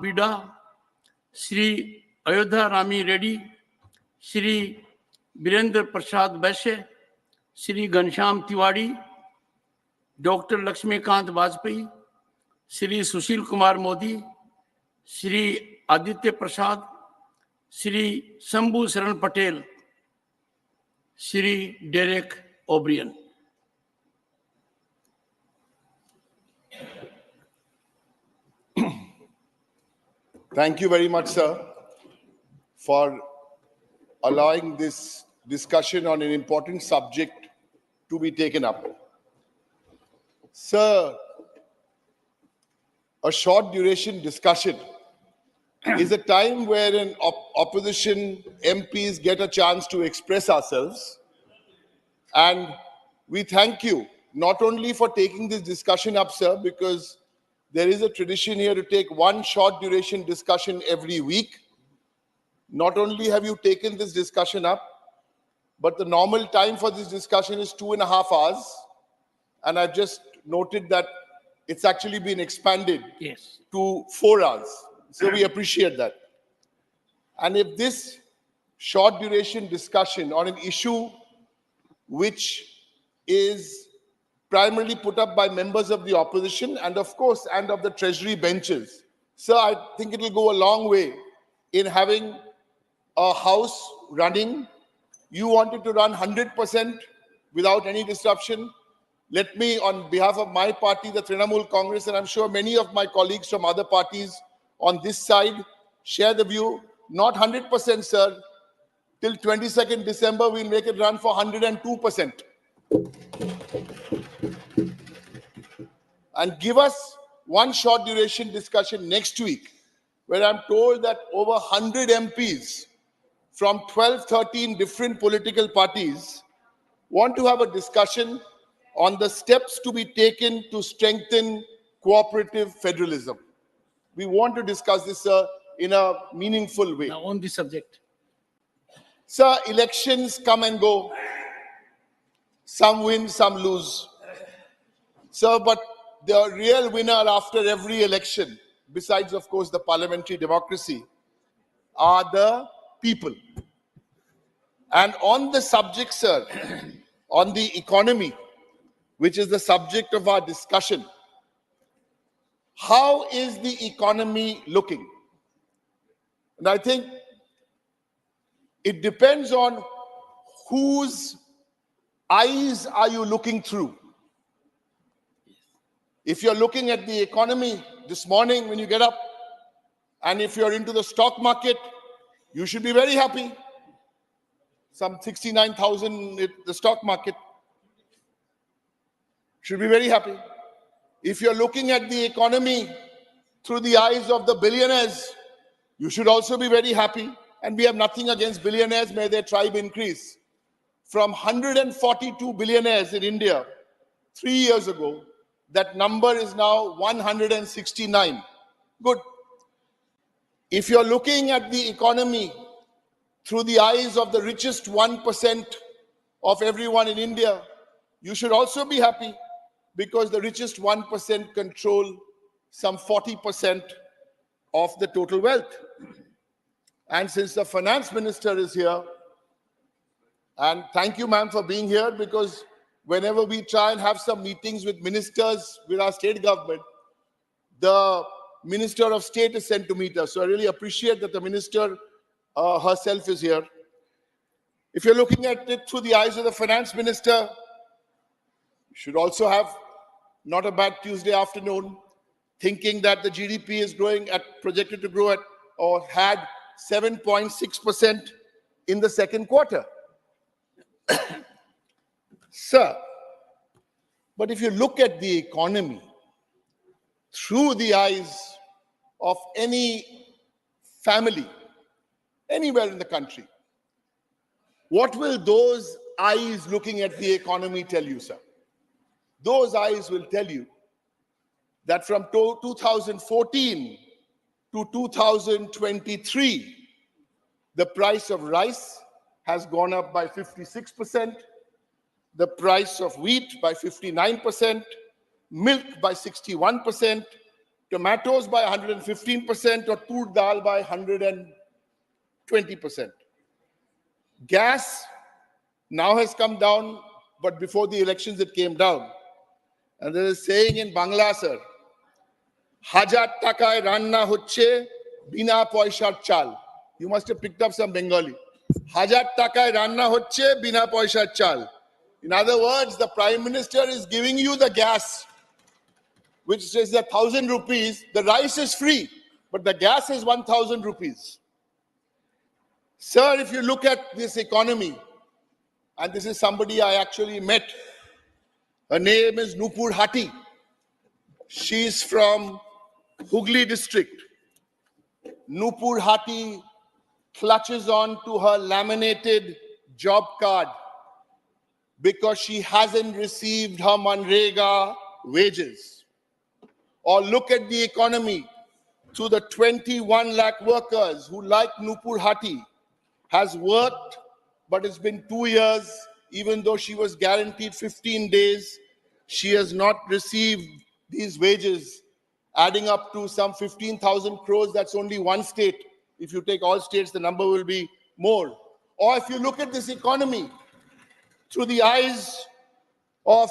Bida, Shri Ayodhya Rami Reddy, Shri Birendra Prasad Vaishya, Shri Ghanshyam Tiwari, Dr. Lakshmikant Vajpayee, Shri Sushil Kumar Modi, Shri Aditya Prasad, Shri Shambhu Saran Patel, Shri Derek O'Brien. Thank you very much, sir, for allowing this discussion on an important subject to be taken up. Sir, a short duration discussion is a time where an opposition MPs get a chance to express ourselves. And we thank you not only for taking this discussion up, sir, because there is a tradition here to take one short duration discussion every week. Not only have you taken this discussion up, but the normal time for this discussion is 2.5 hours. And I've just noted that it's actually been expanded to 4 hours. So we appreciate that. And if this short duration discussion on an issue which is primarily put up by members of the opposition and of course, and of the treasury benches. Sir, I think it will go a long way in having a house running. You wanted to run 100% without any disruption. Let me, on behalf of my party, the Trinamool Congress, and I'm sure many of my colleagues from other parties on this side share the view, not 100%, sir. Till 22nd December, we'll make it run for 102%. And give us one short duration discussion next week, where I'm told that over 100 MPs from 12, 13 different political parties want to have a discussion on the steps to be taken to strengthen cooperative federalism. We want to discuss this, sir, in a meaningful way. Now, on this subject. Sir, elections come and go. Some win, some lose. Sir, but the real winner after every election, besides, of course, the parliamentary democracy, are the people. And on the subject, sir, on the economy, which is the subject of our discussion, how is the economy looking? And I think it depends on whose eyes are you looking through. If you're looking at the economy this morning when you get up, and if you're into the stock market, you should be very happy. Some 69,000 in the stock market. Should be very happy. If you're looking at the economy through the eyes of the billionaires, you should also be very happy. And we have nothing against billionaires, may their tribe increase. From 142 billionaires in India 3 years ago, that number is now 169. Good. If you're looking at the economy through the eyes of the richest 1% of everyone in India, you should also be happy, because the richest 1% control some 40% of the total wealth. And since the finance minister is here, and thank you, ma'am, for being here, because whenever we try and have some meetings with ministers with our state government, the Minister of State is sent to meet us. So I really appreciate that the minister herself is here. If you're looking at it through the eyes of the finance minister, you should also have not a bad Tuesday afternoon, thinking that the GDP is projected to grow at, or had 7.6% in the second quarter. Sir, but if you look at the economy through the eyes of any family, anywhere in the country, what will those eyes looking at the economy tell you, sir? Those eyes will tell you that from 2014 to 2023, the price of rice has gone up by 56%, the price of wheat by 59%, milk by 61%, tomatoes by 115% or tur dal by 120%. Gas now has come down, but before the elections it came down. And there is a saying in Bangla, sir, Hajar takai ranna hocche bina poishar chal. You must have picked up some Bengali. Hajar takai ranna hocche bina poishar chal. In other words, the Prime Minister is giving you the gas, which is 1,000 rupees. The rice is free, but the gas is 1,000 rupees. Sir, if you look at this economy, and this is somebody I actually met, her name is Nupur Hati. She's from Hooghly district. Nupur Hati clutches on to her laminated job card because she hasn't received her Manrega wages. Or look at the economy to the 21 lakh workers who, like Nupur Hati, has worked, but it's been 2 years, even though she was guaranteed 15 days, she has not received these wages, adding up to some 15,000 crores. That's only one state. If you take all states, the number will be more. Or if you look at this economy through the eyes of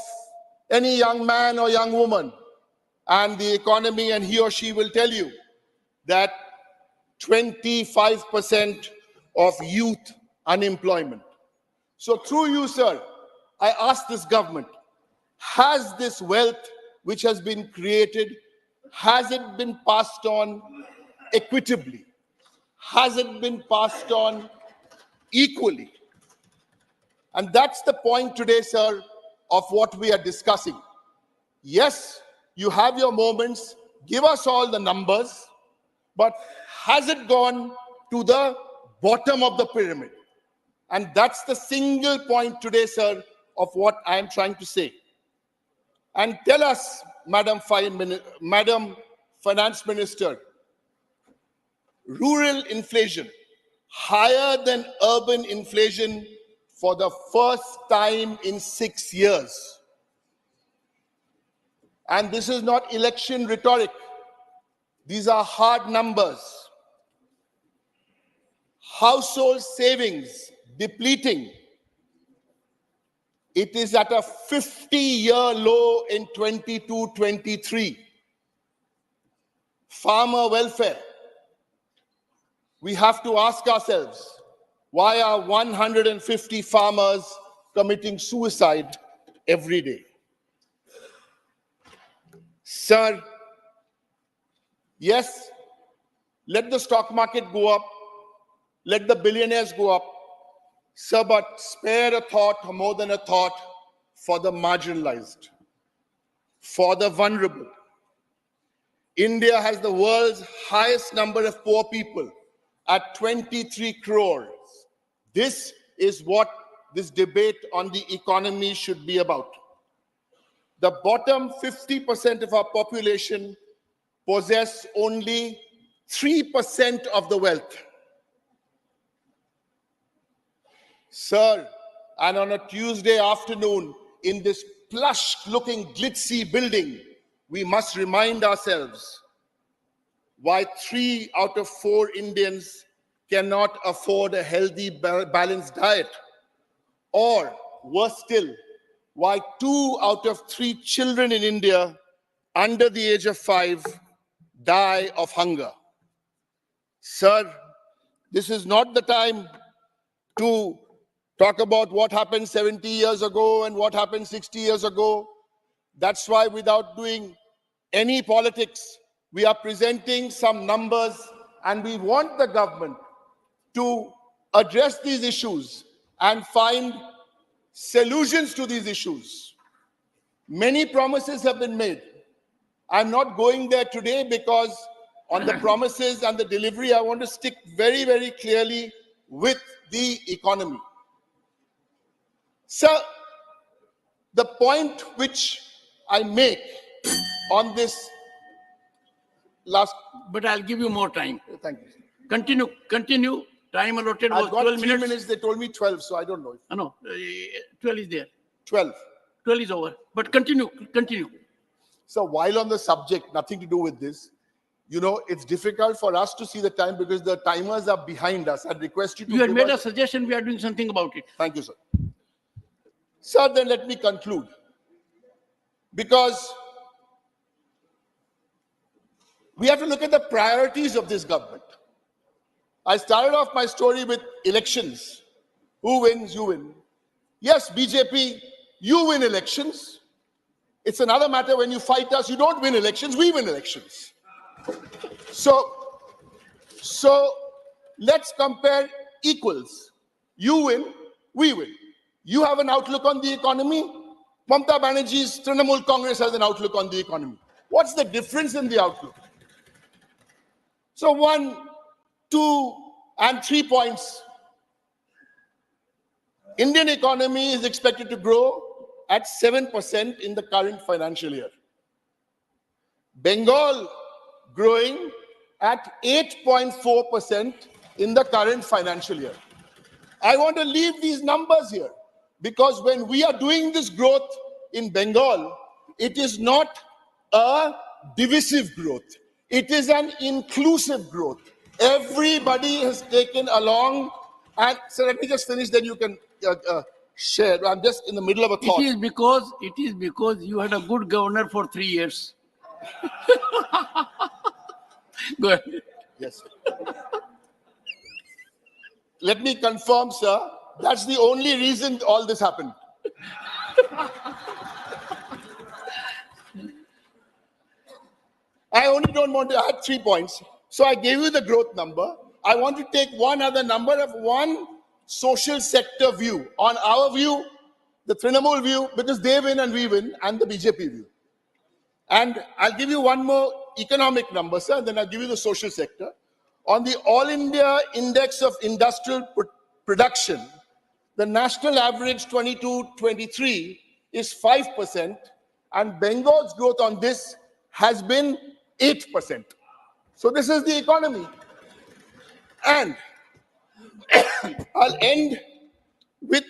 any young man or young woman and the economy, and he or she will tell you that 25% of youth unemployment. So through you, sir, I ask this government, has this wealth which has been created, has it been passed on equitably? Has it been passed on equally? And that's the point today, sir, of what we are discussing. Yes, you have your moments, give us all the numbers, but has it gone to the bottom of the pyramid? And that's the single point today, sir, of what I am trying to say. And tell us, Madam Finance Minister, rural inflation higher than urban inflation for the first time in 6 years. And this is not election rhetoric. These are hard numbers. Household savings depleting. It is at a 50-year low in 22-23. Farmer welfare. We have to ask ourselves, why are 150 farmers committing suicide every day? Sir, yes, let the stock market go up, let the billionaires go up, sir, but spare a thought, or more than a thought, for the marginalized, for the vulnerable. India has the world's highest number of poor people at 23 crores. This is what this debate on the economy should be about. The bottom 50% of our population possess only 3% of the wealth. Sir, and on a Tuesday afternoon in this plush-looking glitzy building, we must remind ourselves why 3 out of 4 Indians cannot afford a healthy, balanced diet. Or, worse still, why 2 out of 3 children in India under the age of 5 die of hunger. Sir, this is not the time to talk about what happened 70 years ago and what happened 60 years ago. That's why, without doing any politics, we are presenting some numbers, and we want the government to address these issues and find solutions to these issues. Many promises have been made. I'm not going there today because on the promises and the delivery, I want to stick very, very clearly with the economy. Sir, the point which I make on this last... But I'll give you more time. Thank you. Continue. Time allotted was I've got 12 3 minutes. minutes. They told me 12, so I don't know. No, 12 is there. 12. 12 is over. But continue. So while on the subject, nothing to do with this, you know, it's difficult for us to see the time because the timers are behind us. I'd request you to You had give made a us... suggestion, we are doing something about it. Thank you, sir. Sir, then let me conclude. Because we have to look at the priorities of this government. I started off my story with elections. Who wins? You win. Yes, BJP, you win elections. It's another matter when you fight us, you don't win elections, we win elections. So let's compare equals. You win, we win. You have an outlook on the economy. Mamata Banerjee's Trinamool Congress has an outlook on the economy. What's the difference in the outlook? So 1, 2, and 3 points. Indian economy is expected to grow at 7% in the current financial year. Bengal growing at 8.4% in the current financial year. I want to leave these numbers here because when we are doing this growth in Bengal, it is not a divisive growth. It is an inclusive growth. Everybody has taken along. And so let me just finish, then you can share. I'm just in the middle of a thought. It is because you had a good governor for 3 years. Go ahead. Yes. Let me confirm, sir. That's the only reason all this happened. I only don't want to add 3 points. So I gave you the growth number. I want to take one other number of one social sector view. On our view, the Trinamool view, because they win and we win, and the BJP view. And I'll give you one more economic number, sir, then I'll give you the social sector. On the All India Index of Industrial Production, the national average 22-23 is 5%, and Bengal's growth on this has been 8%. So this is the economy. And I'll end with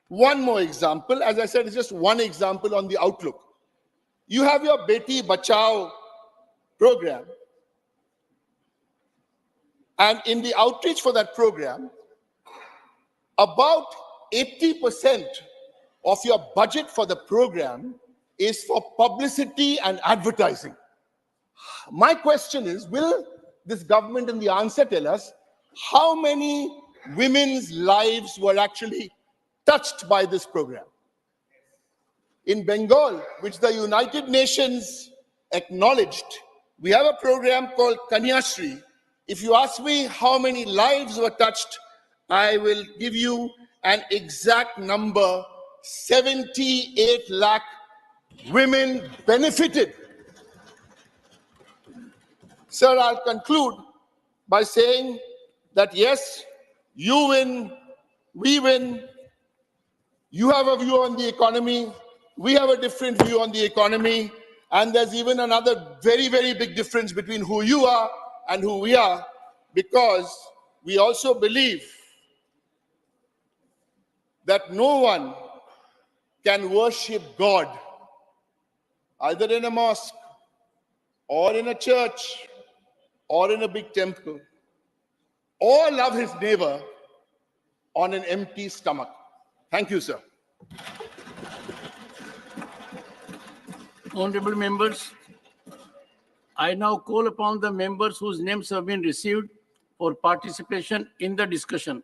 one more example. As I said, it's just one example on the outlook. You have your Beti Bachao program. And in the outreach for that program, about 80% of your budget for the program is for publicity and advertising. My question is, will this government and the answer tell us how many women's lives were actually touched by this program? In Bengal, which the United Nations acknowledged, we have a program called Kanyashri. If you ask me how many lives were touched, I will give you an exact number. 78 lakh women benefited. Sir, I'll conclude by saying that yes, you win, we win. You have a view on the economy. We have a different view on the economy. And there's even another very, very big difference between who you are and who we are, because we also believe that no one can worship God either in a mosque or in a church or in a big temple, or love his neighbor on an empty stomach. Thank you, sir. Honorable members, I now call upon the members whose names have been received for participation in the discussion.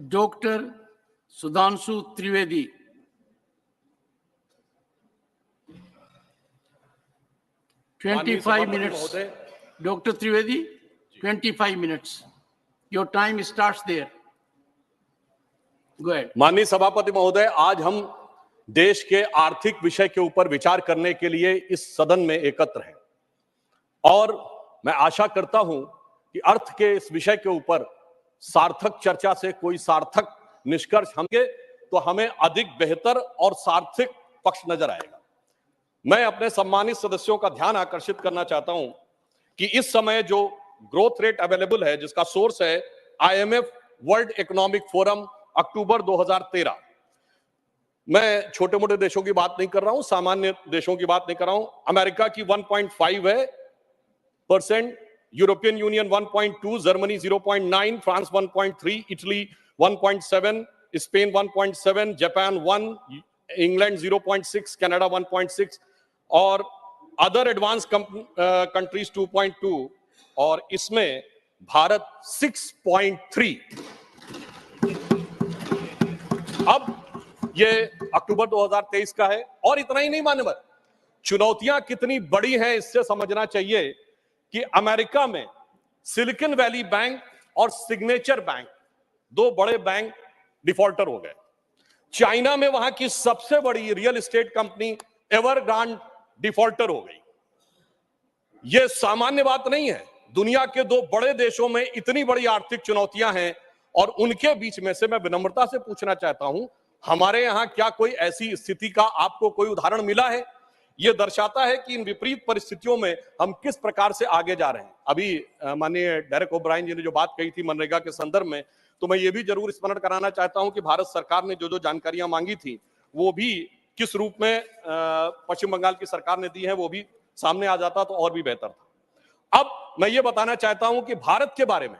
Dr. Sudhanshu Trivedi. माननीय 25 सभापति minutes. महोदय, Dr. Trivedi, 25 minutes. Your time starts there. Go ahead. माननीय सभापति महोदय, आज हम देश के आर्थिक विषय के ऊपर विचार करने के लिए इस सदन में एकत्र हैं और मैं आशा करता हूं कि अर्थ के इस विषय के ऊपर सार्थक चर्चा से कोई सार्थक निष्कर्ष होंगे तो हमें अधिक बेहतर और सार्थक पक्ष नजर आएगा। मैं अपने सम्मानित सदस्यों का ध्यान आकर्षित करना चाहता हूं कि इस समय जो ग्रोथ रेट अवेलेबल है, जिसका सोर्स है IMF, वर्ल्ड इकोनॉमिक फोरम, अक्टूबर 2013, मैं छोटे मोटे देशों की बात नहीं कर रहा हूं, सामान्य देशों की बात नहीं कर रहा हूं, अमेरिका की 1.5 है %, European union 1.2, Germany 0.9, France 1.3, Italy 1.7, Spain 1.7, Japan 1, England 0.6, Canada 1.6 और अदर एडवांस कंट्रीज 2.2 और इसमें भारत 6.3। अब ये अक्टूबर 2023 का है और इतना ही नहीं मान्यवर, चुनौतियां कितनी बड़ी हैं इससे समझना चाहिए कि अमेरिका में सिलिकॉन वैली बैंक और सिग्नेचर बैंक, दो बड़े बैंक डिफॉल्टर हो गए। चाइना में वहां की सबसे बड़ी रियल एस्टेट कंपनी एवरग्रांड डिफॉल्टर हो गई। यह सामान्य बात नहीं है, दुनिया के दो बड़े देशों में इतनी बड़ी आर्थिक चुनौतियां हैं और उनके बीच में से मैं विनम्रता से पूछना चाहता हूं, हमारे यहां क्या कोई ऐसी स्थिति का आपको कोई उदाहरण मिला है? यह दर्शाता है कि इन विपरीत परिस्थितियों में हम किस प्रकार से आगे जा रहे हैं। अभी माननीय डेरेक ओब्रायन जी ने जो बात कही थी मनरेगा के संदर्भ में, तो मैं ये भी जरूर स्मरण कराना चाहता हूं कि भारत सरकार ने जो जो जानकारियां मांगी थी वो भी किस रूप में पश्चिम बंगाल की सरकार ने दी है वो भी सामने आ जाता तो और भी बेहतर था। अब मैं ये बताना चाहता हूं कि भारत के बारे में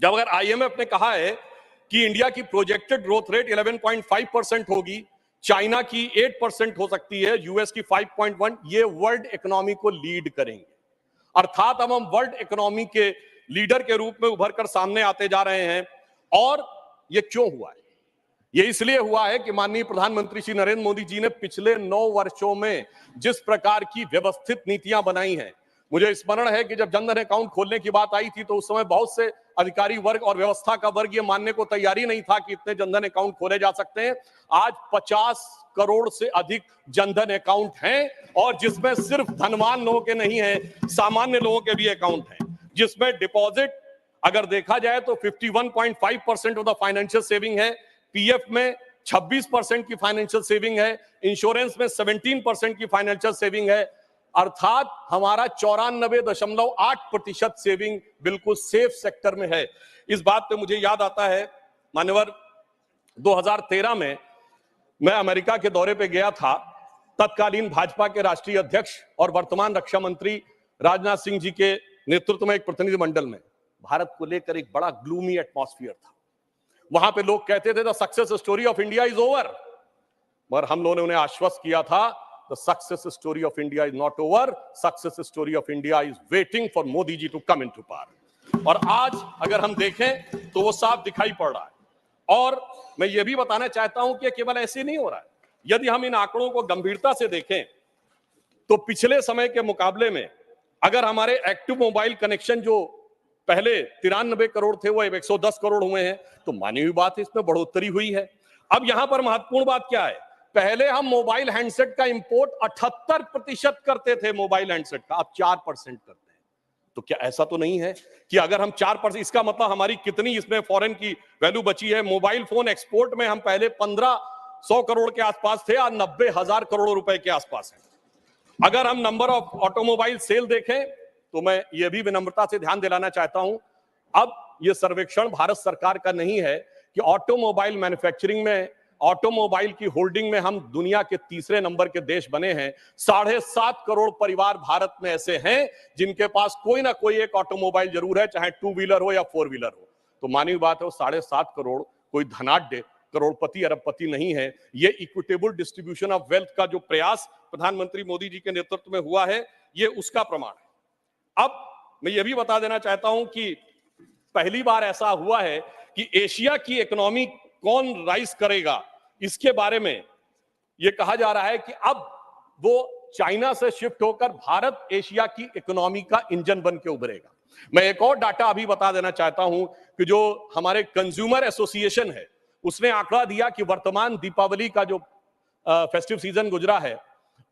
जब अगर आईएमएफ ने कहा है कि इंडिया की प्रोजेक्टेड ग्रोथ रेट 11.5% होगी, चाइना की 8% हो सकती है, यूएस की 5.1, ये वर्ल्ड इकोनॉमी को लीड करेंगे। अर्थात अब हम वर्ल्ड इकोनॉमी के लीडर के रूप में उभर कर सामने आते जा रहे हैं। और ये क्यों हुआ है? ये इसलिए हुआ है कि माननीय प्रधानमंत्री श्री नरेंद्र मोदी जी ने पिछले 9 वर्षों में जिस प्रकार की व्यवस्थित नीतियां बनाई हैं। मुझे स्मरण है कि जब जनधन अकाउंट खोलने की बात आई थी तो उस समय बहुत से अधिकारी वर्ग और व्यवस्था का वर्ग ये मानने को तैयारी नहीं था कि इतने जनधन अकाउंट खोले जा सकते हैं। आज 50 करोड़ से अधिक जनधन अकाउंट हैं और जिसमें सिर्फ धनवान लोगों के नहीं है, सामान्य लोगों के भी अकाउंट हैं, जिसमें डिपॉजिट अगर देखा जाए तो 51.5% ऑफ द फाइनेंशियल सेविंग है, पीएफ में 26% की फाइनेंशियल सेविंग है, इंश्योरेंस में 17% की फाइनेंशियल सेविंग है, अर्थात हमारा 94.8% सेविंग बिल्कुल सेफ सेक्टर में है। इस बात पे मुझे याद आता है मान्यवर 2013 में मैं अमेरिका के दौरे पे गया था। तत्कालीन भाजपा के राष्ट्रीय अध्यक्ष और वर्तमान रक्षा मंत्री राजनाथ सिंह जी के नेतृत्व में एक प्रतिनिधिमंडल में भारत को लेकर एक बड़ा ग्लूमी एटमॉस्फेयर था। वहां पे लोग कहते थे the success story of India is over, मगर हम लोगों ने उन्हें आश्वस्त किया था the success story of India is not over, success story of India is waiting for Modi ji to come into power. और आज अगर हम देखें तो वो साफ दिखाई पड़ रहा है। और मैं ये भी बताना चाहता हूं कि केवल ऐसे नहीं हो रहा है। यदि हम इन आंकड़ों को गंभीरता से देखें तो पिछले समय के मुकाबले में अगर हमारे एक्टिव मोबाइल कनेक्शन जो पहले 93 करोड़ थे वो अब 110 करोड़ हुए हैं, तो मानी हुई बात है, इसमें बढ़ोतरी हुई है। अब यहां पर महत्वपूर्ण बात क्या है, पहले हम मोबाइल हैंडसेट का इंपोर्ट 78% करते थे मोबाइल हैंडसेट का, अब 4% करते हैं। तो क्या ऐसा तो नहीं है कि अगर हम 4%, इसका मतलब हमारी कितनी इसमें फॉरेन की वैल्यू बची है। मोबाइल फोन एक्सपोर्ट में हम पहले 1500 करोड़ के आसपास थे, आज 90,000 करोड़ रुपए के आसपास है। अगर हम नंबर ऑफ ऑटोमोबाइल सेल देखें तो मैं ये भी विनम्रता से ध्यान दिलाना चाहता हूं, अब ये सर्वेक्षण भारत सरकार का नहीं है कि ऑटोमोबाइल मैन्युफैक्चरिंग में, ऑटोमोबाइल की होल्डिंग में हम दुनिया के तीसरे नंबर के देश बने हैं। 7.5 करोड़ परिवार भारत में ऐसे हैं जिनके पास कोई ना कोई एक ऑटोमोबाइल जरूर है, चाहे 2 व्हीलर हो या 4 व्हीलर हो। तो मानी बात है वो 7.5 करोड़ कोई धनाढ्य करोड़पति अरबपति नहीं है। ये इक्विटेबल डिस्ट्रीब्यूशन ऑफ वेल्थ का जो प्रयास प्रधानमंत्री मोदी जी के नेतृत्व में हुआ है, ये उसका प्रमाण है। अब मैं ये भी बता देना चाहता हूं कि पहली बार ऐसा हुआ है कि एशिया की इकोनॉमी कौन राइज करेगा, इसके बारे में यह कहा जा रहा है कि अब वो चाइना से शिफ्ट होकर भारत एशिया की इकोनॉमी का इंजन बन के उभरेगा। मैं एक और डाटा अभी बता देना चाहता हूं कि जो हमारे कंज्यूमर एसोसिएशन है उसने आंकड़ा दिया कि वर्तमान दीपावली का जो फेस्टिव सीजन गुजरा है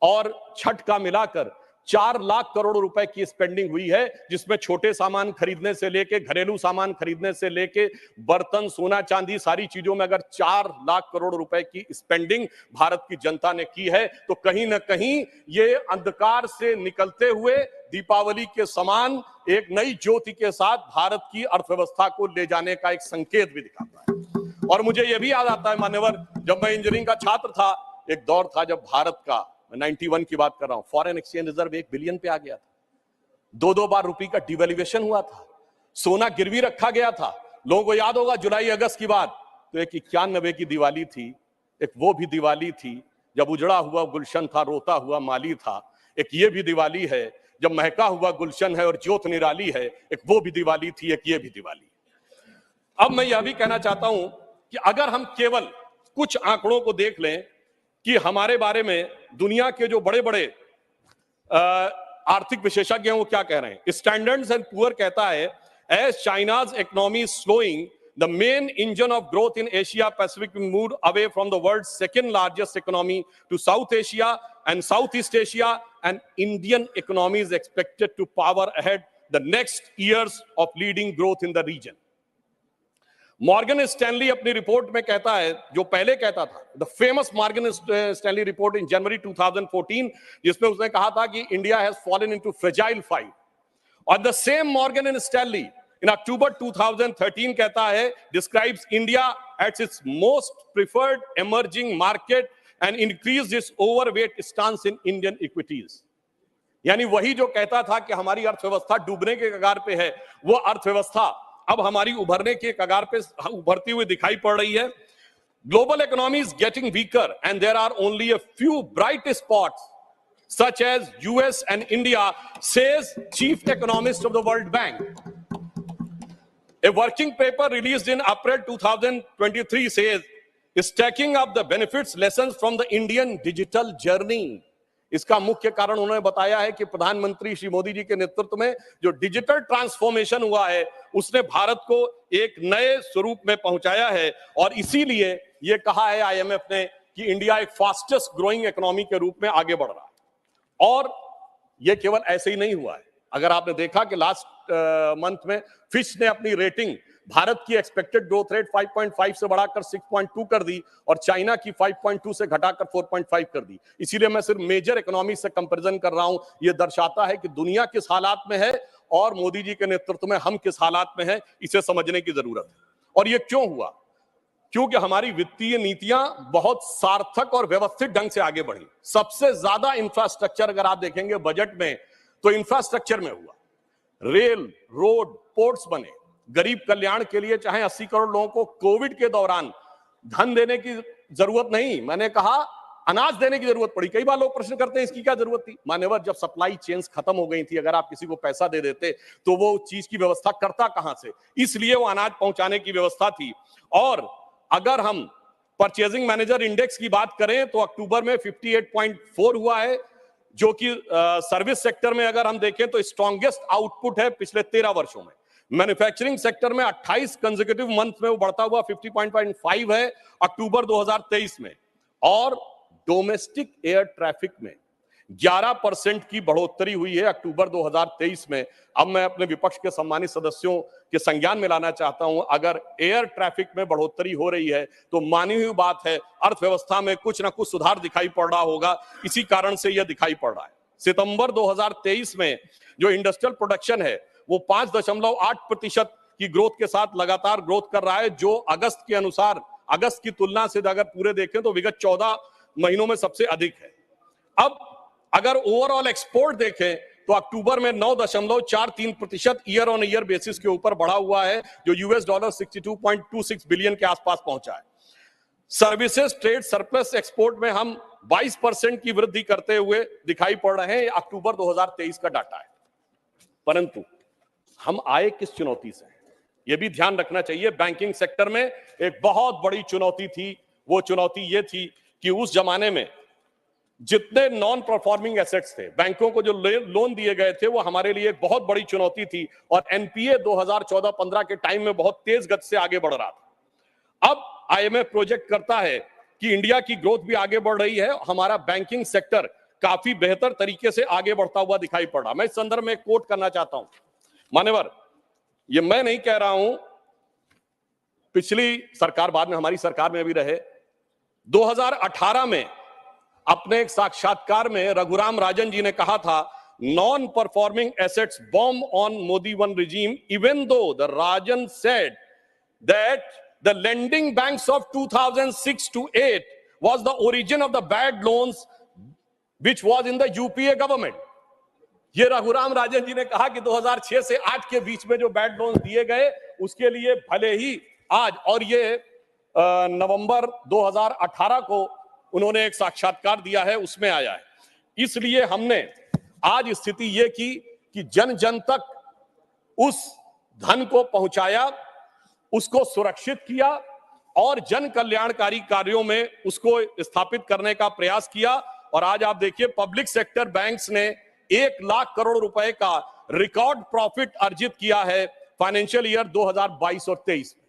और छठ का मिलाकर 4 लाख करोड़ रुपए की स्पेंडिंग हुई है, जिसमें छोटे सामान खरीदने से लेके, घरेलू सामान खरीदने से लेके, बर्तन, सोना चांदी, सारी चीजों में अगर 4 लाख करोड़ रुपए की स्पेंडिंग भारत की जनता ने की है, तो कहीं ना कहीं ये अंधकार से निकलते हुए दीपावली के समान एक नई ज्योति के साथ भारत की अर्थव्यवस्था को ले जाने का एक संकेत भी दिखाता है। और मुझे यह भी याद आता है मान्यवर, जब मैं इंजीनियरिंग का छात्र था, एक दौर था जब भारत का, 91 की बात कर रहा हूं, फॉरेन एक्सचेंज रिजर्व 1 बिलियन पे आ गया था। 2 बार रुपये का डिवैल्यूएशन हुआ था, सोना गिरवी रखा गया था। लोगों को याद होगा जुलाई अगस्त की बात, तो एक 91 की दिवाली थी, एक वो भी दिवाली थी जब उजड़ा हुआ गुलशन था, रोता हुआ माली था। एक ये भी दिवाली है जब महका हुआ गुलशन है और ज्योत निराली है, एक वो भी दिवाली थी, एक ये भी दिवाली। अब मैं यह भी कहना चाहता हूं कि अगर हम केवल कुछ आंकड़ों को देख लें कि हमारे बारे में दुनिया के जो बड़े बड़े आर्थिक विशेषज्ञ हैं वो क्या कह रहे हैं। स्टैंडर्ड्स एंड पुअर कहता है, as China's economy slowing, the main engine of growth in Asia Pacific moved away from the world's second largest economy to South Asia and Southeast Asia, and Indian economy is expected to power ahead the next years of leading growth in the region. Morgan Stanley अपनी report में कहता है, जो पहले कहता था, the famous Morgan Stanley report in January 2014, जिसमें उसने कहा था कि India has fallen into fragile 5, और the same Morgan and Stanley in October 2013 कहता है, describes India at its most preferred emerging market and increase its overweight stance in Indian equities. यानी वही जो कहता था कि हमारी अर्थव्यवस्था डूबने के कगार पे है, वो अर्थव्यवस्था अब हमारी उभरने के कगार पे उभरती हुई दिखाई पड़ रही है। Global economy is getting weaker and there are only a few bright spots such as US and India, says chief economist of the world bank. A working paper released in April 2023 says, stacking up the benefits lessons from the Indian digital journey. इसका मुख्य कारण उन्होंने बताया है कि प्रधानमंत्री श्री मोदी जी के नेतृत्व में जो डिजिटल ट्रांसफॉर्मेशन हुआ है, उसने भारत को एक नए स्वरूप में पहुंचाया है, और इसीलिए यह कहा है आईएमएफ ने कि इंडिया एक फास्टेस्ट ग्रोइंग इकोनॉमी के रूप में आगे बढ़ रहा है। और यह केवल ऐसे ही नहीं हुआ है। अगर आपने देखा कि लास्ट मंथ में फिच ने अपनी रेटिंग भारत की एक्सपेक्टेड ग्रोथ रेट 5.5 से बढ़ाकर 6.2 कर दी, और चाइना की 5.2 से घटाकर 4.5 कर दी। इसीलिए मैं सिर्फ मेजर इकोनॉमी से कंपैरिजन कर रहा हूं। यह दर्शाता है कि दुनिया किस हालात में है और मोदी जी के नेतृत्व में हम किस हालात में हैं, इसे समझने की जरूरत है। और यह क्यों हुआ? क्योंकि हमारी वित्तीय नीतियां बहुत सार्थक और व्यवस्थित ढंग से आगे बढ़ी। सबसे ज्यादा इंफ्रास्ट्रक्चर अगर आप देखेंगे बजट में, तो इंफ्रास्ट्रक्चर में हुआ। रेल, रोड, पोर्ट्स बने। गरीब कल्याण के लिए चाहे 80 करोड़ लोगों को कोविड के दौरान धन देने की जरूरत नहीं, मैंने कहा अनाज देने की जरूरत पड़ी। कई बार लोग प्रश्न करते हैं इसकी क्या जरूरत थी। मान्यवर, जब सप्लाई चेन्स खत्म हो गई थी, अगर आप किसी को पैसा दे देते तो वो चीज की व्यवस्था करता कहां से, इसलिए वो अनाज पहुंचाने की व्यवस्था थी। और अगर हम परचेजिंग मैनेजर इंडेक्स की बात करें तो अक्टूबर में 58.4 हुआ है, जो कि सर्विस सेक्टर में अगर हम देखें तो स्ट्रॉन्गेस्ट आउटपुट है पिछले 13 वर्षों में। मैन्युफैक्चरिंग सेक्टर में 28 कंसेक्यूटिव मंथ में वो बढ़ता हुआ 50.5 है अक्टूबर 2023 में। और डोमेस्टिक एयर ट्रैफिक में 11% की बढ़ोतरी हुई है अक्टूबर 2023 में। अब मैं अपने विपक्ष के सम्मानित सदस्यों के संज्ञान में लाना चाहता हूं, अगर एयर ट्रैफिक में बढ़ोतरी हो रही है तो मानी हुई बात है अर्थव्यवस्था में कुछ ना कुछ सुधार दिखाई पड़ रहा होगा। इसी कारण से यह दिखाई पड़ रहा है। सितंबर 2023 में जो इंडस्ट्रियल प्रोडक्शन है वो 5.8% की ग्रोथ के साथ लगातार ग्रोथ कर रहा है, जो अगस्त के अनुसार, अगस्त की तुलना से अगर पूरे देखें तो विगत 14 महीनों में सबसे अधिक है। अब अगर ओवरऑल एक्सपोर्ट देखें तो अक्टूबर में 9.43% ईयर ऑन ईयर बेसिस के ऊपर बढ़ा हुआ है, जो $62.26 बिलियन के आसपास पहुंचा है। सर्विसेज ट्रेड सरप्लस एक्सपोर्ट में हम 22% की वृद्धि करते हुए दिखाई पड़ रहे हैं। अक्टूबर 2023 का डाटा है। परंतु हम आए किस चुनौती से, यह भी ध्यान रखना चाहिए। बैंकिंग सेक्टर में एक बहुत बड़ी चुनौती थी। वो चुनौती यह थी कि उस जमाने में जितने नॉन परफॉर्मिंग एसेट्स थे, बैंकों को जो लोन दिए गए थे, वो हमारे लिए एक बहुत बड़ी चुनौती थी। और एनपीए 2014-15 के टाइम में बहुत तेज गति से आगे बढ़ रहा था। अब आईएमएफ प्रोजेक्ट करता है कि इंडिया की ग्रोथ भी आगे बढ़ रही है, हमारा बैंकिंग सेक्टर काफी बेहतर तरीके से आगे बढ़ता हुआ दिखाई पड़ रहा। मैं इस संदर्भ में कोट करना चाहता हूं। मान्यवर, ये मैं नहीं कह रहा हूं, पिछली सरकार, बाद में हमारी सरकार में भी रहे, 2018 में अपने एक साक्षात्कार में रघुराम राजन जी ने कहा था, non performing assets bomb on Modi one regime, even though the Rajan said that the lending banks of 2006 to 8 was the origin of the bad loans which was in the UPA government. ये रघुराम राजन जी ने कहा कि 2006 से 8 के बीच में जो bad loans दिए गए उसके लिए भले ही आज, और ये नवंबर 2018 को उन्होंने एक साक्षात्कार दिया है, उसमें आया है। इसलिए हमने आज स्थिति ये की कि जन जन तक उस धन को पहुंचाया, उसको सुरक्षित किया और जन कल्याणकारी कार्यों में उसको स्थापित करने का प्रयास किया। और आज आप देखिए पब्लिक सेक्टर बैंक्स ने 1 लाख करोड़ रुपए का रिकॉर्ड प्रॉफिट अर्जित किया है फाइनेंशियल ईयर 2022 और 23 में।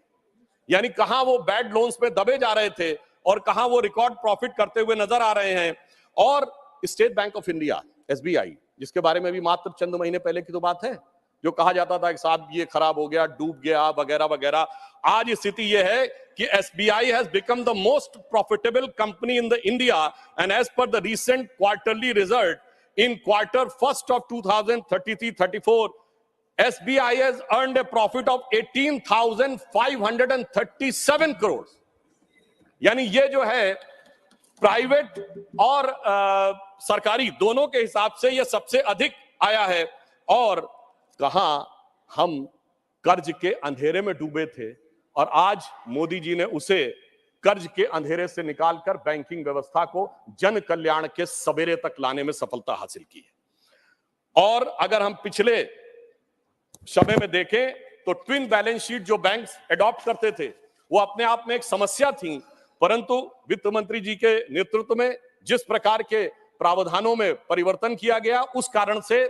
यानी कहां वो बैड लोन्स पे दबे जा रहे थे और कहां वो रिकॉर्ड प्रॉफिट करते हुए नजर आ रहे हैं। और state bank of India SBI, जिसके बारे में भी मात्र चंद महीने पहले की तो बात है, जो कहा जाता था कि साहब ये खराब हो गया, डूब गया वगैरह वगैरह, आज स्थिति यह है कि SBI has become the most profitable company in the India, and as per the recent quarterly result in quarter first of 2033-34, SBI has earned a profit of 18,537 crores. यानी ये जो है प्राइवेट और सरकारी दोनों के हिसाब से ये सबसे अधिक आया है। और कहां हम कर्ज के अंधेरे में डूबे थे और आज मोदी जी ने उसे कर्ज के अंधेरे से निकालकर बैंकिंग व्यवस्था को जन कल्याण के सवेरे तक लाने में सफलता हासिल की है। और अगर हम पिछले समय में देखें तो ट्विन बैलेंस शीट जो बैंक्स एडॉप्ट करते थे वो अपने आप में एक समस्या थी, परंतु वित्त मंत्री जी के नेतृत्व में जिस प्रकार के प्रावधानों में परिवर्तन किया गया उस कारण से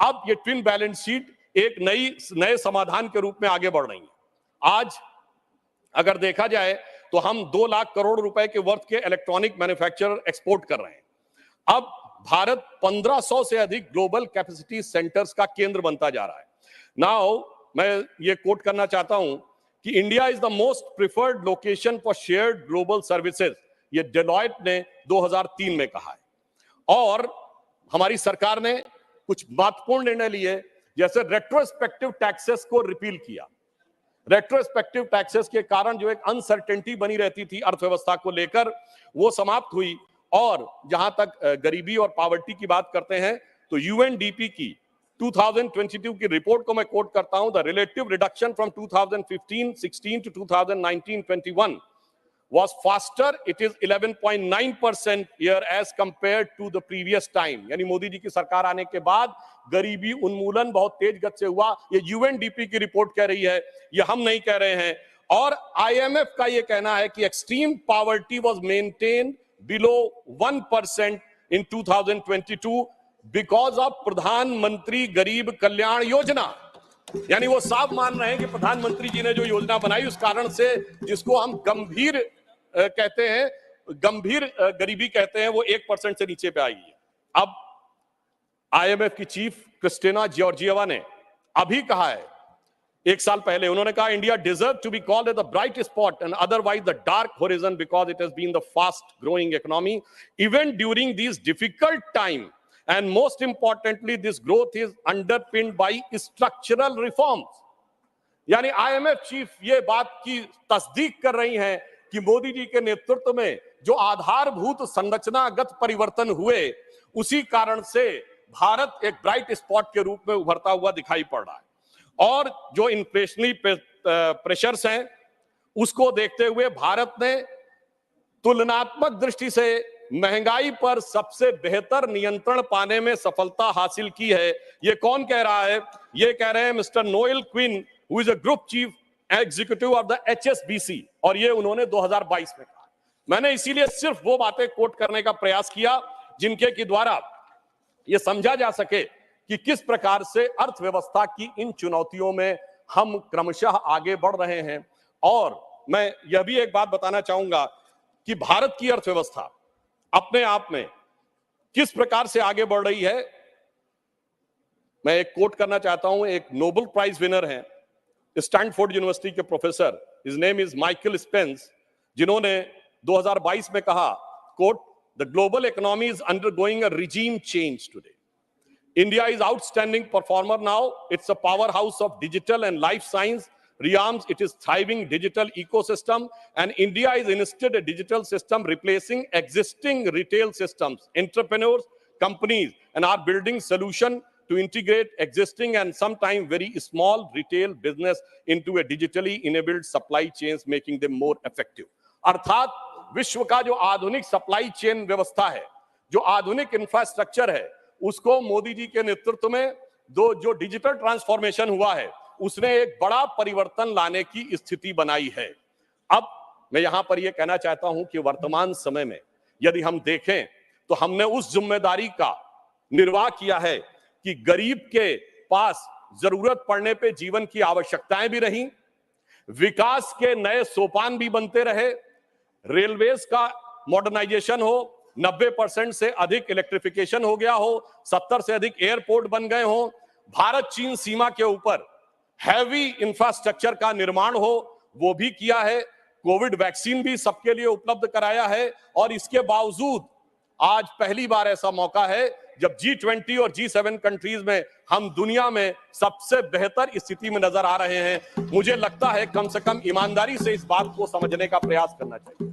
अब ये ट्विन बैलेंस शीट एक नए समाधान के रूप में आगे बढ़ रही है। आज अगर देखा जाए तो हम 2 लाख करोड़ रुपए के वर्थ के इलेक्ट्रॉनिक मैन्युफैक्चरर एक्सपोर्ट कर रहे हैं। अब भारत 1500 से अधिक ग्लोबल कैपेसिटी सेंटर्स का केंद्र बनता जा रहा है। नाउ मैं ये कोट करना चाहता हूं कि India is the most preferred location for shared global services, ये डेलॉयट ने 2003 में कहा है। और हमारी सरकार ने कुछ महत्वपूर्ण निर्णय लिए, जैसे रेट्रोस्पेक्टिव टैक्सेस को रिपील किया। रेट्रोस्पेक्टिव टैक्सेस के कारण जो एक अनसर्टेनिटी बनी रहती थी अर्थव्यवस्था को लेकर, वो समाप्त हुई। और जहां तक गरीबी और पॉवर्टी की बात करते हैं तो UNDP की 2022 की रिपोर्ट को मैं कोट करता हूं, the relative reduction from 2015-16 to 2019-21 was faster. It is 11.9% year as compared to the previous time. यानी मोदी जी की सरकार आने के बाद गरीबी उन्मूलन बहुत तेज गति से हुआ। ये UNDP की रिपोर्ट कह रही है, ये हम नहीं कह रहे हैं। और IMF का ये कहना है कि extreme poverty was maintained below 1% in 2022 because of प्रधानमंत्री गरीब कल्याण योजना। यानी वो साफ मान रहे हैं कि प्रधानमंत्री जी ने जो योजना बनाई उस कारण से, जिसको हम गंभीर कहते हैं, गंभीर गरीबी कहते हैं, वो 1% से नीचे पे आई है। अब IMF की चीफ क्रिस्टिना जॉर्जिएवा ने अभी कहा है, 1 साल पहले उन्होंने कहा, India deserve to be called as the bright spot and otherwise the dark horizon because it has been the fast growing economy even during this difficult time, and most importantly this growth is underpinned by structural reforms। यानी IMF chief ये बात की तस्दीक कर रही हैं कि मोदी जी के नेतृत्व में जो आधारभूत संरचनागत परिवर्तन हुए उसी कारण से भारत एक ब्राइट स्पॉट के रूप में उभरता हुआ दिखाई पड़ रहा है। और जो इन्फ्लेशनरी प्रेशर्स हैं उसको देखते हुए भारत ने तुलनात्मक दृष्टि से महंगाई पर सबसे बेहतर नियंत्रण पाने में सफलता हासिल की है। ये कौन कह रहा है? ये कह रहे हैं mister Noel Quinn, who is a group chief executive of the HSBC, और ये उन्होंने 2022 में कहा। मैंने इसीलिए सिर्फ वो बातें कोट करने का प्रयास किया जिनके के द्वारा ये समझा जा सके कि किस प्रकार से अर्थव्यवस्था की इन चुनौतियों में हम क्रमशः आगे बढ़ रहे हैं। और मैं यह भी एक बात बताना चाहूंगा कि भारत की अर्थव्यवस्था अपने आप में किस प्रकार से आगे बढ़ रही है। मैं एक कोट करना चाहता हूं, एक नोबेल प्राइज विनर हैं, स्टैनफोर्ड यूनिवर्सिटी के professor, his name is Michael Spence, जिन्होंने 2022 में कहा, quote, the global economy is undergoing a regime change today. India is outstanding performer now, it's a power house of digital and life science, rearms its thriving digital ecosystem, and India is instead a digital system replacing existing retail systems. Entrepreneurs, companies, and are building solution to integrate existing and sometimes very small retail business into a digitally enabled supply chains, making them more effective. अर्थात विश्व का जो आधुनिक supply chain व्यवस्था है, जो आधुनिक infrastructure है, उसको मोदी जी के नेतृत्व में जो डिजिटल ट्रांसफॉर्मेशन हुआ है, उसने एक बड़ा परिवर्तन लाने की स्थिति बनाई है। अब मैं यहां पर यह कहना चाहता हूं कि वर्तमान समय में यदि हम देखें तो हमने उस जिम्मेदारी का निर्वाह किया है कि गरीब के पास जरूरत पड़ने पे जीवन की आवश्यकताएं भी रहीं, विकास के नए सोपान भी बनते रहे, रेलवेज का मॉडर्नाइजेशन हो, 90% से अधिक इलेक्ट्रिफिकेशन हो गया हो, 70 से अधिक एयरपोर्ट बन गए हो, भारत चीन सीमा के ऊपर हैवी इंफ्रास्ट्रक्चर का निर्माण हो, वो भी किया है, कोविड वैक्सीन भी सबके लिए उपलब्ध कराया है, और इसके बावजूद आज पहली बार ऐसा मौका है जब G20 और G7 कंट्रीज में हम दुनिया में सबसे बेहतर स्थिति में नजर आ रहे हैं। मुझे लगता है कम से कम ईमानदारी से इस बात को समझने का प्रयास करना चाहिए।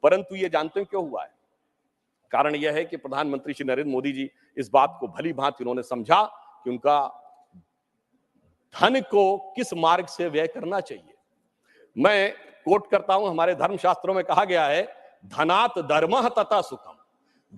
परंतु ये जानते हैं क्यों हुआ है? कारण यह है कि प्रधानमंत्री श्री नरेंद्र मोदी जी इस बात को भली भांति उन्होंने समझा कि उनका धन को किस मार्ग से व्यय करना चाहिए। मैं कोट करता हूं, हमारे धर्मशास्त्रों में कहा गया है, धनात् धर्मः तथा सुखम।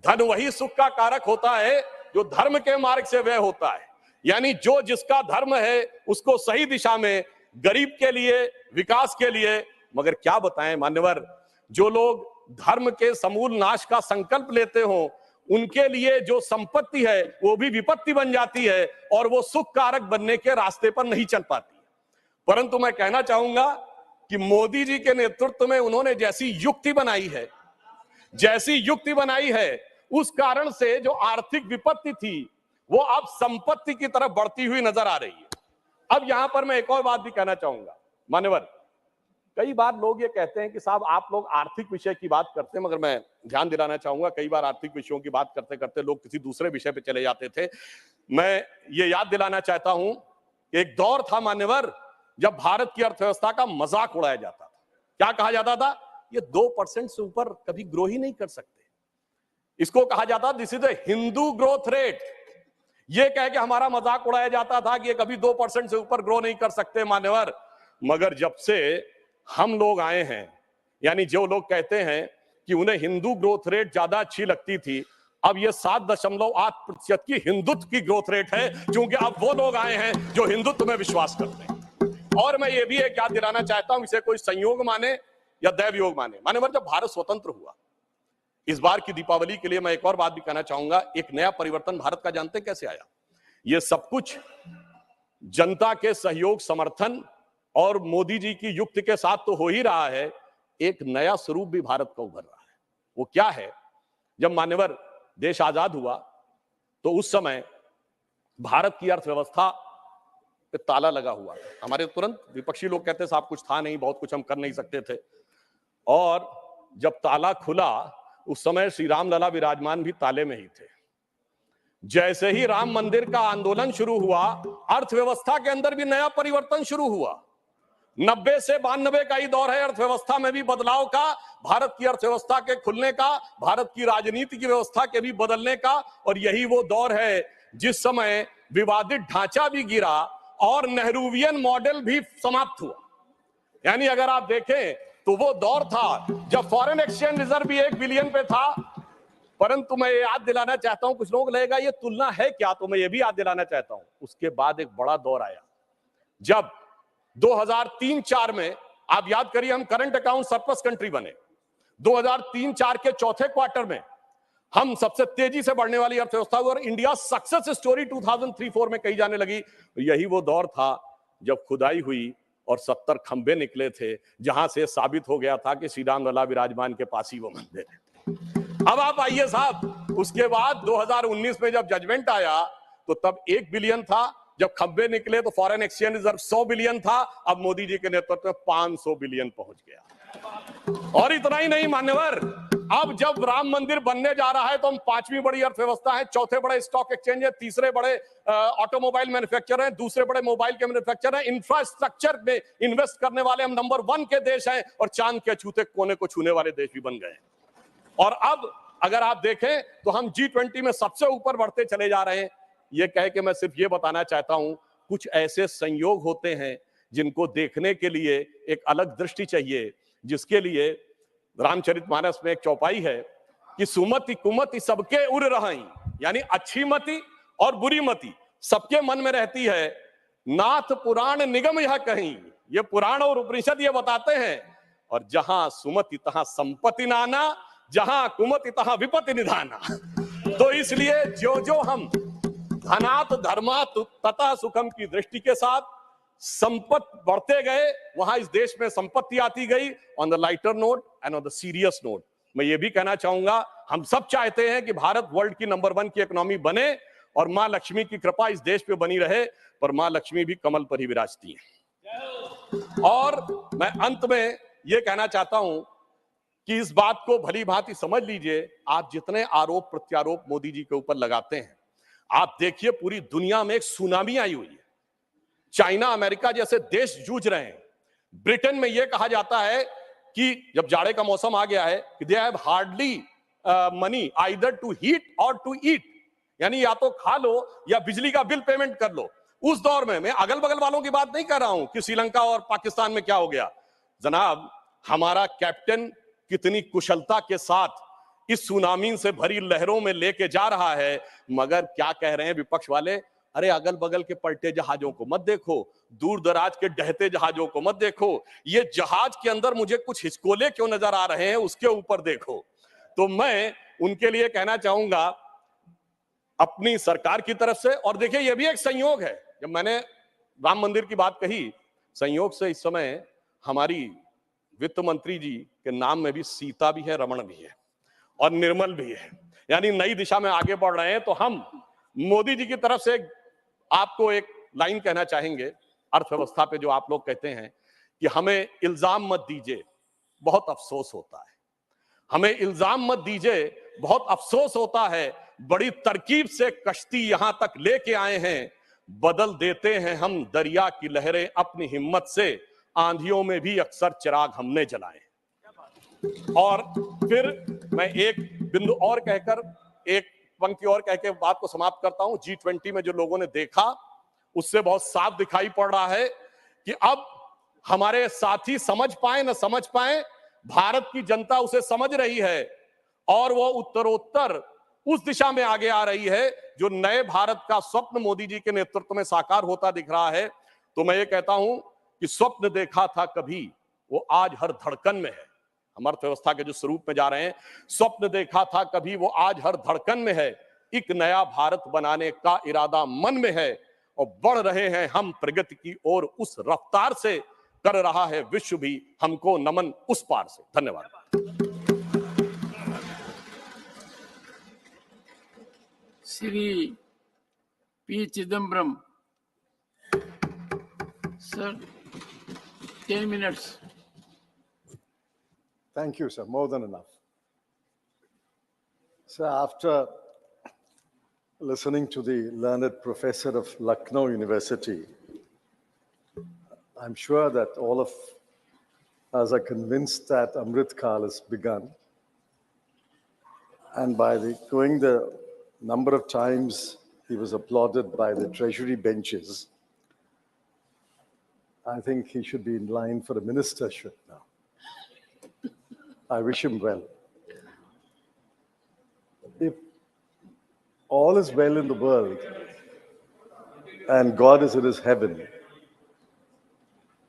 धन वही सुख का कारक होता है जो धर्म के मार्ग से व्यय होता है, यानी जो जिसका धर्म है उसको सही दिशा में, गरीब के लिए, विकास के लिए। मगर क्या बताएं मान्यवर, जो लोग धर्म के समूल नाश का संकल्प लेते हो, उनके लिए जो संपत्ति है वो भी विपत्ति बन जाती है और वो सुख कारक बनने के रास्ते पर नहीं चल पाती। परंतु मैं कहना चाहूंगा कि मोदी जी के नेतृत्व में उन्होंने जैसी युक्ति बनाई है, उस कारण से जो आर्थिक विपत्ति थी वो अब संपत्ति की तरफ बढ़ती हुई नजर आ रही है। अब यहां पर मैं एक और बात भी कहना चाहूंगा मान्यवर, कई बार लोग ये कहते हैं कि साहब आप लोग आर्थिक विषय की बात करते हैं, मगर मैं ध्यान दिलाना चाहूंगा कई बार आर्थिक विषयों की बात करते करते लोग किसी दूसरे विषय पे चले जाते थे। मैं ये याद दिलाना चाहता हूं कि एक दौर था मान्यवर जब भारत की अर्थव्यवस्था का मजाक उड़ाया जाता था। क्या कहा जाता था? ये 2% से ऊपर कभी ग्रो ही नहीं कर सकते। इसको कहा जाता this is the Hindu growth rate. ये कह के हमारा मजाक उड़ाया जाता था कि ये कभी 2% से ऊपर ग्रो नहीं कर सकते मान्यवर। मगर जब से हम लोग आए हैं, यानी जो लोग कहते हैं कि उन्हें हिंदू ग्रोथ रेट ज्यादा अच्छी लगती थी, अब ये 7.8% की हिंदुत्व की ग्रोथ रेट है, क्योंकि अब वो लोग आए हैं जो हिंदुत्व में विश्वास करते हैं। और मैं ये भी एक याद दिलाना चाहता हूं, इसे कोई संयोग माने या दैव योग माने, मान्यवर जब भारत स्वतंत्र हुआ, इस बार की दीपावली के लिए मैं एक और बात भी कहना चाहूंगा, एक नया परिवर्तन भारत का जानते कैसे आया? ये सब कुछ जनता के सहयोग, समर्थन और मोदी जी की युक्ति के साथ तो हो ही रहा है। एक नया स्वरूप भी भारत का उभर रहा है। वो क्या है? जब मान्यवर देश आजाद हुआ तो उस समय भारत की अर्थव्यवस्था पे ताला लगा हुआ था। हमारे तुरंत विपक्षी लोग कहते साहब कुछ था नहीं, बहुत कुछ हम कर नहीं सकते थे। और जब ताला खुला उस समय श्री राम लला विराजमान भी ताले में ही थे। जैसे ही राम मंदिर का आंदोलन शुरू हुआ, अर्थव्यवस्था के अंदर भी नया परिवर्तन शुरू हुआ। 90 से 92 का ही दौर है अर्थव्यवस्था में भी बदलाव का, भारत की अर्थव्यवस्था के खुलने का, भारत की राजनीति की व्यवस्था के भी बदलने का। और यही वो दौर है जिस समय विवादित ढांचा भी गिरा और नेहरूवियन मॉडल भी समाप्त हुआ। यानी अगर आप देखें तो वो दौर था जब फॉरेन एक्सचेंज रिजर्व भी 1 बिलियन पे था। परंतु मैं ये याद दिलाना चाहता हूं, कुछ लोग लगेगा ये तुलना है क्या, तो मैं ये भी याद दिलाना चाहता हूं, उसके बाद एक बड़ा दौर आया जब 2003-4 में, आप याद करिए, हम करंट अकाउंट सरप्लस कंट्री बने। 2003-4 के चौथे क्वार्टर में हम सबसे तेजी से बढ़ने वाली अर्थव्यवस्था हुई और इंडिया सक्सेस स्टोरी 2003-4 में कही जाने लगी। यही वो दौर था जब खुदाई हुई और 70 खंबे निकले थे, जहां से साबित हो गया था कि श्री राम लला विराजमान के पास ही वो मंदिर है। अब आप आइए साहब, उसके बाद 2019 में जब जजमेंट आया तो तब 1 बिलियन था, जब खंबे निकले तो फॉरेन एक्सचेंज रिजर्व 100 बिलियन था, अब मोदी जी के नेतृत्व में 500 बिलियन पहुंच गया। और इतना ही नहीं मान्यवर, अब जब राम मंदिर बनने जा रहा है तो हम 5वीं बड़ी अर्थव्यवस्था है, चौथे बड़े स्टॉक एक्सचेंज है, तीसरे बड़े ऑटोमोबाइल मैन्युफैक्चरर हैं, दूसरे बड़े मोबाइल के मैन्युफैक्चरर हैं, इंफ्रास्ट्रक्चर में इन्वेस्ट करने वाले हम नंबर 1 के देश हैं और चांद के छूते कोने को छूने वाले देश भी बन गए। और अब अगर आप देखें तो हम G20 में सबसे ऊपर बढ़ते चले जा रहे हैं। ये कह के मैं सिर्फ ये बताना चाहता हूं, कुछ ऐसे संयोग होते हैं जिनको देखने के लिए एक अलग दृष्टि चाहिए, जिसके लिए रामचरितमानस में एक चौपाई है कि सुमति कुमति सबके उर रही, यानी अच्छी मति और बुरी मति सबके मन में रहती है। नाथ पुराण निगम यह कहीं, ये पुराण और उपनिषद ये बताते हैं, और जहां सुमति तहां संपत्ति नाना, जहां कुमति तहां विपत्ति निधाना। तो इसलिए जो जो हम धनात धर्मात तथा सुखम की दृष्टि के साथ संपत्ति बढ़ते गए, वहां इस देश में संपत्ति आती गई। On the lighter note and on the serious note मैं ये भी कहना चाहूंगा, हम सब चाहते हैं कि भारत वर्ल्ड की नंबर 1 की इकोनॉमी बने और मां लक्ष्मी की कृपा इस देश पे बनी रहे, पर मां लक्ष्मी भी कमल पर ही विराजती है। और मैं अंत में ये कहना चाहता हूं कि इस बात को भली भांति समझ लीजिए, आप जितने आरोप प्रत्यारोप मोदी जी के ऊपर लगाते हैं, आप देखिए पूरी दुनिया में एक सुनामी आई हुई है। चाइना अमेरिका जैसे देश जूझ रहे हैं। ब्रिटेन में यह कहा जाता है कि जब जाड़े का मौसम आ गया है कि they have hardly money either to heat और टू ईट, यानी या तो खा लो या बिजली का बिल पेमेंट कर लो। उस दौर में मैं अगल बगल वालों की बात नहीं कर रहा हूं कि श्रीलंका और पाकिस्तान में क्या हो गया। जनाब, हमारा कैप्टन कितनी कुशलता के साथ इस सुनामी से भरी लहरों में लेके जा रहा है, मगर क्या कह रहे हैं विपक्ष वाले, अरे अगल बगल के पलटे जहाजों को मत देखो, दूर दराज के डहते जहाजों को मत देखो, ये जहाज के अंदर मुझे कुछ हिचकोले क्यों नजर आ रहे हैं उसके ऊपर देखो। तो मैं उनके लिए कहना चाहूंगा अपनी सरकार की तरफ से, और देखिए ये भी एक संयोग है, जब मैंने राम मंदिर की बात कही, संयोग से इस समय हमारी वित्त मंत्री जी के नाम में भी सीता भी है, रमण भी है और निर्मल भी है, यानी नई दिशा में आगे बढ़ रहे हैं। तो हम मोदी जी की तरफ से आपको एक लाइन कहना चाहेंगे अर्थव्यवस्था पे, जो आप लोग कहते हैं कि हमें इल्जाम मत दीजिए, बहुत अफसोस होता है, हमें इल्जाम मत दीजिए, बहुत अफसोस होता है, बड़ी तरकीब से कश्ती यहां तक लेके आए हैं, बदल देते हैं हम दरिया की लहरें अपनी हिम्मत से, आंधियों में भी अक्सर चिराग हमने जलाए। और फिर मैं एक बिंदु और कहकर, एक पंक्ति और कह के बात को समाप्त करता हूं। G20 में जो लोगों ने देखा उससे बहुत साफ दिखाई पड़ रहा है कि अब हमारे साथी समझ पाए न समझ पाए, भारत की जनता उसे समझ रही है और वो उत्तरोत्तर उस दिशा में आगे आ रही है जो नए भारत का स्वप्न मोदी जी के नेतृत्व में साकार होता दिख रहा है। तो मैं ये कहता हूं कि स्वप्न देखा था कभी, वो आज हर धड़कन में है। हम अर्थव्यवस्था के जो स्वरूप में जा रहे हैं, स्वप्न देखा था कभी, वो आज हर धड़कन में है। एक नया भारत बनाने का इरादा मन में है और बढ़ रहे हैं हम प्रगति की ओर, उस रफ्तार से कर रहा है विश्व भी हमको नमन उस पार से। धन्यवाद। Shri P Chidambaram sir, 10 minutes. Thank you, sir. More than enough. So after listening to the learned professor of Lucknow University, I'm sure that all of us are convinced that Amrit Kal has begun. And by going the number of times he was applauded by the treasury benches, I think he should be in line for a ministership now. I wish him well. If all is well in the world and God is in his heaven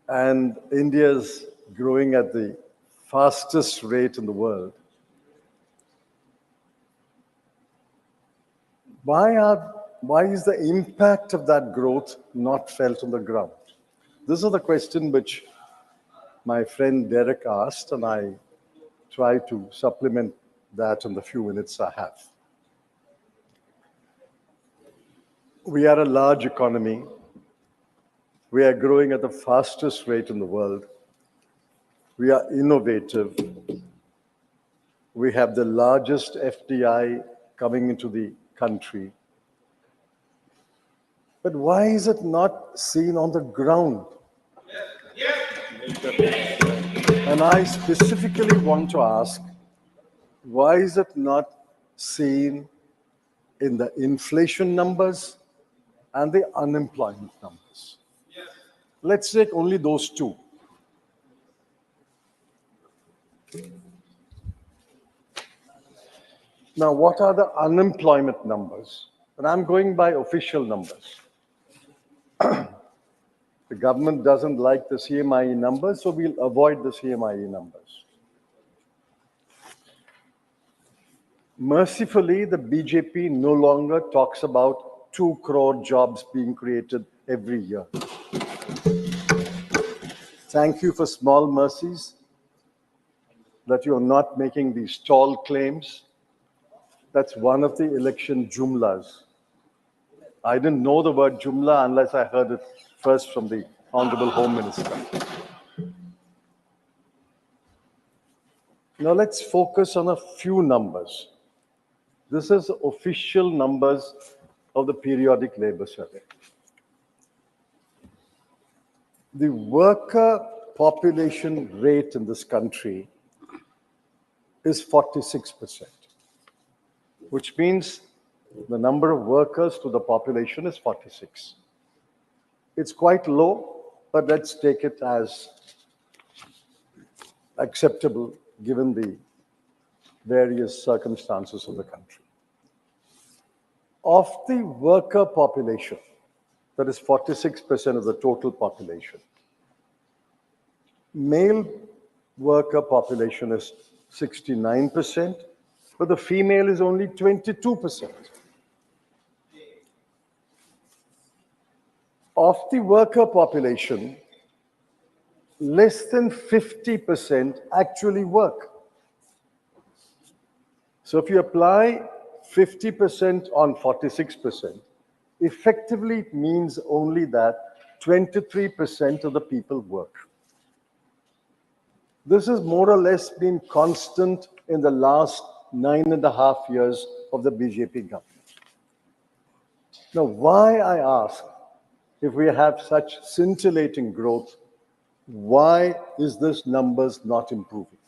and India is growing at the fastest rate in the world, why is the impact of that growth not felt on the ground? This is the question which my friend Derek asked, and I try to supplement that in the few minutes I have. We are a large economy. We are growing at the fastest rate in the world. We are innovative. We have the largest FDI coming into the country. But why is it not seen on the ground? And I specifically want to ask, why is it not seen in the inflation numbers and the unemployment numbers? Let's take only those two. Now, what are the unemployment numbers? And I'm going by official numbers. The government doesn't like the CMIE numbers, so we'll avoid the CMIE numbers. Mercifully, the BJP no longer talks about 2 crore jobs being created every year. Thank you for small mercies that you're not making these tall claims. That's one of the election jumlas. I didn't know the word jumla unless I heard it first from the Honorable Home Minister. Now let's focus on a few numbers. This is official numbers of the periodic labor survey. The worker population rate in this country is 46%, which means the number of workers to the population is 46. It's quite low, but let's take it as acceptable given the various circumstances of the country. Of the worker population, that is 46% of the total population, male worker population is 69%, but the female is only 22%. Of the worker population, less than 50% actually work. So if you apply 50% on 46%, effectively it means only that 23% of the people work. This has more or less been constant in the last 9.5 years of the BJP government. Now, why, I ask, if we have such scintillating growth, why is this numbers not improving?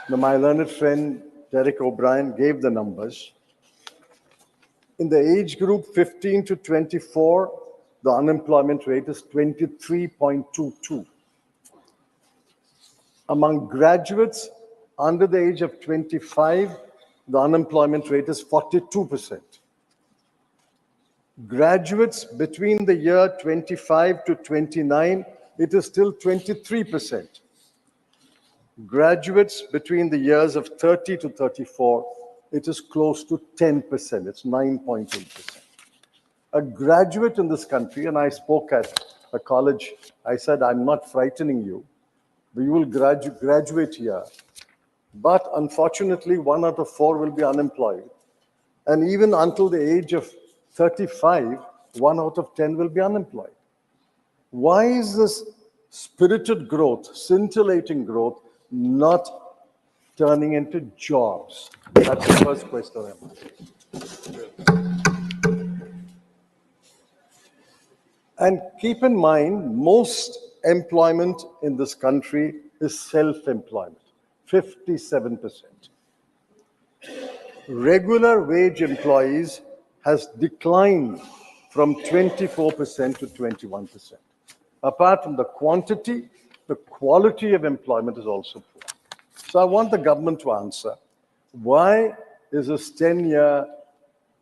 Now, my learned friend Derek O'Brien gave the numbers. In the age group 15 to 24, the unemployment rate is 23.22. Among graduates under the age of 25, the unemployment rate is 42%. Graduates between the year 25 to 29, it is still 23%. Graduates between the years of 30 to 34, it is close to 10%. It's 9.8%. A graduate in this country, and I spoke at a college, I said, I'm not frightening you, but you will graduate here. But unfortunately, 1 out of 4 will be unemployed. And even until the age of 35, 1 out of 10 will be unemployed. Why is this spirited growth, scintillating growth, not turning into jobs? That's the first question I'm asking. And keep in mind, most employment in this country is self-employment, 57%. Regular wage employees has declined from 24% to 21%. Apart from the quantity, the quality of employment is also poor. So I want the government to answer, why is this 10-year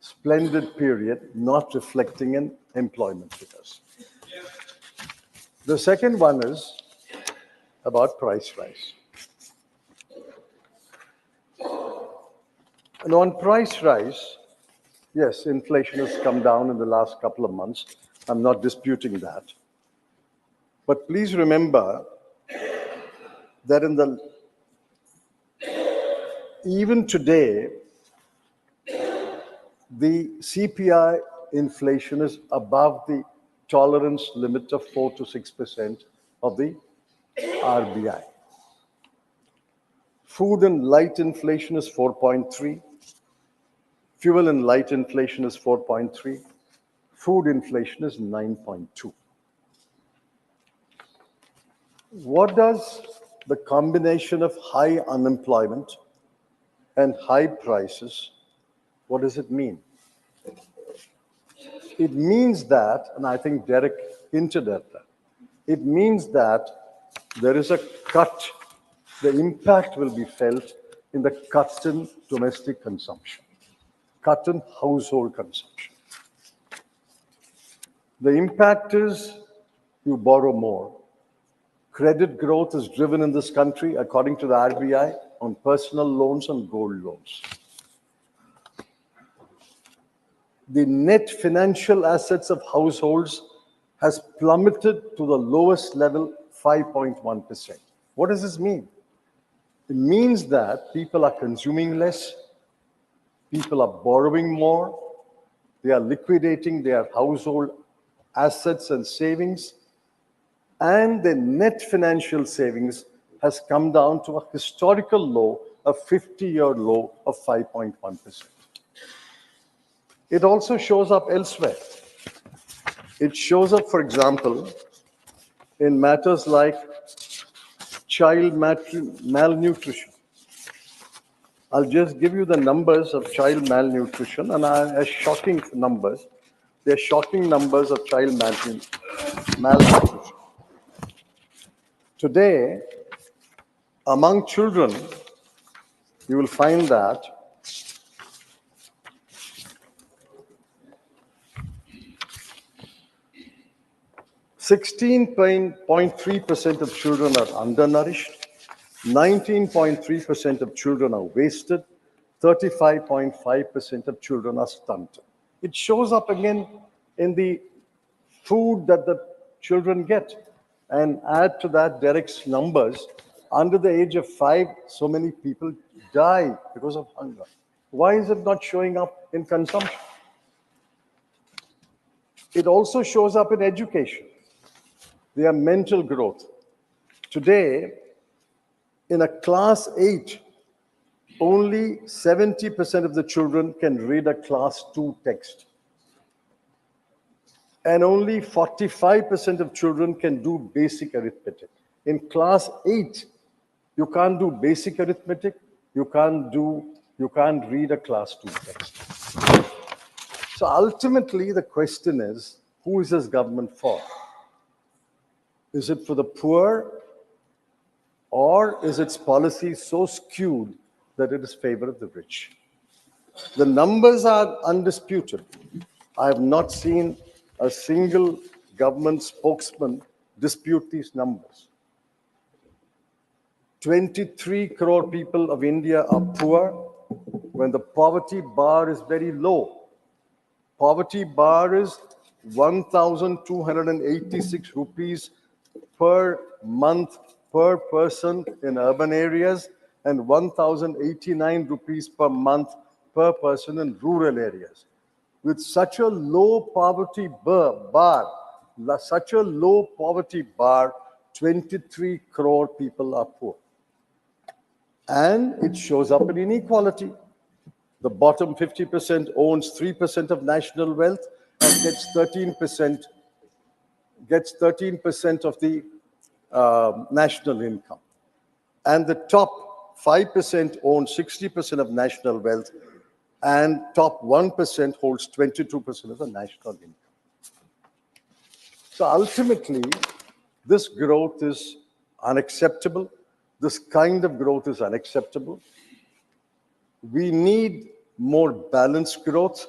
splendid period not reflecting in employment figures? The second one is about price rise. And on price rise, yes, inflation has come down in the last couple of months. I'm not disputing that. But please remember that even today, the CPI inflation is above the tolerance limit of 4 to 6% of the RBI. Food and light inflation is 4.3. Fuel and light inflation is 4.3. Food inflation is 9.2. What does the combination of high unemployment and high prices, what does it mean? It means that, and I think Derek hinted at that, it means that there is a cut, the impact will be felt in the cut in domestic consumption, cut in household consumption. The impact is you borrow more. Credit growth is driven in this country, according to the RBI, on personal loans and gold loans. The net financial assets of households has plummeted to the lowest level, 5.1%. What does this mean? It means that people are consuming less, people are borrowing more, they are liquidating their household assets and savings, and the net financial savings has come down to a historical low, a 50-year low of 5.1%. It also shows up elsewhere. It shows up, for example, in matters like child malnutrition. I'll just give you the numbers of child malnutrition, and are shocking numbers. They're shocking numbers of child malnutrition. Today, among children, you will find that 16.3% of children are undernourished, 19.3% of children are wasted, 35.5% of children are stunted. It shows up again in the food that the children get. And add to that Derek's numbers, under the age of 5, so many people die because of hunger. Why is it not showing up in consumption? It also shows up in education. Their mental growth. Today, in a class 8, only 70% of the children can read a class 2 text. And only 45% of children can do basic arithmetic. In class 8, you can't do basic arithmetic, you can't read a class 2 text. So ultimately, the question is, who is this government for? Is it for the poor, or is its policy so skewed that it is favor of the rich? The numbers are undisputed. I have not seen a single government spokesman dispute these numbers. 23 crore people of India are poor when the poverty bar is very low. Poverty bar is 1,286 rupees per month per person in urban areas and 1,089 rupees per month per person in rural areas. With such a low poverty bar, 23 crore people are poor. And it shows up in inequality. The bottom 50% owns 3% of national wealth and gets 13% of the national income. And the top 5% owns 60% of national wealth, and top 1% holds 22% of the national income. So ultimately, this growth is unacceptable. This kind of growth is unacceptable. We need more balanced growth.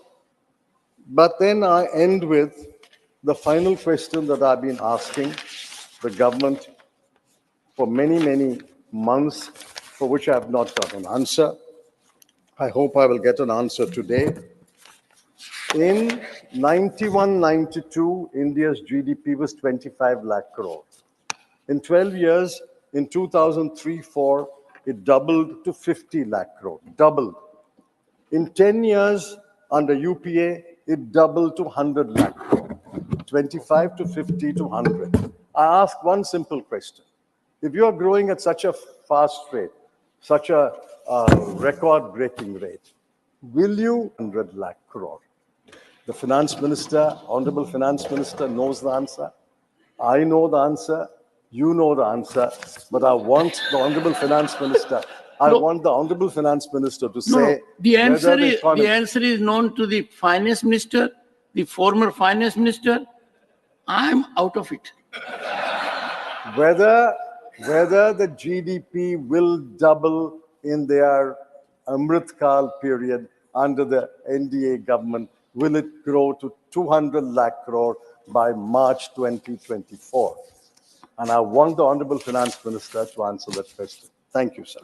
But then I end with the final question that I've been asking the government for many, many months, for which I have not got an answer. I hope I will get an answer today. In 91-92, India's GDP was 25 lakh crore. In 12 years, in 2003-04, it doubled to 50 lakh crore, doubled. In 10 years, under UPA, it doubled to 100 lakh crore, 25 to 50 to 100. I ask one simple question. If you are growing at such a fast rate, such a record-breaking rate? Will you 100 lakh crore? The finance minister, honorable finance minister, knows the answer. I know the answer. You know the answer. But I want the honorable finance minister. I No. want the honorable finance minister to No, say the answer whether the is economy. the answer is known to the finance minister, the former finance minister. I'm out of it. whether the GDP will double in their Amrit Kal period under the NDA government. Will it grow to 200 lakh crore by March 2024? And I want the Honorable Finance Minister to answer that question. Thank you, sir.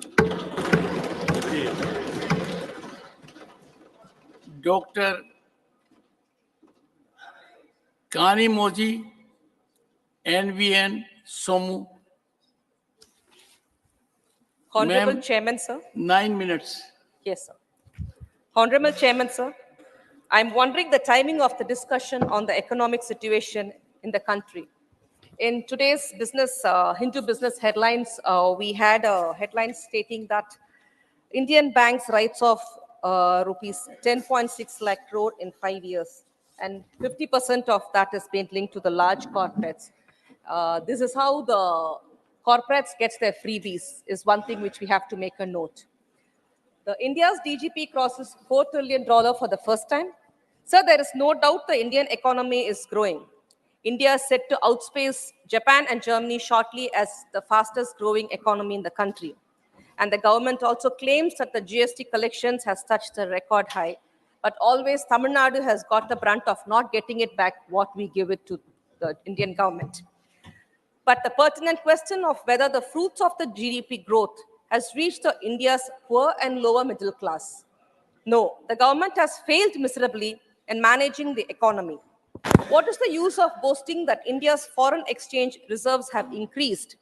Dr. Kani Moji, NVN Somu. Honorable Ma'am, Chairman, sir. 9 minutes. Yes, sir. Honorable Chairman, sir. I'm wondering the timing of the discussion on the economic situation in the country. In today's Hindu business headlines, we had a headline stating that Indian banks writes off rupees 10.6 lakh crore in 5 years, and 50% of that is being linked to the large corporates. This is how the corporates gets their freebies, is one thing which we have to make a note. The India's DGP crosses $4 trillion for the first time. Sir, there is no doubt the Indian economy is growing. India is set to outspace Japan and Germany shortly as the fastest growing economy in the country. And the government also claims that the GST collections has touched a record high. But always Tamil Nadu has got the brunt of not getting it back what we give it to the Indian government. But the pertinent question of whether the fruits of the GDP growth has reached the India's poor and lower middle class. No, the government has failed miserably in managing the economy. What is the use of boasting that India's foreign exchange reserves have increased?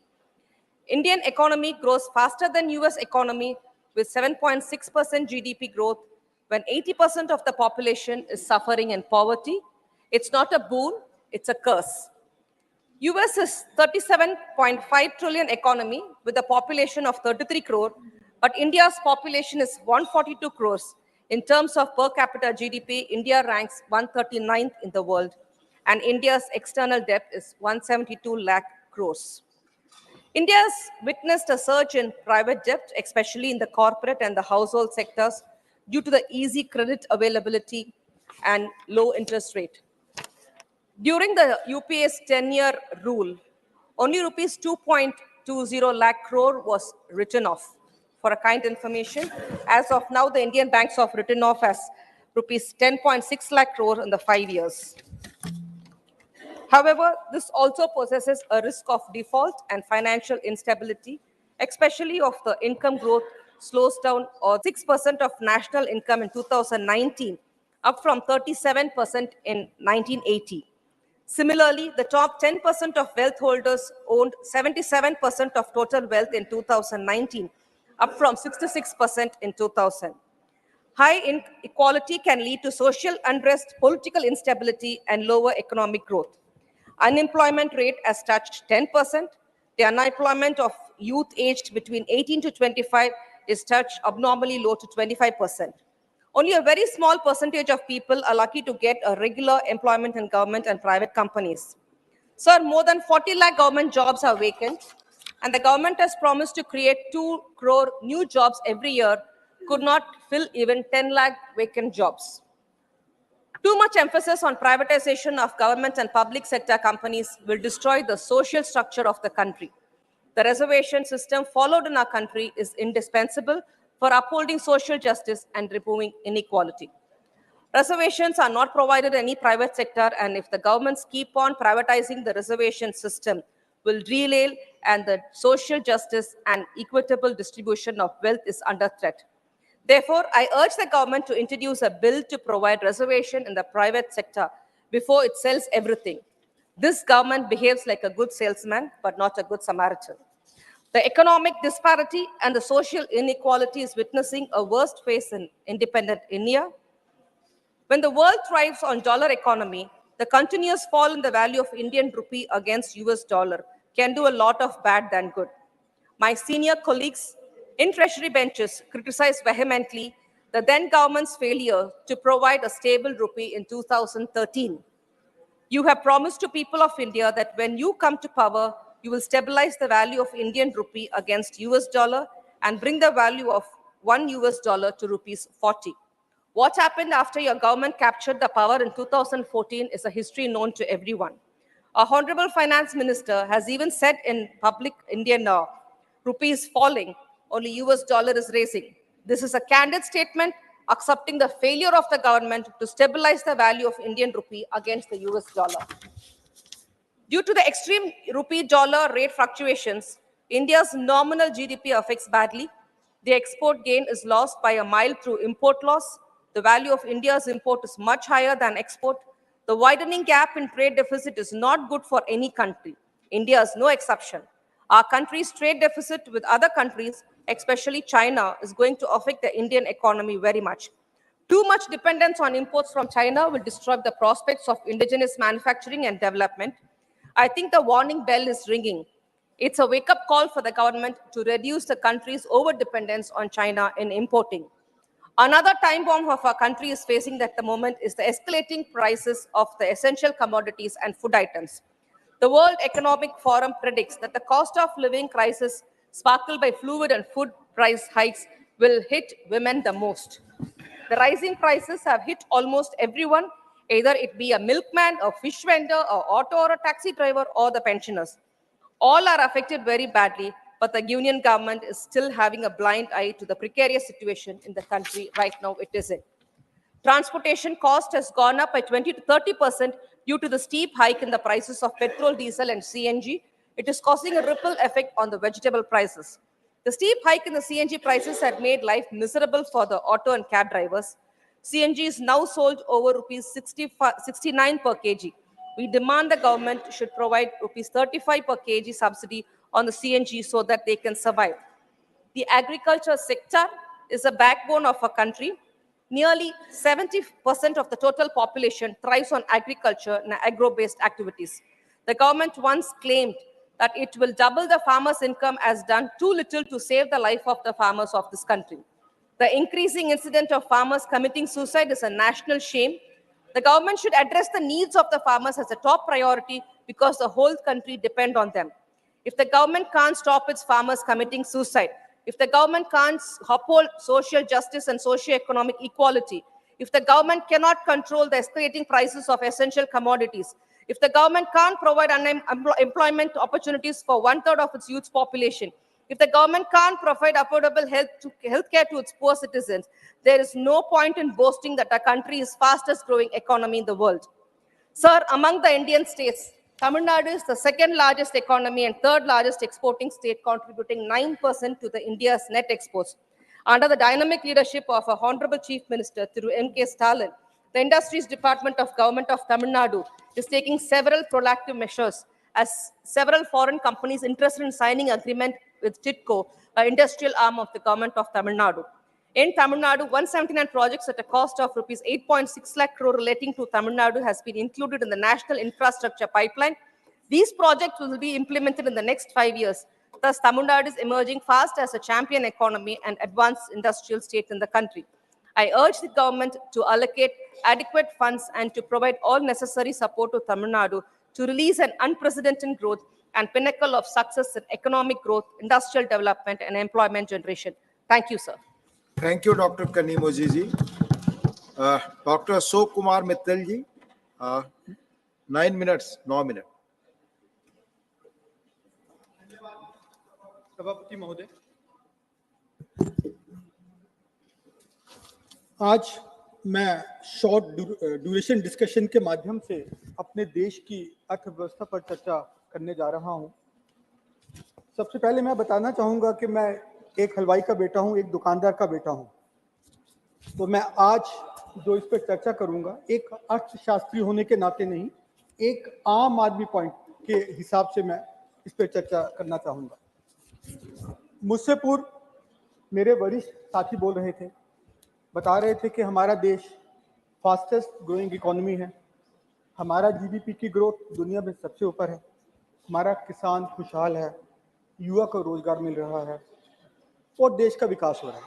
Indian economy grows faster than US economy with 7.6% GDP growth when 80% of the population is suffering in poverty. It's not a boon, it's a curse. US is 37.5 trillion economy with a population of 33 crore, but India's population is 142 crores. In terms of per capita GDP, India ranks 139th in the world, and India's external debt is 172 lakh crores. India has witnessed a surge in private debt, especially in the corporate and the household sectors, due to the easy credit availability and low interest rate. During the UPA's 10-year rule, only rupees 2.20 lakh crore was written off. For a kind information, as of now, the Indian banks have written off as rupees 10.6 lakh crore in the 5 years. However, this also possesses a risk of default and financial instability, especially if the income growth slows down or 6% of national income in 2019, up from 37% in 1980. Similarly, the top 10% of wealth holders owned 77% of total wealth in 2019, up from 66% in 2000. High inequality can lead to social unrest, political instability, and lower economic growth. Unemployment rate has touched 10%. The unemployment of youth aged between 18 to 25 is touched abnormally low to 25%. Only a very small percentage of people are lucky to get a regular employment in government and private companies. Sir, more than 40 lakh government jobs are vacant, and the government has promised to create 2 crore new jobs every year, could not fill even 10 lakh vacant jobs. Too much emphasis on privatization of government and public sector companies will destroy the social structure of the country. The reservation system followed in our country is indispensable for upholding social justice and removing inequality. Reservations are not provided in any private sector, and if the governments keep on privatizing the reservation system, will derail and the social justice and equitable distribution of wealth is under threat. Therefore, I urge the government to introduce a bill to provide reservation in the private sector before it sells everything. This government behaves like a good salesman, but not a good Samaritan. The economic disparity and the social inequality is witnessing a worst phase in independent India. When the world thrives on dollar economy, the continuous fall in the value of Indian rupee against US dollar can do a lot of bad than good. My senior colleagues in Treasury benches criticized vehemently the then government's failure to provide a stable rupee in 2013. You have promised to people of India that when you come to power, you will stabilize the value of Indian rupee against US dollar and bring the value of $1 to rupees 40. What happened after your government captured the power in 2014 is a history known to everyone. Our Honorable Finance Minister has even said in public Indian rupee is falling, only US dollar is raising. This is a candid statement accepting the failure of the government to stabilize the value of Indian rupee against the US dollar. Due to the extreme rupee-dollar rate fluctuations, India's nominal GDP affects badly. The export gain is lost by a mile through import loss. The value of India's import is much higher than export. The widening gap in trade deficit is not good for any country. India is no exception. Our country's trade deficit with other countries, especially China, is going to affect the Indian economy very much. Too much dependence on imports from China will destroy the prospects of indigenous manufacturing and development. I think the warning bell is ringing. It's a wake-up call for the government to reduce the country's over-dependence on China in importing. Another time bomb of our country is facing at the moment is the escalating prices of the essential commodities and food items. The World Economic Forum predicts that the cost of living crisis sparkled by fluid and food price hikes will hit women the most. The rising prices have hit almost everyone, either it be a milkman, a fish vendor, a auto or a taxi driver, or the pensioners. All are affected very badly, but the union government is still having a blind eye to the precarious situation in the country right now it is in. Transportation cost has gone up by 20 to 30% due to the steep hike in the prices of petrol, diesel, and CNG. It is causing a ripple effect on the vegetable prices. The steep hike in the CNG prices had made life miserable for the auto and cab drivers. CNG is now sold over rupees 69 per kg. We demand the government should provide rupees 35 per kg subsidy on the CNG so that they can survive. The agriculture sector is the backbone of our country. Nearly 70% of the total population thrives on agriculture and agro-based activities. The government once claimed that it will double the farmers' income has done too little to save the life of the farmers of this country. The increasing incident of farmers committing suicide is a national shame. The government should address the needs of the farmers as a top priority because the whole country depends on them. If the government can't stop its farmers committing suicide, if the government can't uphold social justice and socio-economic equality, if the government cannot control the escalating prices of essential commodities, if the government can't provide employment opportunities for 1/3 of its youth population, if the government can't provide affordable health care to its poor citizens, there is no point in boasting that our country is fastest growing economy in the world. Sir, among the Indian states, Tamil Nadu is the second largest economy and third largest exporting state, contributing 9% to the India's net exports. Under the dynamic leadership of our Honorable Chief Minister, through M.K. Stalin, the Industries Department of Government of Tamil Nadu is taking several proactive measures as several foreign companies interested in signing agreement with TIDCO, an industrial arm of the Government of Tamil Nadu. In Tamil Nadu, 179 projects at a cost of rupees 8.6 lakh crore relating to Tamil Nadu has been included in the National Infrastructure Pipeline. These projects will be implemented in the next 5 years. Thus, Tamil Nadu is emerging fast as a champion economy and advanced industrial state in the country. I urge the government to allocate adequate funds and to provide all necessary support to Tamil Nadu to release an unprecedented growth and pinnacle of success in economic growth, industrial development, and employment generation. Thank you, sir. Thank you, Dr. Kanimoji ji. Dr. Ashok Kumar Mittal ji, 9 minutes, 9 minutes. सभापति महोदय, आज मैं short duration discussion के माध्यम से अपने देश की अर्थव्यवस्था पर चर्चा करने जा रहा हूं। सबसे पहले मैं बताना चाहूंगा कि मैं एक हलवाई का बेटा हूं, एक दुकानदार का बेटा हूं। तो मैं आज जो इस पर चर्चा करूंगा, एक अर्थशास्त्री होने के नाते नहीं, एक आम आदमी पॉइंट के हिसाब से मैं इस पर चर्चा करना चाहूंगा। मुझसे पूर्व मेरे वरिष्ठ साथी बोल रहे थे, बता रहे थे कि हमारा देश फास्टेस्ट ग्रोइंग इकोनॉमी है, हमारा जीडीपी की ग्रोथ दुनिया में सबसे ऊपर है, हमारा किसान खुशहाल है, युवा को रोजगार मिल रहा है। और देश का विकास हो रहा है।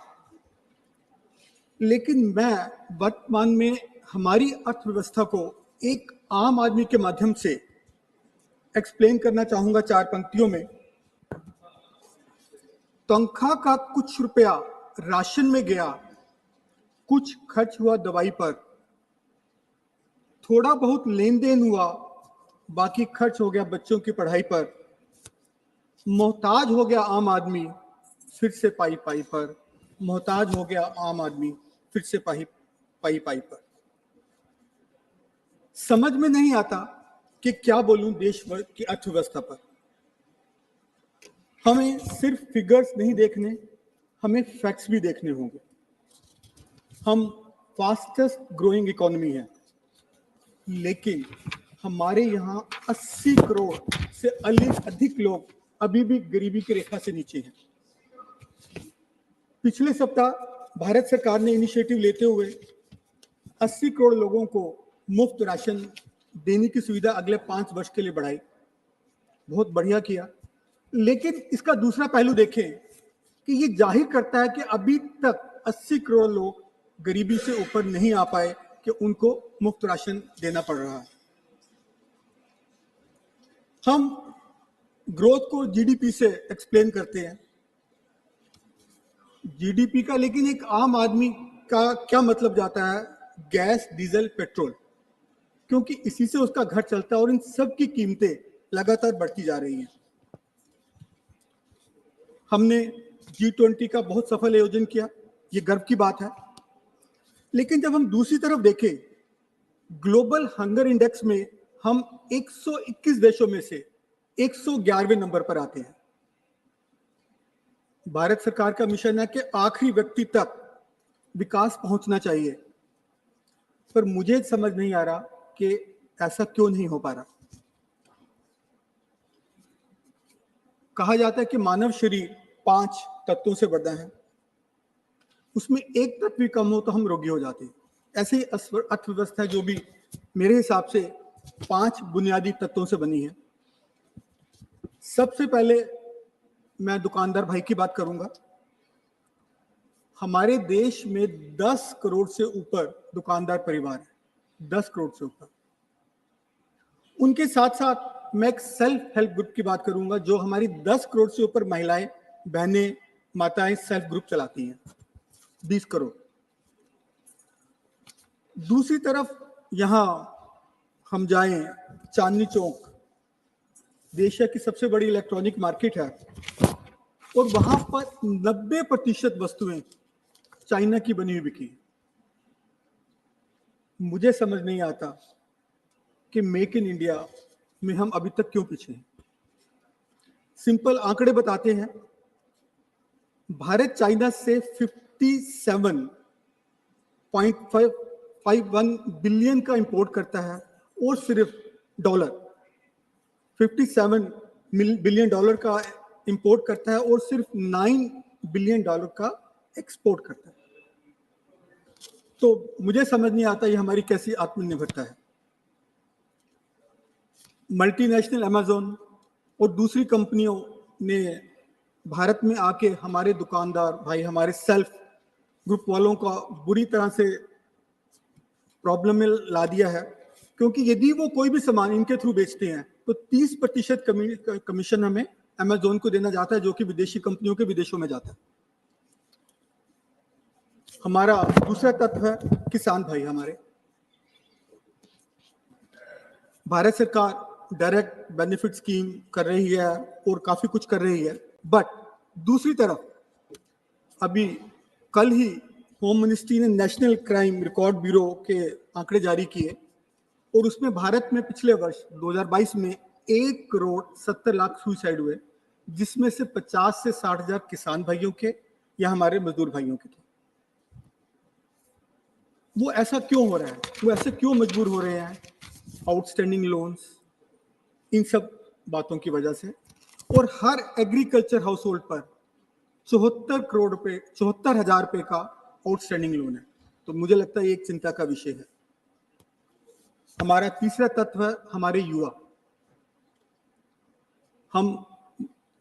लेकिन मैं वर्तमान में हमारी अर्थव्यवस्था को एक आम आदमी के माध्यम से एक्सप्लेन करना चाहूंगा 4 पंक्तियों में। तनख्वाह का कुछ रुपया राशन में गया, कुछ खर्च हुआ दवाई पर, थोड़ा बहुत लेन देन हुआ, बाकी खर्च हो गया बच्चों की पढ़ाई पर। मोहताज हो गया आम आदमी, फिर से पाई पाई पर। मोहताज हो गया आम आदमी, फिर से पाई पाई पर। समझ में नहीं आता कि क्या बोलूं देश भर की अर्थव्यवस्था पर। हमें सिर्फ फिगर्स नहीं देखने, हमें फैक्ट्स भी देखने होंगे। हम फास्टेस्ट ग्रोइंग इकोनॉमी है, लेकिन हमारे यहाँ 80 करोड़ से अधिक लोग अभी भी गरीबी की रेखा से नीचे हैं। पिछले सप्ताह भारत सरकार ने इनिशिएटिव लेते हुए 80 करोड़ लोगों को मुफ्त राशन देने की सुविधा अगले 5 वर्ष के लिए बढ़ाई। बहुत बढ़िया किया, लेकिन इसका दूसरा पहलू देखें कि ये जाहिर करता है कि अभी तक 80 करोड़ लोग गरीबी से ऊपर नहीं आ पाए कि उनको मुफ्त राशन देना पड़ रहा है। हम ग्रोथ को जीडीपी से एक्सप्लेन करते हैं, जीडीपी का, लेकिन एक आम आदमी का क्या मतलब जाता है? गैस, डीजल, पेट्रोल, क्योंकि इसी से उसका घर चलता है और इन सब की कीमतें लगातार बढ़ती जा रही हैं। हमने G20 का बहुत सफल आयोजन किया, ये गर्व की बात है। लेकिन जब हम दूसरी तरफ देखें, ग्लोबल हंगर इंडेक्स में हम 121 देशों में से 111वें नंबर पर आते हैं। भारत सरकार का मिशन है कि आखिरी व्यक्ति तक विकास पहुंचना चाहिए, पर मुझे समझ नहीं आ रहा कि ऐसा क्यों नहीं हो पा रहा। कहा जाता है कि मानव शरीर 5 तत्वों से बना है, उसमें एक तत्व भी कम हो तो हम रोगी हो जाते हैं। ऐसे ही अर्थव्यवस्था जो भी मेरे हिसाब से 5 बुनियादी तत्वों से बनी है। सबसे पहले मैं दुकानदार भाई की बात करूंगा। हमारे देश में 10 करोड़ से ऊपर दुकानदार परिवार है, 10 करोड़ से ऊपर। उनके साथ साथ मैं एक सेल्फ हेल्प ग्रुप की बात करूंगा, जो हमारी 10 करोड़ से ऊपर महिलाएं, बहनें, माताएं सेल्फ ग्रुप चलाती हैं, 20 करोड़। दूसरी तरफ यहां हम जाएं, चांदनी चौक एशिया की सबसे बड़ी इलेक्ट्रॉनिक मार्केट है, और वहां पर 90% वस्तुएं चाइना की बनी हुई बिकी। मुझे समझ नहीं आता कि मेक इन इंडिया में हम अभी तक क्यों पीछे हैं। सिंपल आंकड़े बताते हैं, भारत चाइना से 57.51 बिलियन का इंपोर्ट करता है, और सिर्फ डॉलर 57 बिलियन डॉलर का इंपोर्ट करता है, और सिर्फ 9 बिलियन डॉलर का एक्सपोर्ट करता है। तो मुझे समझ नहीं आता ये हमारी कैसी आत्मनिर्भरता है। मल्टीनेशनल अमेज़न और दूसरी कंपनियों ने भारत में आके हमारे दुकानदार भाई, हमारे सेल्फ ग्रुप वालों का बुरी तरह से प्रॉब्लम में ला दिया है, क्योंकि यदि वो कोई भी सामान इनके थ्रू बेचते हैं तो 30% कमीशन हमें अमेज़न को देना जाता है, जो कि विदेशी कंपनियों के विदेशों में जाता है। हमारा दूसरा तत्व है किसान भाई। हमारे भारत सरकार डायरेक्ट बेनिफिट स्कीम कर रही है और काफी कुछ कर रही है, बट दूसरी तरफ अभी कल ही होम मिनिस्ट्री ने नेशनल क्राइम रिकॉर्ड ब्यूरो के आंकड़े जारी किए, और उसमें भारत में पिछले वर्ष 2022 में 1 करोड़ 70 लाख सुसाइड हुए, जिसमें से 50 से 60 हजार किसान भाइयों के या हमारे मजदूर भाइयों के थे। वो ऐसा क्यों हो रहा है? वो ऐसे क्यों मजबूर हो रहे हैं? आउटस्टैंडिंग लोन्स, इन सब बातों की वजह से। और हर एग्रीकल्चर हाउस होल्ड पर 74,हजार रुपए का आउटस्टैंडिंग लोन है। तो मुझे लगता है ये एक चिंता का विषय है। हमारा तीसरा तत्व है हमारे युवा। हम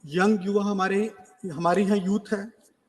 यंग युवा, हमारे यहाँ यूथ है,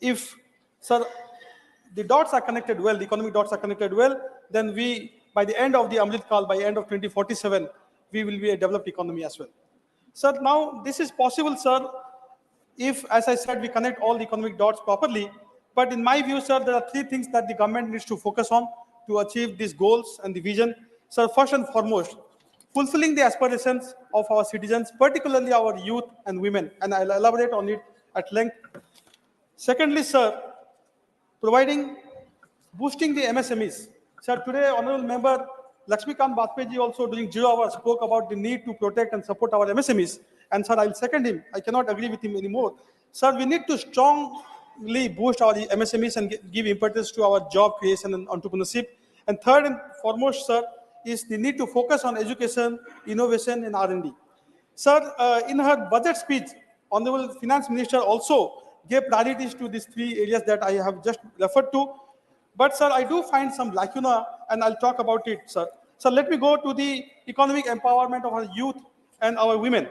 if, sir, the dots are connected well, the economic dots are connected well, then we, by the end of the Amrit Kal, by the end of 2047, we will be a developed economy as well. Sir, now this is possible, sir, if, as I said, we connect all the economic dots properly. But in my view, sir, there are three things that the government needs to focus on to achieve these goals and the vision. Sir, first and foremost, fulfilling the aspirations of our citizens, particularly our youth and women, and I'll elaborate on it at length. Secondly, sir, boosting the MSMEs. Sir, today, Honorable Member Lakshmikant Bajpayee also during 0 hour spoke about the need to protect and support our MSMEs. And sir, I'll second him. I cannot agree with him anymore. Sir, we need to strongly boost our MSMEs and give impetus to our job creation and entrepreneurship. And third and foremost, sir, is the need to focus on education, innovation, and R&D. Sir, in her budget speech, Honorable Finance Minister also gave priorities to these three areas that I have just referred to. But, sir, I do find some lacuna, and I'll talk about it, sir. So let me go to the economic empowerment of our youth and our women.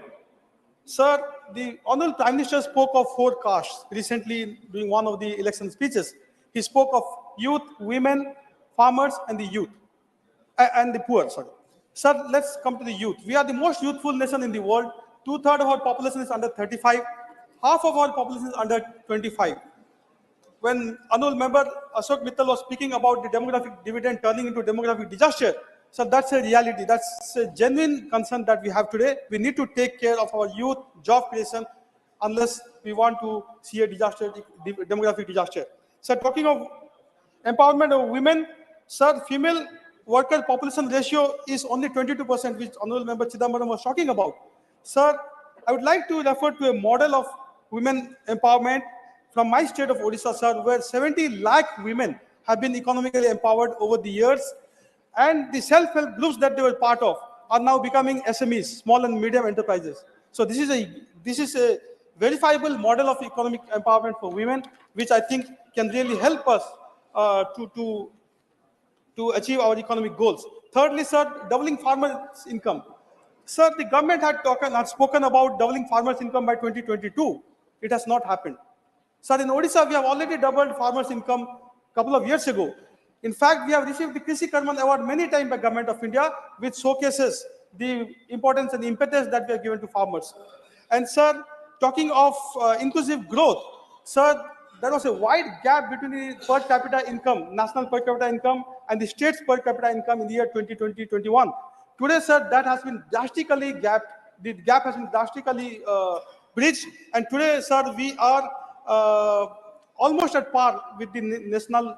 Sir, the Honorable Prime Minister spoke of 4 castes recently during one of the election speeches. He spoke of youth, women, farmers, and the youth, and the poor, sorry. Sir, let's come to the youth. We are the most youthful nation in the world. 2/3 of our population is under 35. Half of our population is under 25. When Honorable Member Ashok Mittal was speaking about the demographic dividend turning into demographic disaster, so that's a reality. That's a genuine concern that we have today. We need to take care of our youth, job creation, unless we want to see a disaster, demographic disaster. So talking of empowerment of women, sir, female worker population ratio is only 22%, which Honorable Member Chidambaram was talking about. Sir, I would like to refer to a model of women empowerment from my state of Odisha, sir, where 70 lakh women have been economically empowered over the years, and the self-help groups that they were part of are now becoming SMEs, small and medium enterprises. So this is a verifiable model of economic empowerment for women, which I think can really help us to achieve our economic goals. Thirdly, sir, doubling farmers' income. Sir, the government had spoken about doubling farmers' income by 2022. It has not happened. Sir, in Odisha, we have already doubled farmers' income a couple of years ago. In fact, we have received the Krishi Karman Award many times by Government of India, which showcases the importance and impetus that we have given to farmers. And sir, talking of inclusive growth, sir, there was a wide gap between the per capita income, national per capita income, and the state's per capita income in the year 2020-21. Today, sir, that has been drastically gapped. The gap has been drastically bridged. And today, sir, we are almost at par with the national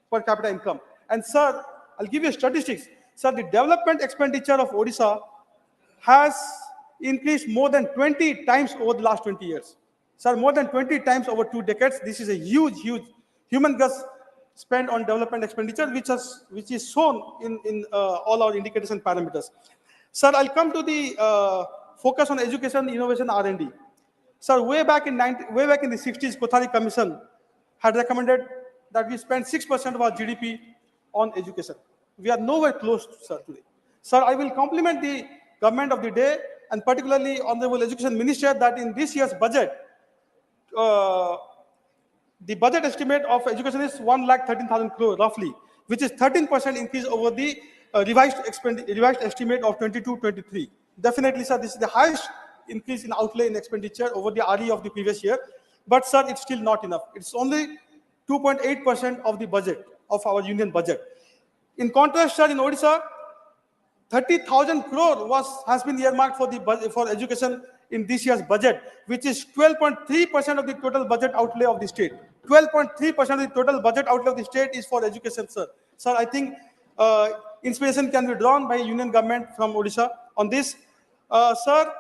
per capita income. And sir, I'll give you statistics. Sir, the development expenditure of Odisha has increased more than 20 times over the last 20 years. Sir, more than 20 times over 2 decades. This is a huge humongous spend on development expenditure, which is shown in all our indicators and parameters. Sir, I'll come to the focus on education, innovation, R&D. Sir, way back in the 60s, Kothari Commission had recommended that we spend 6% of our GDP on education. We are nowhere close, sir, today. Sir, I will compliment the government of the day, and particularly Honorable Education Minister, that in this year's budget, the budget estimate of education is 1,13,000 crore roughly, which is 13% increase over the revised estimate of 22-23. Definitely, sir, this is the highest increase in outlay in expenditure over the RE of the previous year. But, sir, it's still not enough. It's only 2.8% of the budget, of our union budget. In contrast, sir, in Odisha, 30,000 crore has been earmarked for education in this year's budget, which is 12.3% of the total budget outlay of the state. 12.3% of the total budget outlay of the state is for education, sir. Sir, I think inspiration can be drawn by union government from Odisha on this. Sir,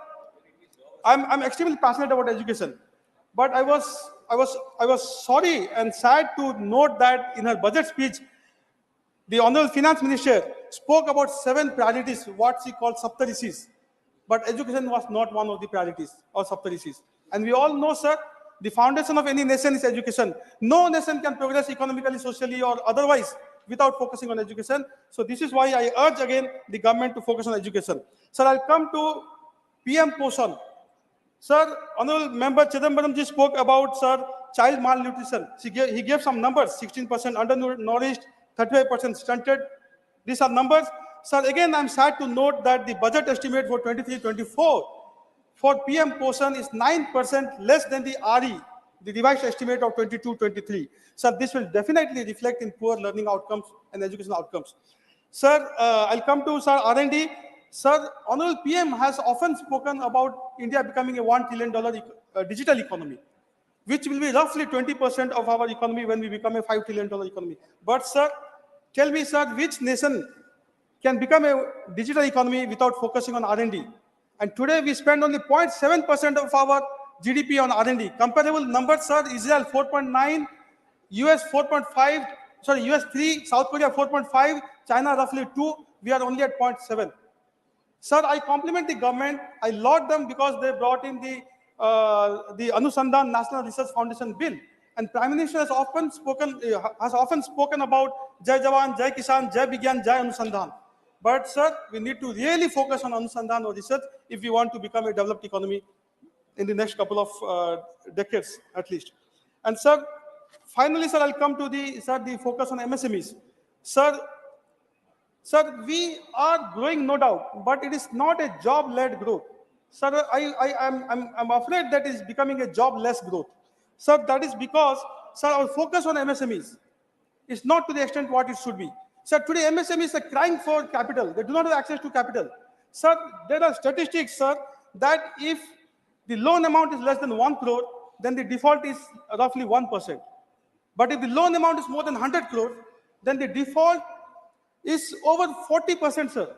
I'm extremely passionate about education, but I was sorry and sad to note that in her budget speech, the Honorable Finance Minister spoke about 7 priorities, what she called Saptarisis. But education was not one of the priorities or Saptarisis. And we all know, sir, the foundation of any nation is education. No nation can progress economically, socially, or otherwise without focusing on education. So this is why I urge again the government to focus on education. Sir, I'll come to PM Poshan. Sir, Honorable Member Chidambaram ji spoke about, sir, child malnutrition. He gave some numbers: 16% undernourished, 35% stunted. These are numbers. Sir, again, I'm sad to note that the budget estimate for 23-24 for PM Poshan is 9% less than the RE, the revised estimate of 22-23. Sir, this will definitely reflect in poor learning outcomes and educational outcomes. Sir, I'll come to Sir R&D. Sir, Honorable PM has often spoken about India becoming a $1 trillion digital economy, which will be roughly 20% of our economy when we become a $5 trillion economy. But sir, tell me, sir, which nation can become a digital economy without focusing on R&D? And today we spend only 0.7% of our GDP on R&D. Comparable numbers, sir: Israel 4.9, US 4.5, sorry, US 3, South Korea 4.5, China roughly 2. We are only at 0.7. Sir, I compliment the government. I laud them because they brought in the Anusandhan National Research Foundation bill. And Prime Minister has often spoken about Jai Jawan, Jai Kisan, Jai Vigyan, Jai Anusandhan. But sir, we need to really focus on Anusandhan or research if we want to become a developed economy in the next couple of decades at least. And sir, finally, sir, I'll come to the focus on MSMEs. Sir, we are growing, no doubt, but it is not a job-led growth. Sir, I'm afraid that is becoming a job-less growth. Sir, that is because, sir, our focus on MSMEs is not to the extent what it should be. Sir, today MSMEs are crying for capital. They do not have access to capital. Sir, there are statistics, sir, that if the loan amount is less than 1 crore, then the default is roughly 1%. But if the loan amount is more than 100 crore, then the default is over 40%, sir.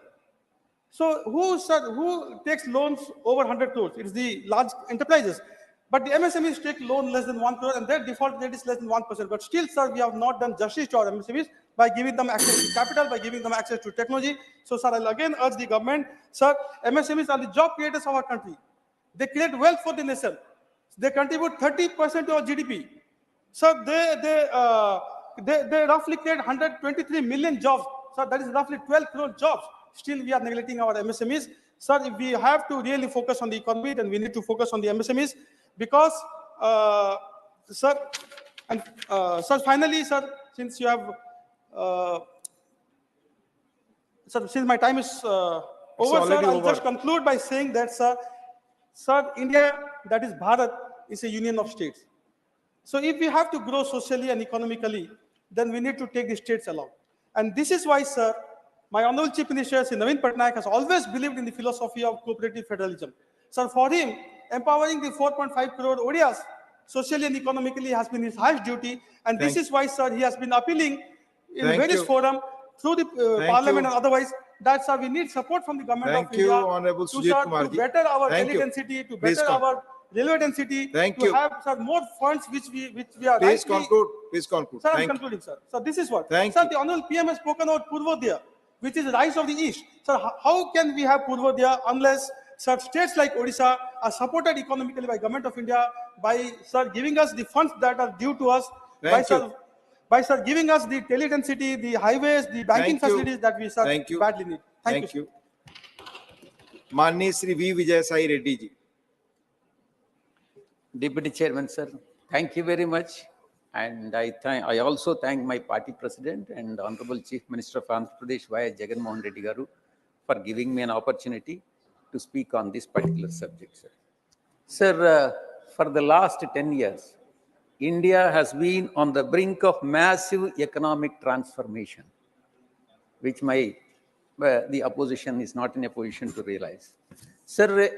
So who takes loans over 100 crores? It's the large enterprises. But the MSMEs take loan less than 1 crore and their default rate is less than 1%. But still, sir, we have not done justice to our MSMEs by giving them access to capital, by giving them access to technology. So, sir, I'll again urge the government, sir, MSMEs are the job creators of our country. They create wealth for the nation. They contribute 30% to our GDP. Sir, they roughly create 123 million jobs. Sir, that is roughly 12 crore jobs. Still, we are neglecting our MSMEs. Sir, if we have to really focus on the economy, then we need to focus on the MSMEs because, sir, and sir, finally, sir, since you have, sir, since my time is over, sir, I'll just conclude by saying that, sir, India, that is Bharat, is a union of states. So if we have to grow socially and economically, then we need to take the states along. And this is why, sir, my Honorable Chief Minister, Sri Naveen Patnaik, has always believed in the philosophy of cooperative federalism. Sir, for him, empowering the 4.5 crore Odias socially and economically has been his highest duty. And this is why, sir, he has been appealing in various forums through the parliament and otherwise that, sir, we need support from the government of India Honorable to better our tele density, to better our railway density, to have, sir, more funds which we are Please conclude. Please conclude. Sir, I'm concluding, sir. So this is what. Sir, the Honorable PM has spoken about Purvodaya, which is the rise of the East. Sir, how can we have Purvodaya unless, sir, states like Odisha are supported economically by Government of India by, sir, giving us the funds that are due to us, by, sir, giving us the tele density, the highways, the banking facilities that we, sir, badly need. Thank you. Manni Sri V. Vijay Sai Reddy ji. Deputy Chairman, sir, thank you very much. And I also thank my party president and Honorable Chief Minister of Andhra Pradesh, Y. Jagan Mohan Reddy Garu, for giving me an opportunity to speak on this particular subject, sir. Sir, for the last 10 years, India has been on the brink of massive economic transformation, which the opposition is not in a position to realize. Sir,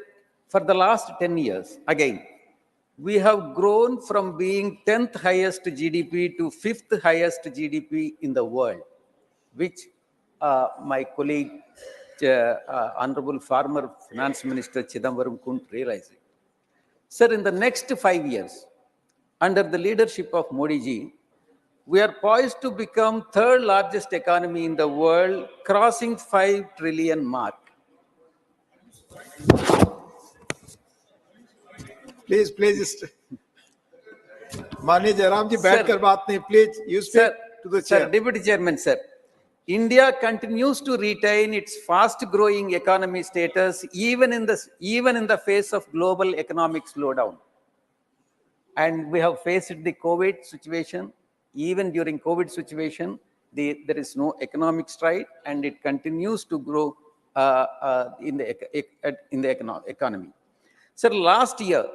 for the last 10 years, again, we have grown from being 10th highest GDP to 5th highest GDP in the world, which my colleague, Honorable former Finance Minister Chidambaram couldn't realize it. Sir, in the next 5 years, under the leadership of Modi ji, we are poised to become third largest economy in the world, crossing 5 trillion mark. Please. Mani Jairam ji, baith kar baat nahi. Please, you speak to the chair. Sir, Deputy Chairman, sir. India continues to retain its fast-growing economy status even in the face of global economic slowdown. and we have faced the COVID situation. Even during COVID situation, there is no economic stride, and it continues to grow in the economy. Sir, last year,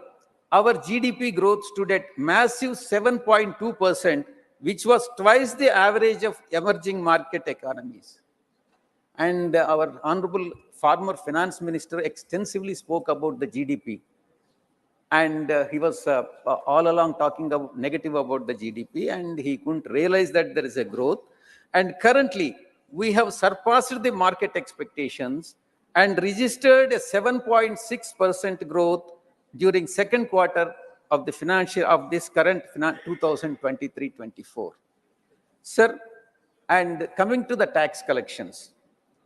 our GDP growth stood at massive 7.2%, which was twice the average of emerging market economies. And our honorable former finance minister extensively spoke about the GDP. And he was all along talking negative about the GDP, and he couldn't realize that there is a growth. And currently, we have surpassed the market expectations and registered a 7.6% growth during second quarter of the financial of this current 2023-24. Sir, and coming to the tax collections,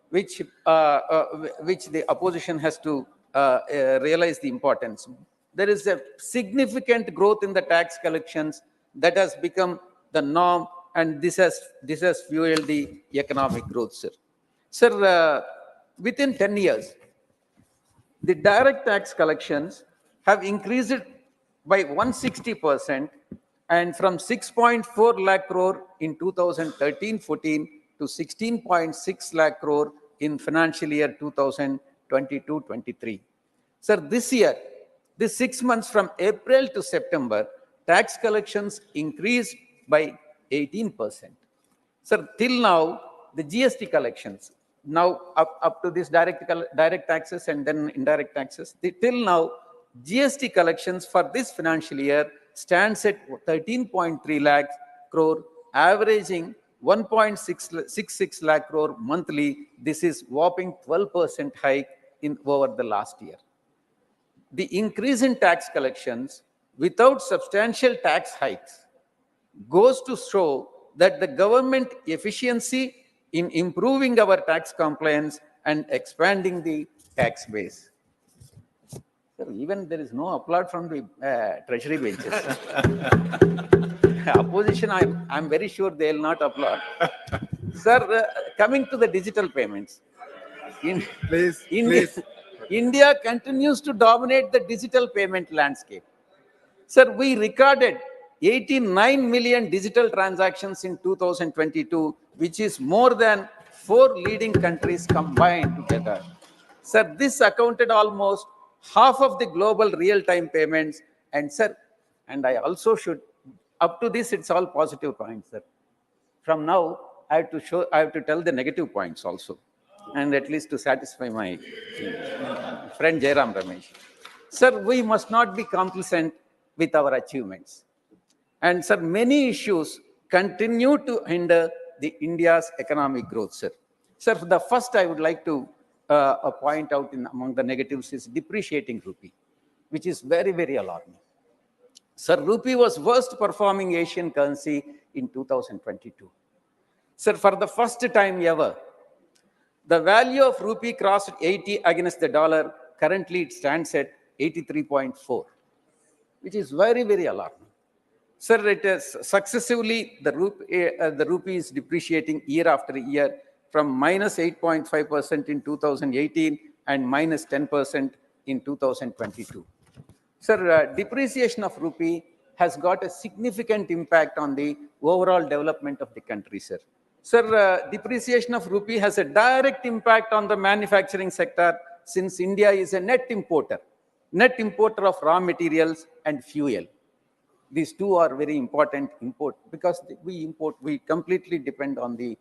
which the opposition has to realize the importance. There is a significant growth in the tax collections that has become the norm, and this has fueled the economic growth, sir. Sir, within 10 years, the direct tax collections have increased by 160%, and from 6.4 lakh crore in 2013-14 to 16.6 lakh crore in financial year 2022-23. Sir, this year, this 6 months from April to September, tax collections increased by 18%. Sir, till now, the GST collections, now up to this direct taxes and then indirect taxes, till now, GST collections for this financial year stands at 13.3 lakh crore, averaging 1.66 lakh crore monthly. This is whopping 12% hike over the last year. The increase in tax collections without substantial tax hikes goes to show that the government efficiency in improving our tax compliance and expanding the tax base. Sir, even there is no applaud from the treasury benches. Opposition, I'm very sure they will not applaud. Sir, coming to the digital payments. Please. India continues to dominate the digital payment landscape. Sir, we recorded 89 million digital transactions in 2022, which is more than 4 leading countries combined together. Sir, this accounted almost half of the global real-time payments. And sir, and I also should, up to this, it's all positive points, sir. From now, I have to tell the negative points also, and at least to satisfy my friend Jairam Ramesh. Sir, we must not be complacent with our achievements. And sir, many issues continue to hinder the India's economic growth, sir. Sir, the first I would like to point out among the negatives is depreciating rupee, which is very, very alarming. Sir, rupee was worst performing Asian currency in 2022. Sir, for the first time ever, the value of rupee crossed 80 against the dollar. Currently, it stands at 83.4, which is very, very alarming. Sir, it is successively, the rupee is depreciating year after year from minus 8.5% in 2018 and minus 10% in 2022. Sir, depreciation of rupee has got a significant impact on the overall development of the country, sir. Sir, depreciation of rupee has a direct impact on the manufacturing sector, since India is a net importer of raw materials and fuel. These two are very important import, because we completely depend on the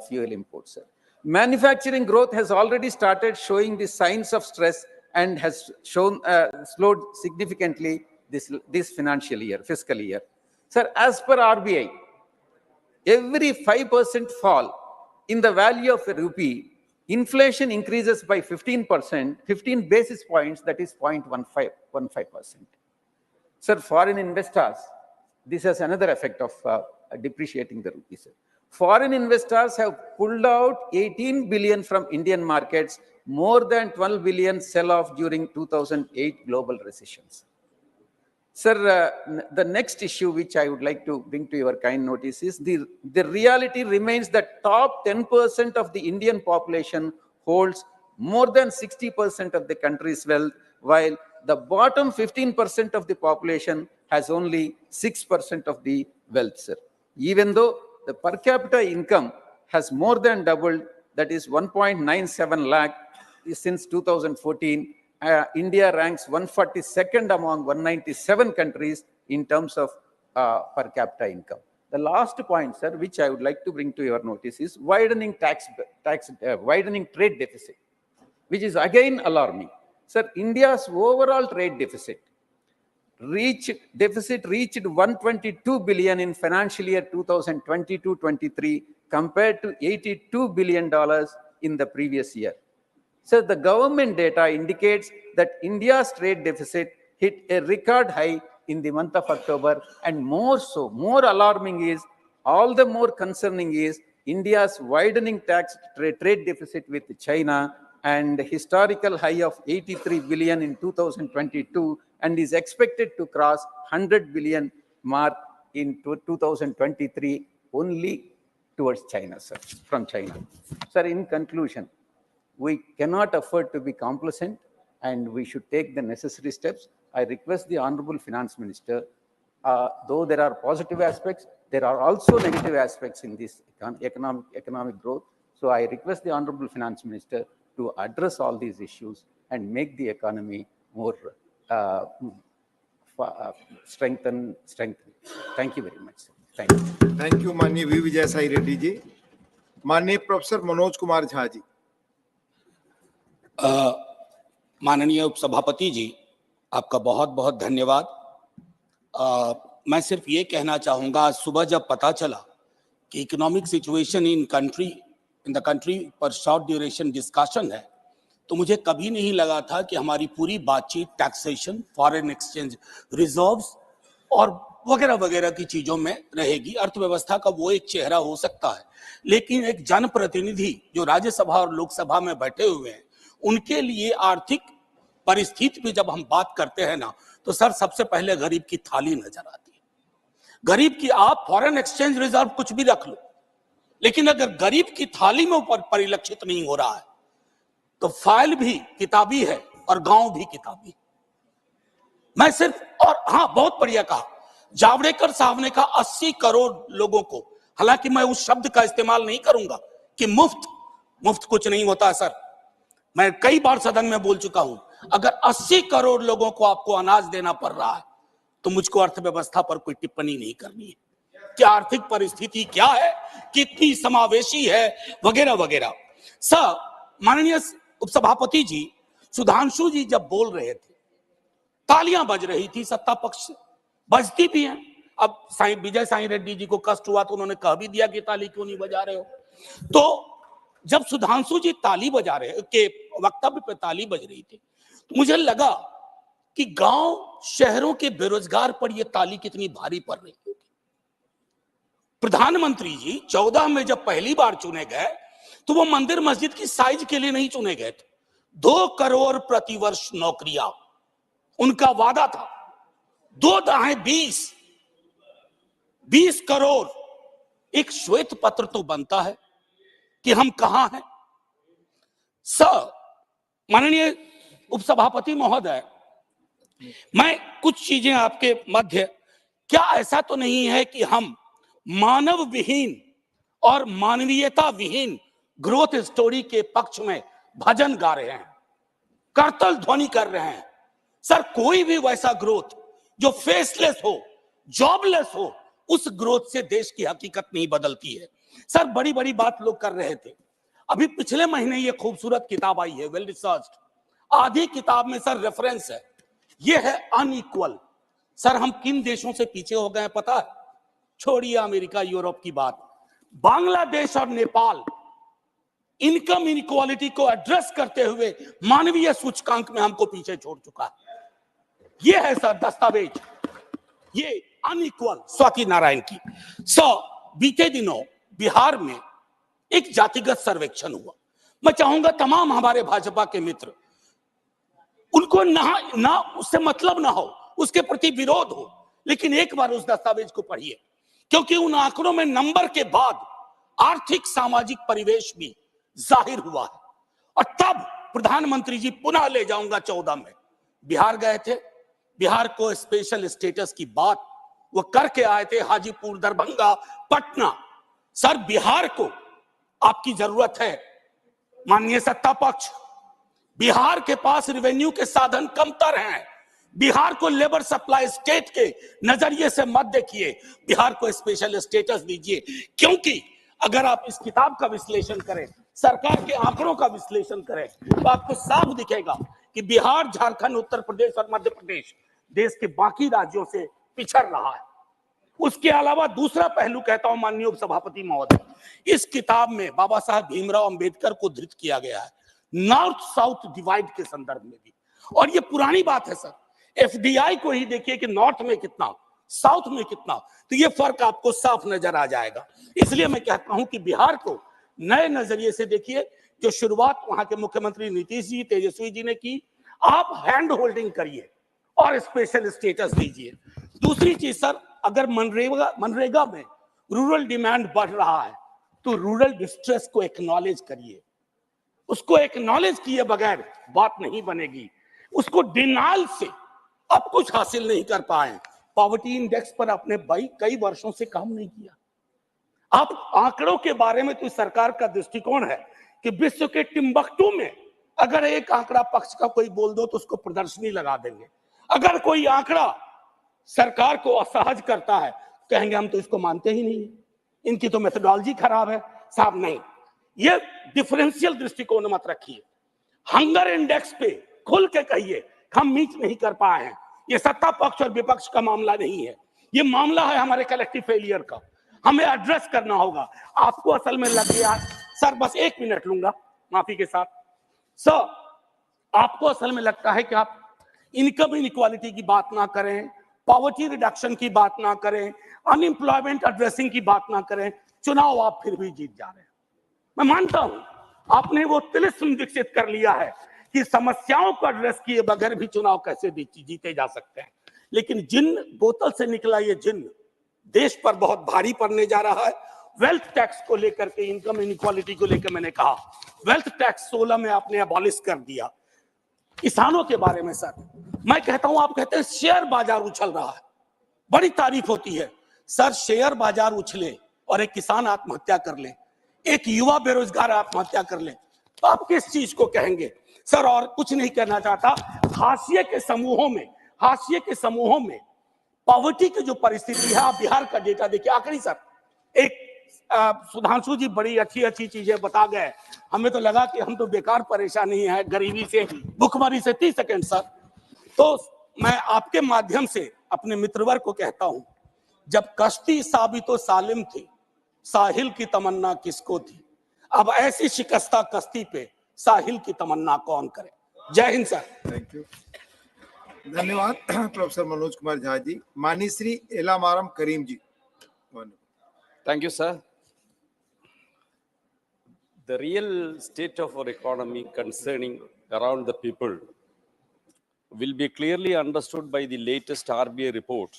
fuel imports, sir. Manufacturing growth has already started showing the signs of stress and has slowed significantly this fiscal year. Sir, as per RBI, every 5% fall in the value of a rupee, inflation increases by 15%, 15 basis points, that is 0.15%. Sir, foreign investors, this has another effect of depreciating the rupee, sir. Foreign investors have pulled out 18 billion from Indian markets, more than 12 billion sell-off during 2008 global recessions. Sir, the next issue which I would like to bring to your kind notice is the reality remains that top 10% of the Indian population holds more than 60% of the country's wealth, while the bottom 15% of the population has only 6% of the wealth, sir. Even though the per capita income has more than doubled, that is 1.97 lakh since 2014, India ranks 142nd among 197 countries in terms of per capita income. The last point, sir, which I would like to bring to your notice is widening widening trade deficit, which is again alarming. Sir, India's overall trade deficit reached 122 billion in financial year 2022-23 compared to $82 billion in the previous year. So the government data indicates that India's trade deficit hit a record high in the month of October, and more so, more alarming is, all the more concerning is India's widening trade deficit with China, and historical high of 83 billion in 2022, and is expected to cross 100 billion mark in 2023 only towards China, sir, from China. Sir, in conclusion, we cannot afford to be complacent, and we should take the necessary steps. I request the Honorable Finance Minister, though there are positive aspects, there are also negative aspects in this economic growth. So I request the Honorable Finance Minister to address all these issues and make the economy more strengthened. Thank you very much, sir. Thank you. Thank you, माननीय we Vijay Sai Reddy ji. माननीय professor Manoj Kumar Jha ji. माननीय उपसभापति जी, आपका बहुत बहुत धन्यवाद. मैं सिर्फ ये कहना चाहूँगा, आज सुबह जब पता चला कि economic situation in the country पर शॉर्ट ड्यूरेशन डिस्कशन है, तो मुझे कभी नहीं लगा था कि हमारी पूरी बातचीत टैक्सेशन, फॉरेन एक्सचेंज रिजर्व्स और वगैरह वगैरह की चीजों में रहेगी. अर्थव्यवस्था का वो एक चेहरा हो सकता है, लेकिन एक जनप्रतिनिधि जो राज्यसभा और लोकसभा में बैठे हुए हैं, उनके लिए आर्थिक परिस्थिति पे जब हम बात करते हैं ना, तो सर सबसे पहले गरीब की थाली नजर आती है. गरीब की, आप फॉरेन एक्सचेंज रिजर्व कुछ भी रख लो, लेकिन अगर गरीब की थाली में ऊपर परिलक्षित नहीं हो रहा है, तो फाइल भी किताबी है और गांव भी किताबी. मैं सिर्फ, और हाँ, बहुत बढ़िया कहा जावड़ेकर साहब ने कहा 80 करोड़ लोगों को, हालांकि मैं उस शब्द का इस्तेमाल नहीं करूंगा कि मुफ्त कुछ नहीं होता है सर. मैं कई बार सदन में बोल चुका हूं, अगर 80 करोड़ लोगों को आपको अनाज देना पड़ रहा है, तो मुझको अर्थव्यवस्था पर कोई टिप्पणी नहीं करनी है. क्या आर्थिक परिस्थिति क्या है, कितनी समावेशी है, वगैरह वगैरह. सर, माननीय उपसभापति जी, सुधांशु जी जब बोल रहे थे, तालियां बज रही थी सत्ता पक्ष से, बजती भी हैं. अब विजय साई रेड्डी जी को कष्ट हुआ तो उन्होंने कह भी दिया कि ताली क्यों नहीं बजा रहे हो. तो जब सुधांशु जी ताली बजा रहे के वक्तव्य पे ताली बज रही थी, तो मुझे लगा कि गांव शहरों के बेरोजगार पर यह ताली कितनी भारी पड़ रही होगी. प्रधानमंत्री जी 14 में जब पहली बार चुने गए, तो वो मंदिर मस्जिद की साइज के लिए नहीं चुने गए थे. 2 करोड़ प्रतिवर्ष नौकरियां उनका वादा था. 2 दाएं 20 करोड़. एक श्वेत पत्र तो बनता है कि हम कहां हैं. सर, माननीय उपसभापति महोदय, मैं कुछ चीजें आपके मध्य, क्या ऐसा तो नहीं है कि हम मानव विहीन और मानवीयता विहीन ग्रोथ स्टोरी के पक्ष में भजन गा रहे हैं, करतल ध्वनि कर रहे हैं. सर, कोई भी वैसा ग्रोथ जो फेसलेस हो, जॉबलेस हो, उस ग्रोथ से देश की हकीकत नहीं बदलती है. सर, बड़ी बड़ी बात लोग कर रहे थे. अभी पिछले महीने ये खूबसूरत किताब आई है, वेल रिसर्च्ड. आधी किताब में सर रेफरेंस है, ये है अनइक्वल. सर, हम किन देशों से पीछे हो गए पता है? छोड़िए अमेरिका यूरोप की बात, बांग्लादेश और नेपाल इनकम इनइक्वालिटी को एड्रेस करते हुए मानवीय सूचकांक में हमको पीछे छोड़ चुका है. ये है सर दस्तावेज, ये अनइक्वल स्वाति नारायण की. बीते दिनों बिहार में एक जातिगत सर्वेक्षण हुआ. मैं चाहूंगा तमाम हमारे भाजपा के मित्र, उनको ना उससे मतलब ना हो, उसके प्रति विरोध हो, लेकिन एक बार उस दस्तावेज को पढ़िए, क्योंकि उन आंकड़ों में नंबर के बाद आर्थिक सामाजिक परिवेश भी जाहिर हुआ है. और तब प्रधानमंत्री जी, पुनः ले जाऊंगा 14 में बिहार गए थे, बिहार को स्पेशल स्टेटस की बात वो करके आए थे, हाजीपुर, दरभंगा, पटना। सर, बिहार को आपकी जरूरत है। माननीय सत्ता पक्ष, बिहार के पास रेवेन्यू के साधन कमतर हैं। बिहार को लेबर सप्लाई स्टेट के नजरिए से मत देखिए, बिहार को स्पेशल स्टेटस दीजिए। क्योंकि अगर आप इस किताब का विश्लेषण करें, सरकार के आंकड़ों का विश्लेषण करें, तो आपको साफ दिखेगा कि बिहार, झारखंड, उत्तर प्रदेश और मध्य प्रदेश देश के बाकी राज्यों से पिछड़ रहा है। उसके अलावा दूसरा पहलू कहता हूं माननीय उपसभापति महोदय, इस किताब में बाबा साहब भीमराव अंबेडकर को धृत किया गया है, नॉर्थ साउथ डिवाइड के संदर्भ में भी। और ये पुरानी बात है सर, एफडीआई को ही देखिए कि नॉर्थ में कितना, साउथ में कितना, तो ये फर्क आपको साफ नजर आ जाएगा। इसलिए मैं कहता हूं कि बिहार को नए नजरिए से देखिए। जो शुरुआत वहां के मुख्यमंत्री नीतीश जी, तेजस्वी जी ने की, आप हैंड होल्डिंग करिए और स्पेशल स्टेटस दीजिए। दूसरी चीज सर, अगर मनरेगा में रूरल डिमांड बढ़ रहा है तो रूरल डिस्ट्रेस को एक्नॉलेज करिए। उसको एक्नॉलेज किए बगैर बात नहीं बनेगी। उसको डिनाल से अब कुछ हासिल नहीं कर पाए। पॉवर्टी इंडेक्स पर आपने कई वर्षों से काम नहीं किया। आप आंकड़ों के बारे में तो सरकार का दृष्टिकोण है कि विश्व के टिम्बकटू में अगर एक आंकड़ा पक्ष का कोई बोल दो तो उसको प्रदर्शनी लगा देंगे। अगर कोई आंकड़ा सरकार को असहज करता है, कहेंगे हम तो इसको मानते ही नहीं, इनकी तो मेथोडोलॉजी खराब है। साहब नहीं, ये डिफरेंशियल दृष्टिकोण मत रखिए। हंगर इंडेक्स पे खुल के कहिए हम मीट नहीं कर पाए हैं। ये सत्ता पक्ष और विपक्ष का मामला नहीं है, ये मामला है हमारे कलेक्टिव फेलियर का। हमें एड्रेस करना होगा। आपको असल में लग गया सर, बस 1 मिनट लूंगा माफी के साथ। सर, आपको असल में लगता है कि आप इनकम इनइक्वालिटी की बात ना करें, पॉवर्टी रिडक्शन की बात ना करें, अनएम्प्लॉयमेंट एड्रेसिंग की बात ना करें, चुनाव आप फिर भी जीत जा रहे हैं। मैं मानता हूं आपने वो तिलिस्म विकसित कर लिया है कि समस्याओं को एड्रेस किए बगैर भी चुनाव कैसे जीते जा सकते हैं। लेकिन जिन बोतल से निकला ये जिन देश पर बहुत भारी पड़ने जा रहा है। वेल्थ टैक्स को लेकर के, इनकम इनइक्वालिटी को लेकर मैंने कहा, वेल्थ टैक्स 16 में आपने अबॉलिश कर दिया। किसानों के बारे में सर मैं कहता हूं, आप कहते हैं शेयर बाजार उछल रहा है, बड़ी तारीफ होती है सर। शेयर बाजार उछले और एक किसान आत्महत्या कर ले, एक युवा बेरोजगार आत्महत्या कर ले, तो आप किस चीज को कहेंगे सर? और कुछ नहीं कहना चाहता। हाशिए के समूहों में पॉवर्टी की जो परिस्थिति है, आप बिहार का डेटा देखिए। आखिरी सर, एक सुधांशु जी बड़ी अच्छी चीजें बता गए, हमें तो लगा कि हम तो बेकार परेशानी है गरीबी से, भुखमरी से। 30 सेकंड सर। तो मैं आपके माध्यम से अपने मित्रवर को कहता हूं, जब कश्ती साबितो सालिम थी, साहिल की तमन्ना किसको थी? अब ऐसी शिकस्ता कश्ती पे साहिल की तमन्ना कौन करे? जय हिंद सर। थैंक यू, धन्यवाद प्रोफेसर मनोज कुमार झा जी। माननीय श्री एलामारम करीम जी। Thank you, sir. The real state of our economy concerning around the people will be clearly understood by the latest RBI report,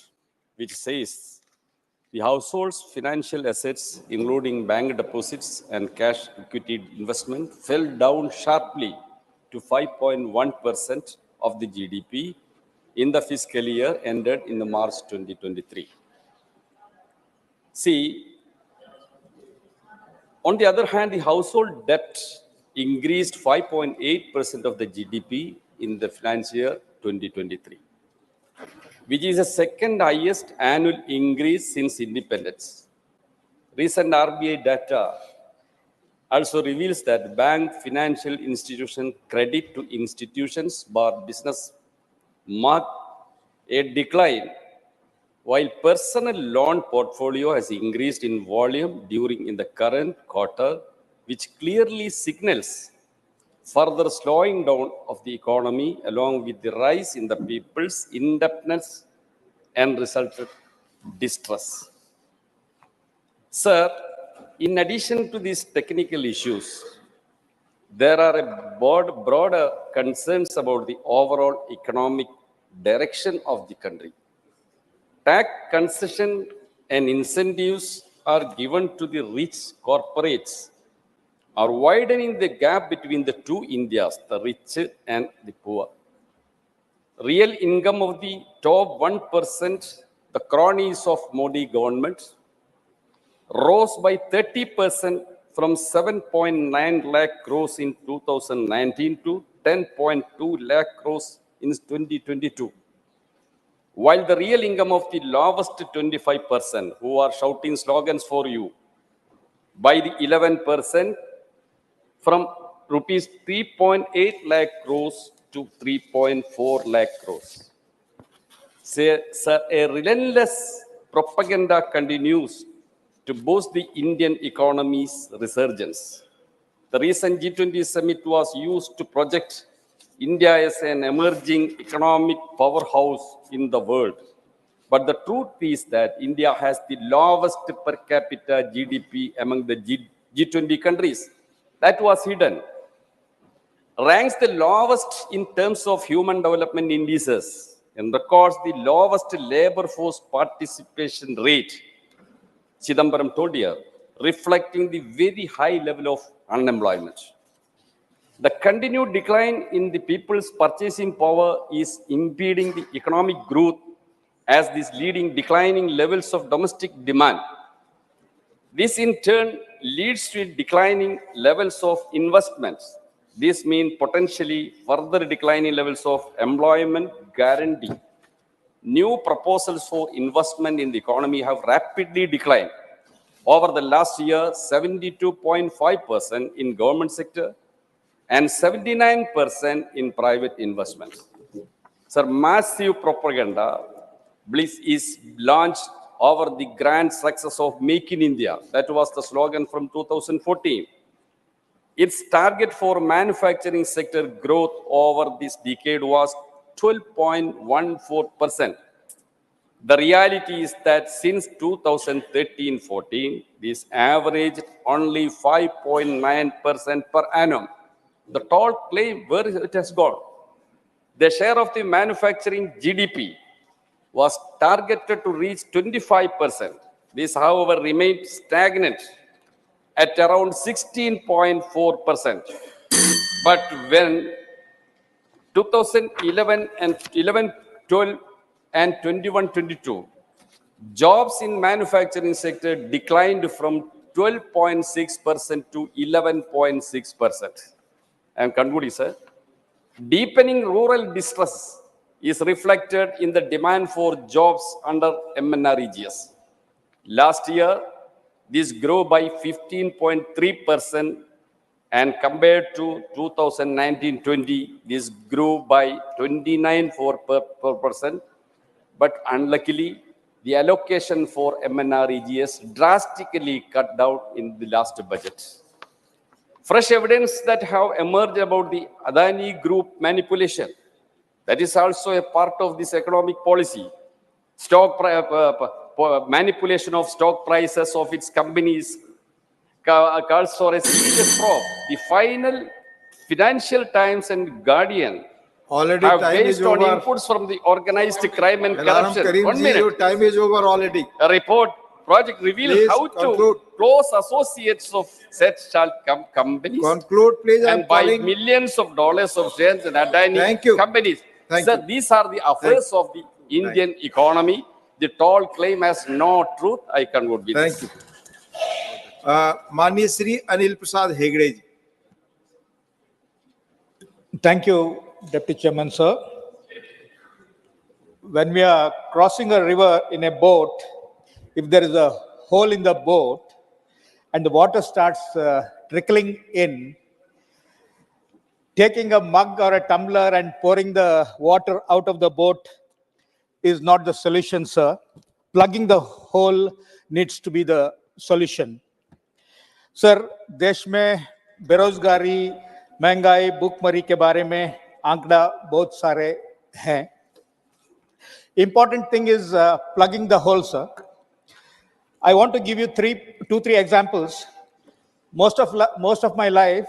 which says the household's financial assets, including bank deposits and cash equity investment, fell down sharply to 5.1% of the GDP in the fiscal year ended in the March 2023. See, on the other hand, the household debt increased 5.8% of the GDP in the financial year 2023, which is the second highest annual increase since independence. Recent RBI data also reveals that bank, financial institution, credit to institutions bar business marked a decline, while personal loan portfolio has increased in volume during in the current quarter, which clearly signals further slowing down of the economy, along with the rise in the people's indebtedness and resulted distress. Sir, in addition to these technical issues, there are a broader concerns about the overall economic direction of the country. Tax concession and incentives are given to the rich corporates, are widening the gap between the two Indias, the rich and the poor. Real income of the top 1%, the cronies of Modi government, rose by 30% from 7.9 lakh crores in 2019 to 10.2 lakh crores in 2022. While the real income of the lowest 25%, who are shouting slogans for you, by the 11% from rupees 3.8 lakh crores to 3.4 lakh crores. Sir, a relentless propaganda continues to boost the Indian economy's resurgence. The recent G20 summit was used to project India as an emerging economic powerhouse in the world. But the truth is that India has the lowest per capita GDP among the G20 countries. That was hidden. Ranks the lowest in terms of human development indices and records the lowest labor force participation rate, Chidambaram told you, reflecting the very high level of unemployment. The continued decline in the people's purchasing power is impeding the economic growth as this leading declining levels of domestic demand. This in turn leads to declining levels of investments. This means potentially further declining levels of employment guarantee. New proposals for investment in the economy have rapidly declined. Over the last year, 72.5% in government sector and 79% in private investments. Sir, massive propaganda bliss is launched over the grand success of Make in India. That was the slogan from 2014. Its target for manufacturing sector growth over this decade was 12.14%. The reality is that since 2013-14, this averaged only 5.9% per annum. The tall claim where it has gone. The share of the manufacturing GDP was targeted to reach 25%. This, however, remained stagnant at around 16.4%. But when 2011 and 11-12 and 21-22, jobs in manufacturing sector declined from 12.6% to 11.6%. I am concluding, sir. Deepening rural distress is reflected in the demand for jobs under MNREGS. Last year, this grew by 15.3%, and compared to 2019-20, this grew by 29.4%. But unluckily, the allocation for MNREGS drastically cut down in the last budget. Fresh evidence that have emerged about the Adani Group manipulation. That is also a part of this economic policy. Manipulation of stock prices of its companies calls for a serious probe. The final Financial Times and Guardian Already have time based is on over. inputs from the organized crime and Alarm corruption. Karim 1 ji, minute. your time is over already. A report project revealed Please how conclude. to close associates of such companies Conclude, please. I am and buy calling. millions of dollars of shares in Adani Thank you. companies. Thank Sir, you. these are the affairs of the Indian economy. The tall claim has no truth. I conclude with Thank this. you. माननीय श्री अनिल प्रसाद हेगड़े जी. Thank you, Deputy Chairman, sir. When we are crossing a river in a boat, if there is a hole in the boat and the water starts trickling in, taking a mug or a tumbler and pouring the water out of the boat is not the solution, sir. Plugging the hole needs to be the solution. Sir, देश में बेरोजगारी, महंगाई, भूखमरी के बारे में आंकड़ा बहुत सारे हैं. Important thing is plugging the hole, sir. I want to give you two, three examples. Most of my life,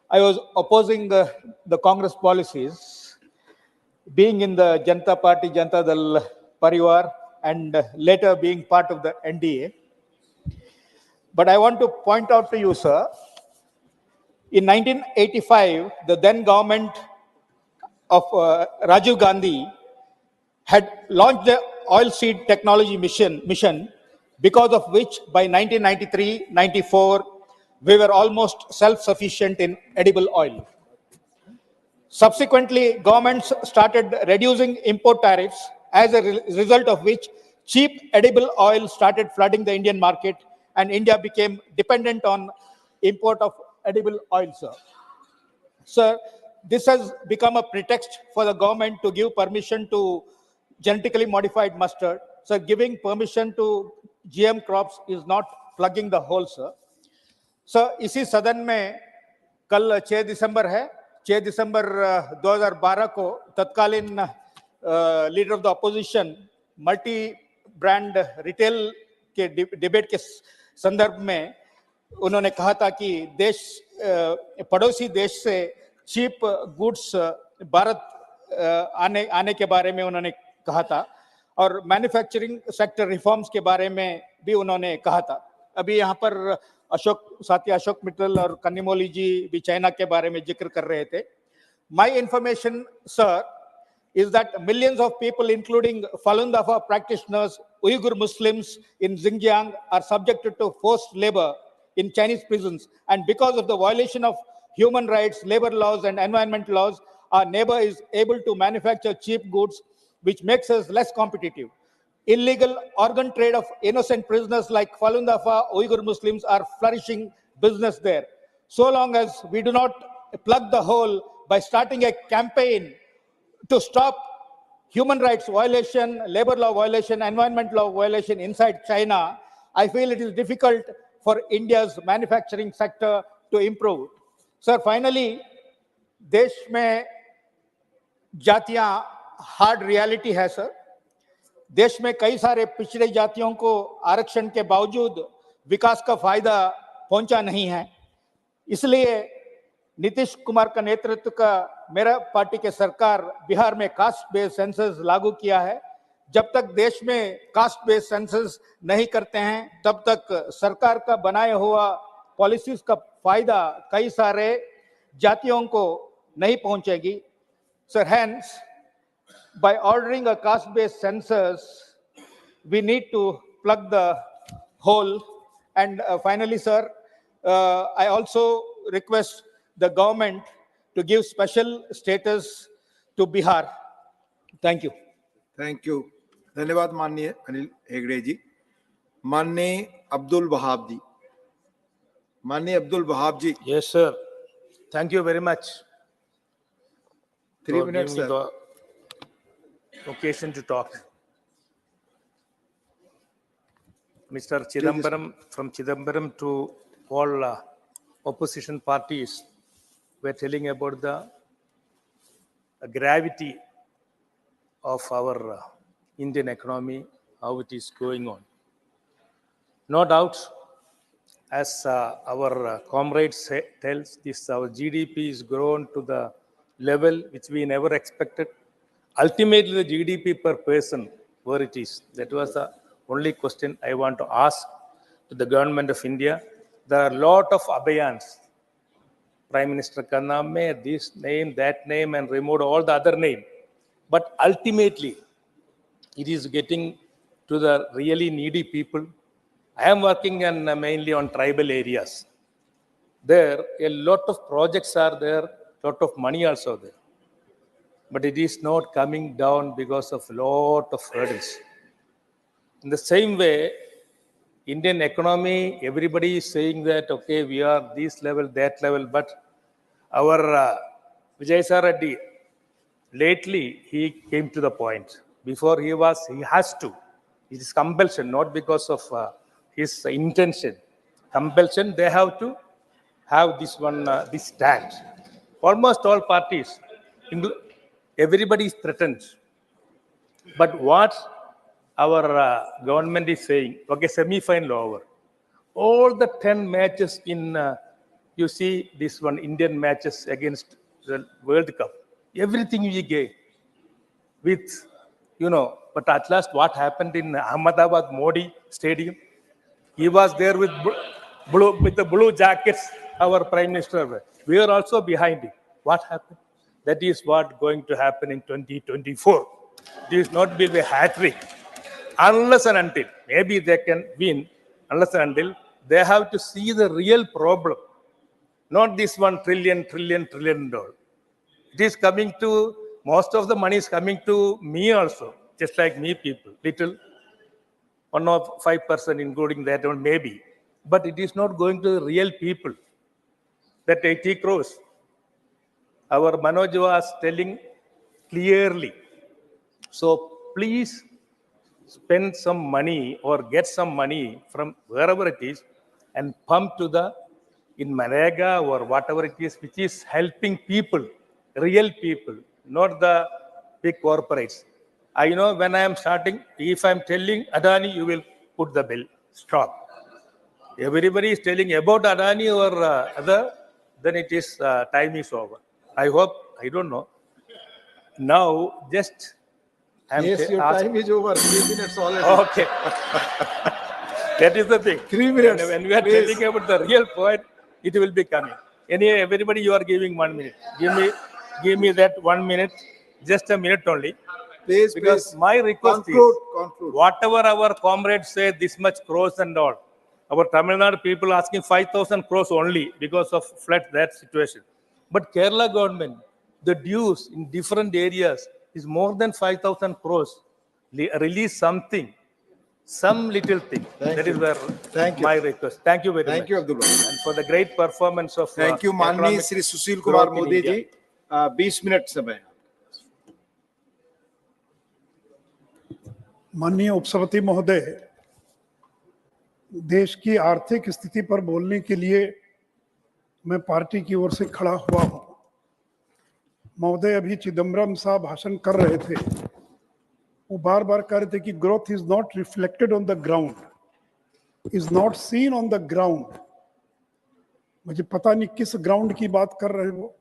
I was opposing the Congress policies, being in the Janata Party, Janata Dal Parivar, and later being part of the NDA. But I want to point out to you, sir, in 1985, the then government of Rajiv Gandhi had launched the oil seed technology mission, because of which by 1993-94 we were almost self-sufficient in edible oil. Subsequently, governments started reducing import tariffs, as a result of which cheap edible oil started flooding the Indian market, and India became dependent on import of edible oil, sir. Sir, this has become a pretext for the government to give permission to genetically modified mustard. Sir, giving permission to GM crops is not plugging the hole, sir. Sir इसी सदन में कल 6 दिसंबर है, 6 दिसंबर 2012 को तत्कालीन leader of the opposition multi brand retail के debate के संदर्भ में उन्होंने कहा था कि देश पड़ोसी देश से चीप गुड्स भारत आने के बारे में उन्होंने कहा था, और मैन्युफैक्चरिंग सेक्टर रिफॉर्म्स के बारे में भी उन्होंने कहा था. अभी यहाँ पर साथी अशोक मित्तल और कन्नीमोली जी भी चाइना के बारे में जिक्र कर रहे थे. My information, sir, is that millions of people, including Falun Dafa practitioners, Uyghur Muslims in Xinjiang, are subjected to forced labor in Chinese prisons. And because of the violation of human rights, labor laws, and environment laws, our neighbor is able to manufacture cheap goods, which makes us less competitive. Illegal organ trade of innocent prisoners like Falun Dafa, Uyghur Muslims are flourishing business there. So long as we do not plug the hole by starting a campaign to stop human rights violation, labor law violation, environment law violation inside China, I feel it is difficult for India's manufacturing sector to improve. Sir, finally, देश में जातियां hard reality है sir. देश में कई सारे पिछड़े जातियों को आरक्षण के बावजूद विकास का फायदा पहुंचा नहीं है. इसलिए नीतीश कुमार का नेतृत्व का मेरा पार्टी के सरकार बिहार में कास्ट बेस्ड सेंसस लागू किया है. जब तक देश में कास्ट बेस्ड सेंसस नहीं करते हैं तब तक सरकार का बनाया हुआ पॉलिसीज का फायदा कई सारे जातियों को नहीं पहुंचेगी. Sir, hence by ordering a caste-based census, we need to plug the hole. And finally, sir, I also request the government to give special status to Bihar. Thank you. Thank you. धन्यवाद माननीय अनिल हेगड़े जी. माननीय अब्दुल वहाब जी. माननीय अब्दुल वहाब जी. Yes, sir. Thank you very much. 3 minutes, giving me sir. the occasion to talk. Mr. Chidambaram, from Chidambaram to all opposition parties, were telling about the gravity of our Indian economy, how it is going on. No doubt, as our comrades tells, this our GDP is grown to the level which we never expected. Ultimately, the GDP per person, where it is, that was the only question I want to ask to the government of India. There are a lot of abhayans. Prime Minister Khanna made this name, that name, and removed all the other name. But ultimately, it is getting to the really needy people. I am working mainly on tribal areas. There, a lot of projects are there, lot of money also there. But it is not coming down because of lot of hurdles. In the same way, Indian economy, everybody is saying that, okay, we are this level, that level, but our Vijay Reddy, lately he came to the point. Before he has to. It is compulsion, not because of his intention. Compulsion, they have to have this one, this stand. Almost all parties, everybody is threatened. But what our government is saying, okay, semi-final over. All the 10 matches in, you see this one, Indian matches against the World Cup. Everything we gave with, but at last what happened in Ahmedabad Modi Stadium? He was there with the blue jackets, our Prime Minister. We are also behind him. What happened? That is what going to happen in 2024. This not be a hat trick. Unless and until, maybe they can win, unless and until they have to see the real problem. Not this $1 trillion. It is coming to, most of the money is coming to me also, just like me people, little, 1 or 5%, including that one maybe. But it is not going to the real people, that 80 crores. Our Manoj was telling clearly. So please spend some money or get some money from wherever it is and pump to the, in Manrega or whatever it is, which is helping people, real people, not the big corporates. I know when I am starting, if I am telling Adani, you will put the bill, stop. Everybody is telling about Adani or other, then it is, time is over. I hope, I don't know. Now, just Yes, your time is over. 3 minutes already. Okay. That is the thing. 3 minutes. When we are please. telling about the real point, it will be coming. Anyway, everybody, you are giving 1 minute. Give me that 1 minute, just a minute only. Please, Because please. my request Conclude. is, whatever our comrades say, this much crores and all, our Tamil Nadu people asking 5,000 crores only because of flood, that situation. But Kerala government, the dues in different areas is more than 5,000 crores. Release something, some little thing. That is where my request. Thank you very much. Thank you, Abdullah. And for the great performance of Thank you, माननीय economic Shri Sushil Kumar growth in Modi India. Ji. 20 minute समय. माननीय उपसभापति महोदय, देश की आर्थिक स्थिति पर बोलने के लिए मैं पार्टी की ओर से खड़ा हुआ हूं। महोदय, अभी चिदम्बरम साहब भाषण कर रहे थे, वो बार बार कह रहे थे कि growth is not reflected on the ground, is not seen on the ground. मुझे पता नहीं किस ग्राउंड की बात कर रहे हो।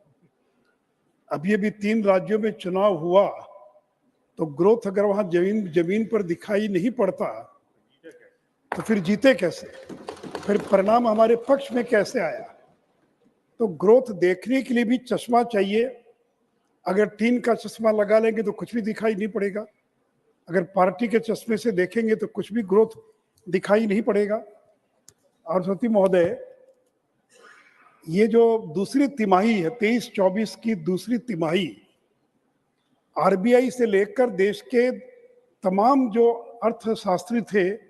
अभी 3 राज्यों में चुनाव हुआ, तो ग्रोथ अगर वहां जमीन पर दिखाई नहीं पड़ता तो फिर जीते कैसे, फिर परिणाम हमारे पक्ष में कैसे आया। तो ग्रोथ देखने के लिए भी चश्मा चाहिए। अगर टीन का चश्मा लगा लेंगे तो कुछ भी दिखाई नहीं पड़ेगा, अगर पार्टी के चश्मे से देखेंगे तो कुछ भी ग्रोथ दिखाई नहीं पड़ेगा। और सती महोदय, ये जो दूसरी तिमाही है, 23-24 की दूसरी तिमाही, आरबीआई से लेकर देश के तमाम जो अर्थशास्त्री थे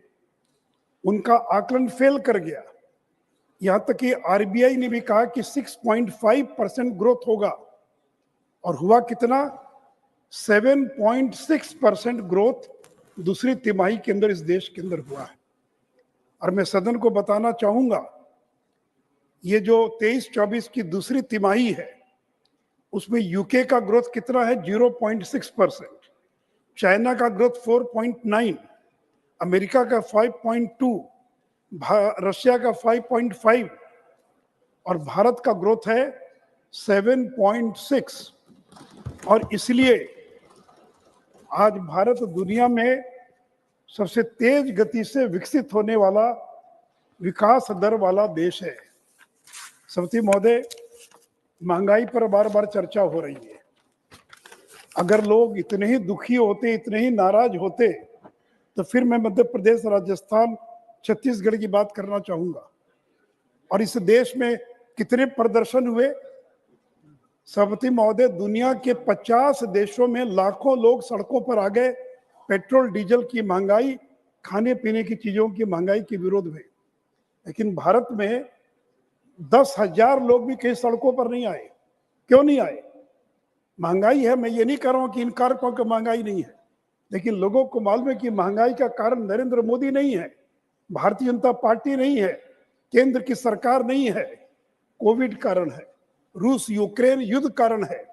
उनका आकलन फेल कर गया। यहां तक कि आरबीआई ने भी कहा कि 6.5% ग्रोथ होगा, और हुआ कितना? 7.6% ग्रोथ दूसरी तिमाही के अंदर इस देश के अंदर हुआ है। और मैं सदन को बताना चाहूंगा, ये जो 23-24 की दूसरी तिमाही है, उसमें यूके का ग्रोथ कितना है? 0.6%, चाइना का ग्रोथ 4.9, अमेरिका का 5.2, रशिया का 5.5, और भारत का ग्रोथ है 7.6। और इसलिए आज भारत दुनिया में सबसे तेज गति से विकसित होने वाला, विकास दर वाला देश है। सभापति महोदय, महंगाई पर बार बार चर्चा हो रही है। अगर लोग इतने ही दुखी होते, इतने ही नाराज होते, तो फिर मैं मध्य प्रदेश, राजस्थान, छत्तीसगढ़ की बात करना चाहूंगा। और इस देश में कितने प्रदर्शन हुए? सभापति महोदय, दुनिया के 50 देशों में लाखों लोग सड़कों पर आ गए पेट्रोल डीजल की महंगाई, खाने पीने की चीजों की महंगाई के विरोध में। लेकिन भारत में 10,000 लोग भी कहीं सड़कों पर नहीं आए। क्यों नहीं आए? महंगाई है। मैं ये नहीं कह रहा हूं कि इन कारकों की महंगाई नहीं है, लेकिन लोगों को मालूम है कि महंगाई का कारण नरेंद्र मोदी नहीं है, भारतीय जनता पार्टी नहीं है, केंद्र की सरकार नहीं है, कोविड कारण है, रूस यूक्रेन युद्ध कारण है,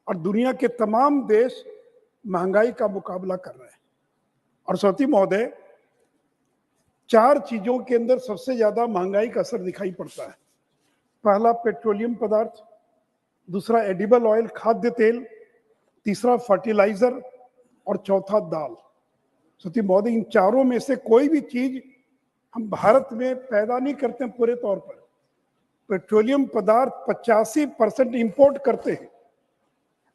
और दुनिया के तमाम देश महंगाई का मुकाबला कर रहे हैं। और सभापति महोदय, 4 चीजों के अंदर सबसे ज्यादा महंगाई का असर दिखाई पड़ता है। पहला पेट्रोलियम पदार्थ, दूसरा एडिबल ऑयल खाद्य तेल, तीसरा फर्टिलाइजर, और चौथा दाल। सभापति महोदय, इन चारों में से कोई भी चीज हम भारत में पैदा नहीं करते हैं पूरे तौर पर। पेट्रोलियम पदार्थ 85% इंपोर्ट करते हैं,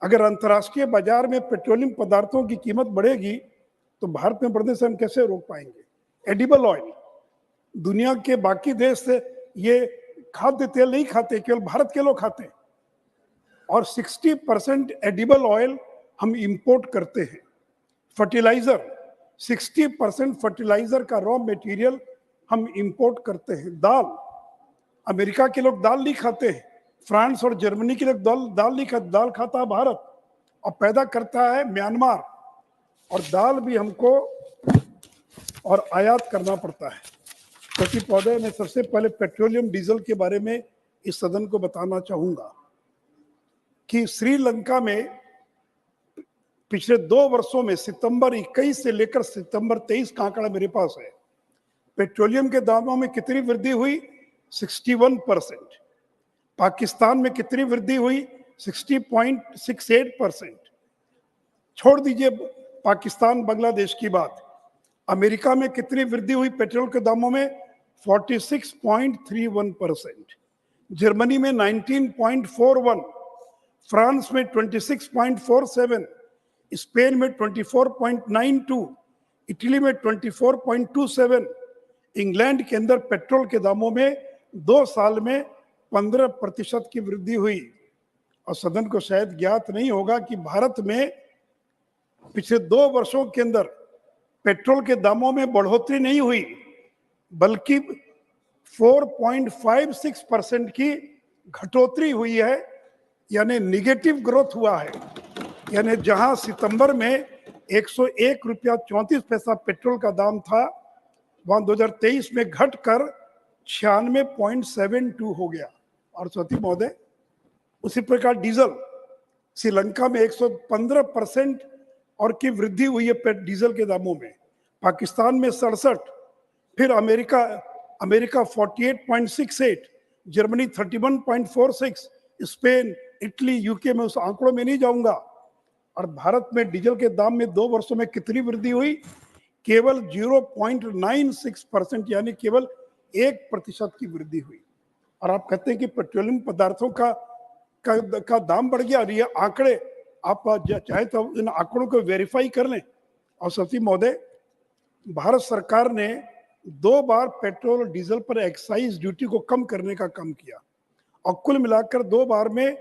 अगर अंतर्राष्ट्रीय बाजार में पेट्रोलियम पदार्थों की कीमत बढ़ेगी तो भारत में बढ़ने से हम कैसे रोक पाएंगे? एडिबल ऑयल, दुनिया के बाकी देश से ये खाद्य तेल नहीं खाते, केवल भारत के लोग खाते हैं, और 60% एडिबल ऑयल हम इंपोर्ट करते हैं। फर्टिलाइजर, 60% फर्टिलाइजर का रॉ मटेरियल हम इंपोर्ट करते हैं। दाल, अमेरिका के लोग दाल नहीं खाते हैं, फ्रांस और जर्मनी के लोग दाल नहीं खाते, दाल खाता है भारत, और पैदा करता है म्यांमार, और दाल भी हमको और आयात करना पड़ता है। कृषि पौधे में सबसे पहले पेट्रोलियम डीजल के बारे में इस सदन को बताना चाहूंगा कि श्रीलंका में पिछले 2 वर्षों में सितंबर 21 से लेकर सितंबर 23 का आंकड़ा मेरे पास है, पेट्रोलियम के दामों में कितनी वृद्धि हुई? 61%। पाकिस्तान में कितनी वृद्धि हुई? 60.68%। छोड़ दीजिए पाकिस्तान बांग्लादेश की बात, अमेरिका में कितनी वृद्धि हुई पेट्रोल के दामों में? 46.31%। जर्मनी में 19.41, फ्रांस में 26.47, स्पेन में 24.92, इटली में 24.27। इंग्लैंड के अंदर पेट्रोल के दामों में 2 साल में 15% की वृद्धि हुई। और सदन को शायद ज्ञात नहीं होगा कि भारत में पिछले 2 वर्षों के अंदर पेट्रोल के दामों में बढ़ोतरी नहीं हुई, बल्कि 4.56% की घटोतरी हुई है, यानी निगेटिव ग्रोथ हुआ है। यानी जहां सितंबर में 101 रुपया 34 पैसा पेट्रोल का दाम था, वहां 2023 में घटकर 96.72 हो गया। और सती महोदय, उसी प्रकार डीजल, श्रीलंका में 115% और की वृद्धि हुई है डीजल के दामों में, पाकिस्तान में 67, फिर America 48.68, Germany 31.46, Spain, Italy, UK में उस आंकड़ों में नहीं जाऊंगा। और भारत में डीजल के दाम में 2 वर्षों में कितनी वृद्धि हुई? केवल 0.96%, यानी केवल 1% की वृद्धि हुई। और आप कहते हैं कि पेट्रोलियम पदार्थों का दाम बढ़ गया। और ये आंकड़े आप चाहे तो इन आंकड़ों को वेरीफाई कर लें। और सती महोदय, भारत सरकार ने 2 बार पेट्रोल और डीजल पर एक्साइज ड्यूटी को कम करने का काम किया, और कुल मिलाकर 2 बार में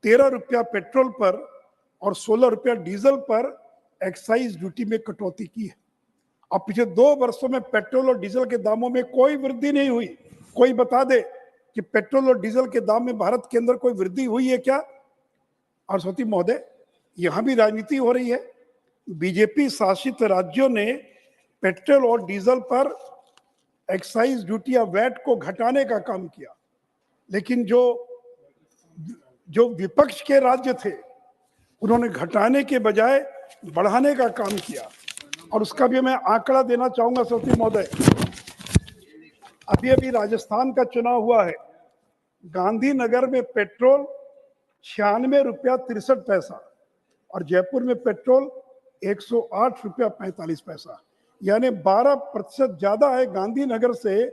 13 रुपया पेट्रोल पर और 16 रुपया डीजल पर एक्साइज ड्यूटी में कटौती की है। अब पिछले 2 वर्षों में पेट्रोल और डीजल के दामों में कोई वृद्धि नहीं हुई। कोई बता दे कि पेट्रोल और डीजल के दाम में भारत के अंदर कोई वृद्धि हुई है क्या? और सती महोदय, यहां भी राजनीति हो रही है। बीजेपी शासित राज्यों ने पेट्रोल और डीजल पर एक्साइज ड्यूटी या वैट को घटाने का काम किया, लेकिन जो विपक्ष के राज्य थे उन्होंने घटाने के बजाय बढ़ाने का काम किया। और उसका भी मैं आंकड़ा देना चाहूंगा सती महोदय। अभी राजस्थान का चुनाव हुआ है, गांधीनगर में पेट्रोल 96 रुपया 63 पैसा और जयपुर में पेट्रोल 108 रुपया 45 पैसा, यानी 12% ज्यादा है गांधीनगर से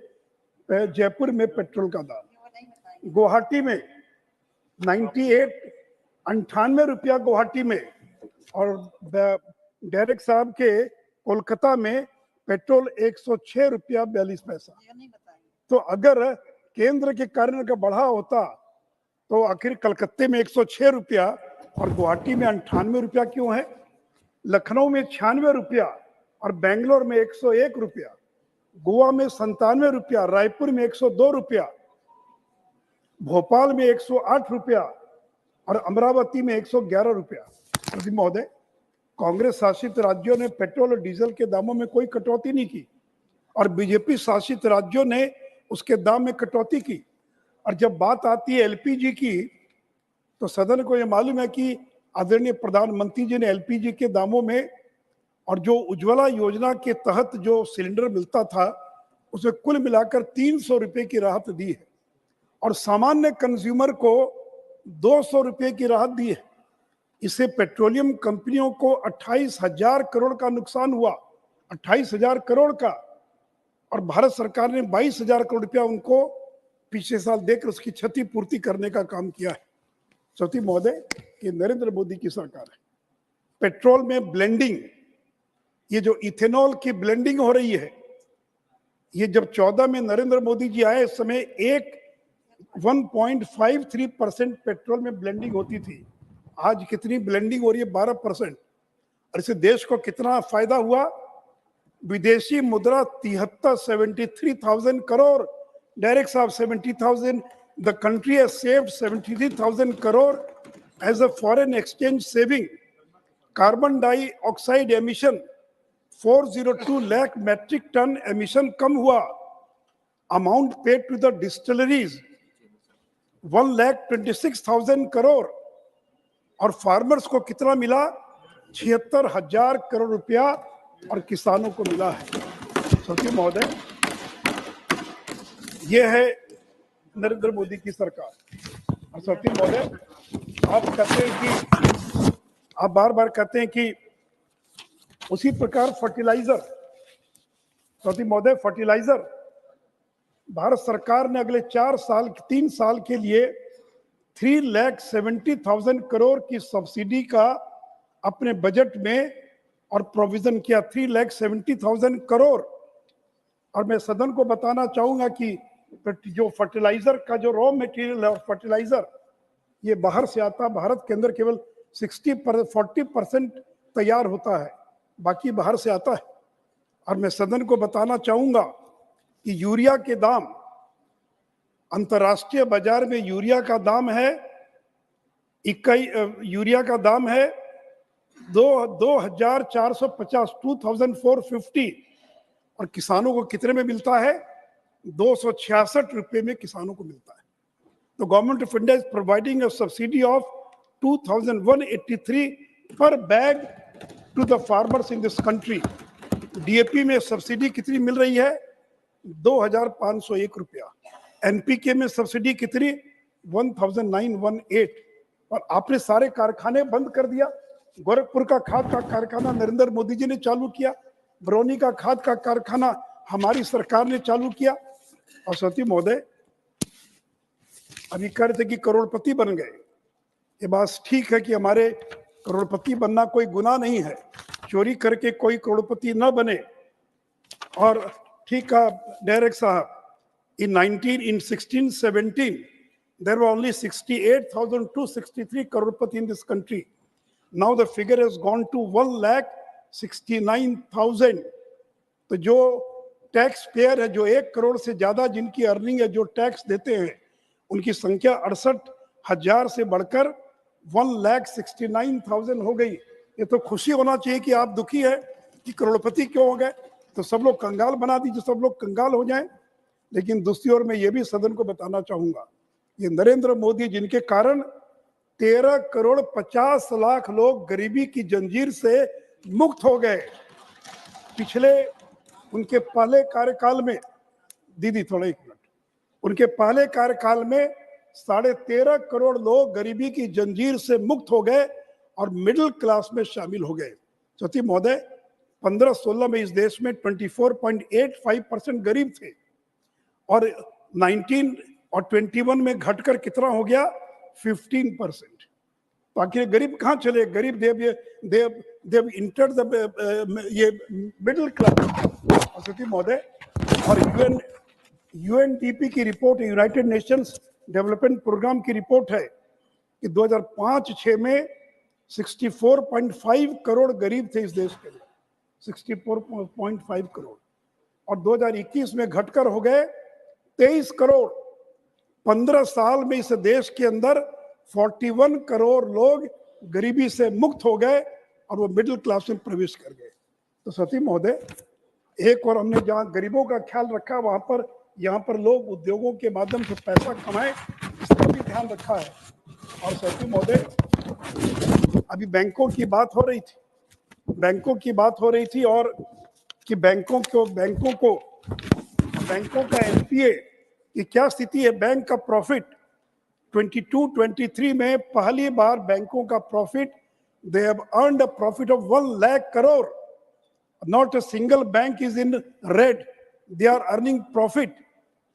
जयपुर में पेट्रोल का दाम। गुवाहाटी में 98 रुपया गुवाहाटी में, और डायरेक्ट साहब के कोलकाता में पेट्रोल 106 रुपया 42 पैसा। तो अगर केंद्र के कारण का बढ़ा होता तो आखिर कलकत्ते में 106 रुपया और गुवाहाटी में 98 रुपया क्यों है? लखनऊ में 96 रुपया और बेंगलोर में 101 रुपया, गोवा में 97 रुपया, रायपुर में 102 रुपया, भोपाल में 108 रुपया और अमरावती में 111 रुपया। महोदय, कांग्रेस शासित राज्यों ने पेट्रोल और डीजल के दामों में कोई कटौती नहीं की, और बीजेपी शासित राज्यों ने उसके दाम में कटौती की। और जब बात आती है एलपीजी की, तो सदन को यह मालूम है कि आदरणीय प्रधानमंत्री जी ने एलपीजी के दामों में और जो उज्ज्वला योजना के तहत जो सिलेंडर मिलता था उसमें कुल मिलाकर 300 रुपये की राहत दी है, और सामान्य कंज्यूमर को 200 रुपये की राहत दी है। इससे पेट्रोलियम कंपनियों को 28,000 करोड़ का नुकसान हुआ, 28,000 करोड़ का, और भारत सरकार ने 22,000 करोड़ रुपया उनको पिछले साल देकर उसकी क्षतिपूर्ति करने का काम किया है। सती महोदय, ये नरेंद्र मोदी की सरकार है। पेट्रोल में ब्लेंडिंग, ये जो इथेनॉल की ब्लेंडिंग हो रही है, ये जब 14 में नरेंद्र मोदी जी आए, इस समय 1.53% पेट्रोल में ब्लेंडिंग होती थी। आज कितनी ब्लेंडिंग हो रही है? 12%। और इससे देश को कितना फायदा हुआ? विदेशी मुद्रा 73,000 करोड़, डायरेक्ट साहब 70,000, the country has saved 73,000 crore as a foreign exchange saving. Carbon dioxide emission 402 lakh metric ton emission कम हुआ। Amount paid to the distilleries 1,26,000 crore. और फार्मर्स को कितना मिला? 76,000 करोड़ रुपया और किसानों को मिला है। सचिव महोदय, ये है नरेंद्र मोदी की सरकार। और सचिव महोदय, आप कहते हैं कि आप बार बार कहते हैं कि उसी प्रकार फर्टिलाइजर, सचिव महोदय, फर्टिलाइजर भारत सरकार ने अगले 3 साल के लिए 3,70,000 करोड़ की सब्सिडी का अपने बजट में और प्रोविजन किया, 3,70,000 करोड़। और मैं सदन को बताना चाहूंगा कि जो फर्टिलाइजर का जो रॉ मटेरियल है फर्टिलाइजर, ये बाहर से आता, भारत के अंदर केवल 40% तैयार होता है, बाकी बाहर से आता है। और मैं सदन को बताना चाहूंगा कि यूरिया के दाम, अंतर्राष्ट्रीय बाजार में यूरिया का दाम है 2,450 और किसानों को कितने में मिलता है? 266 रुपए में किसानों को मिलता है। तो government of India is providing a subsidy of 2,183 पर bag to the farmers in this country. DAP में सब्सिडी कितनी मिल रही है? 2,501 रुपया। एनपीके में सब्सिडी कितनी? 1,918। और आपने सारे कारखाने बंद कर दिया। गोरखपुर का खाद का कारखाना नरेंद्र मोदी जी ने चालू किया, बरौनी का खाद का कारखाना हमारी सरकार ने चालू किया। और सचिव महोदय, अभी कह रहे थे कि करोड़पति बन गए। ये बात ठीक है कि हमारे करोड़पति बनना कोई गुनाह नहीं है, चोरी करके कोई करोड़पति न बने। और ठीक है डायरेक्ट साहब, in 1617 there were only 68,263 crorepati in this country. Now the figure has gone to 1,69,000. तो जो टैक्स पेयर है, जो 1 करोड़ से ज्यादा जिनकी अर्निंग है, जो टैक्स देते हैं, उनकी संख्या 68,000 से बढ़कर 1,69,000 हो गई। ये तो खुशी होना चाहिए कि आप दुखी है कि करोड़पति क्यों हो गए। तो सब लोग कंगाल बना दीजिए, सब लोग कंगाल हो जाएं। लेकिन दूसरी ओर मैं ये भी सदन को बताना चाहूंगा, ये नरेंद्र मोदी जिनके कारण 13,50,00,000 लोग गरीबी की जंजीर से मुक्त हो गए। पिछले उनके पहले कार्यकाल में, दीदी थोड़ा 1 मिनट, उनके पहले कार्यकाल में 13.5 करोड़ लोग गरीबी की जंजीर से मुक्त हो गए और मिडिल क्लास में शामिल हो गए। सचिव महोदय, 15-16 में इस देश में 24.85% गरीब थे और 19 और 21 में घटकर कितना हो गया? 15%। तो आखिर गरीब कहाँ चले? गरीब देव इंटर ये मिडिल क्लास। सचिव महोदय, और यूएनडीपी की report, United Nations Development Programme की रिपोर्ट है कि 2005-06 में 64.5 करोड़ गरीब थे इस देश के लिए, 64.5 करोड़, और 2021 में घटकर हो गए 23 करोड़। 15 साल में इस देश के अंदर 41 करोड़ लोग गरीबी से मुक्त हो गए और वो मिडिल क्लास में प्रवेश कर गए। तो सचिव महोदय, एक और हमने जहाँ गरीबों का ख्याल रखा, वहां पर यहाँ पर लोग उद्योगों के माध्यम से पैसा कमाएं, इसका भी ध्यान रखा है। और सचिव महोदय, अभी बैंकों की बात हो रही थी, और कि बैंकों का एनपीए की क्या स्थिति है। बैंक का प्रॉफिट 22-23 में पहली बार बैंकों का profit, they have earned a profit of 1 lakh crore. Not a single bank is in red, they are earning profit.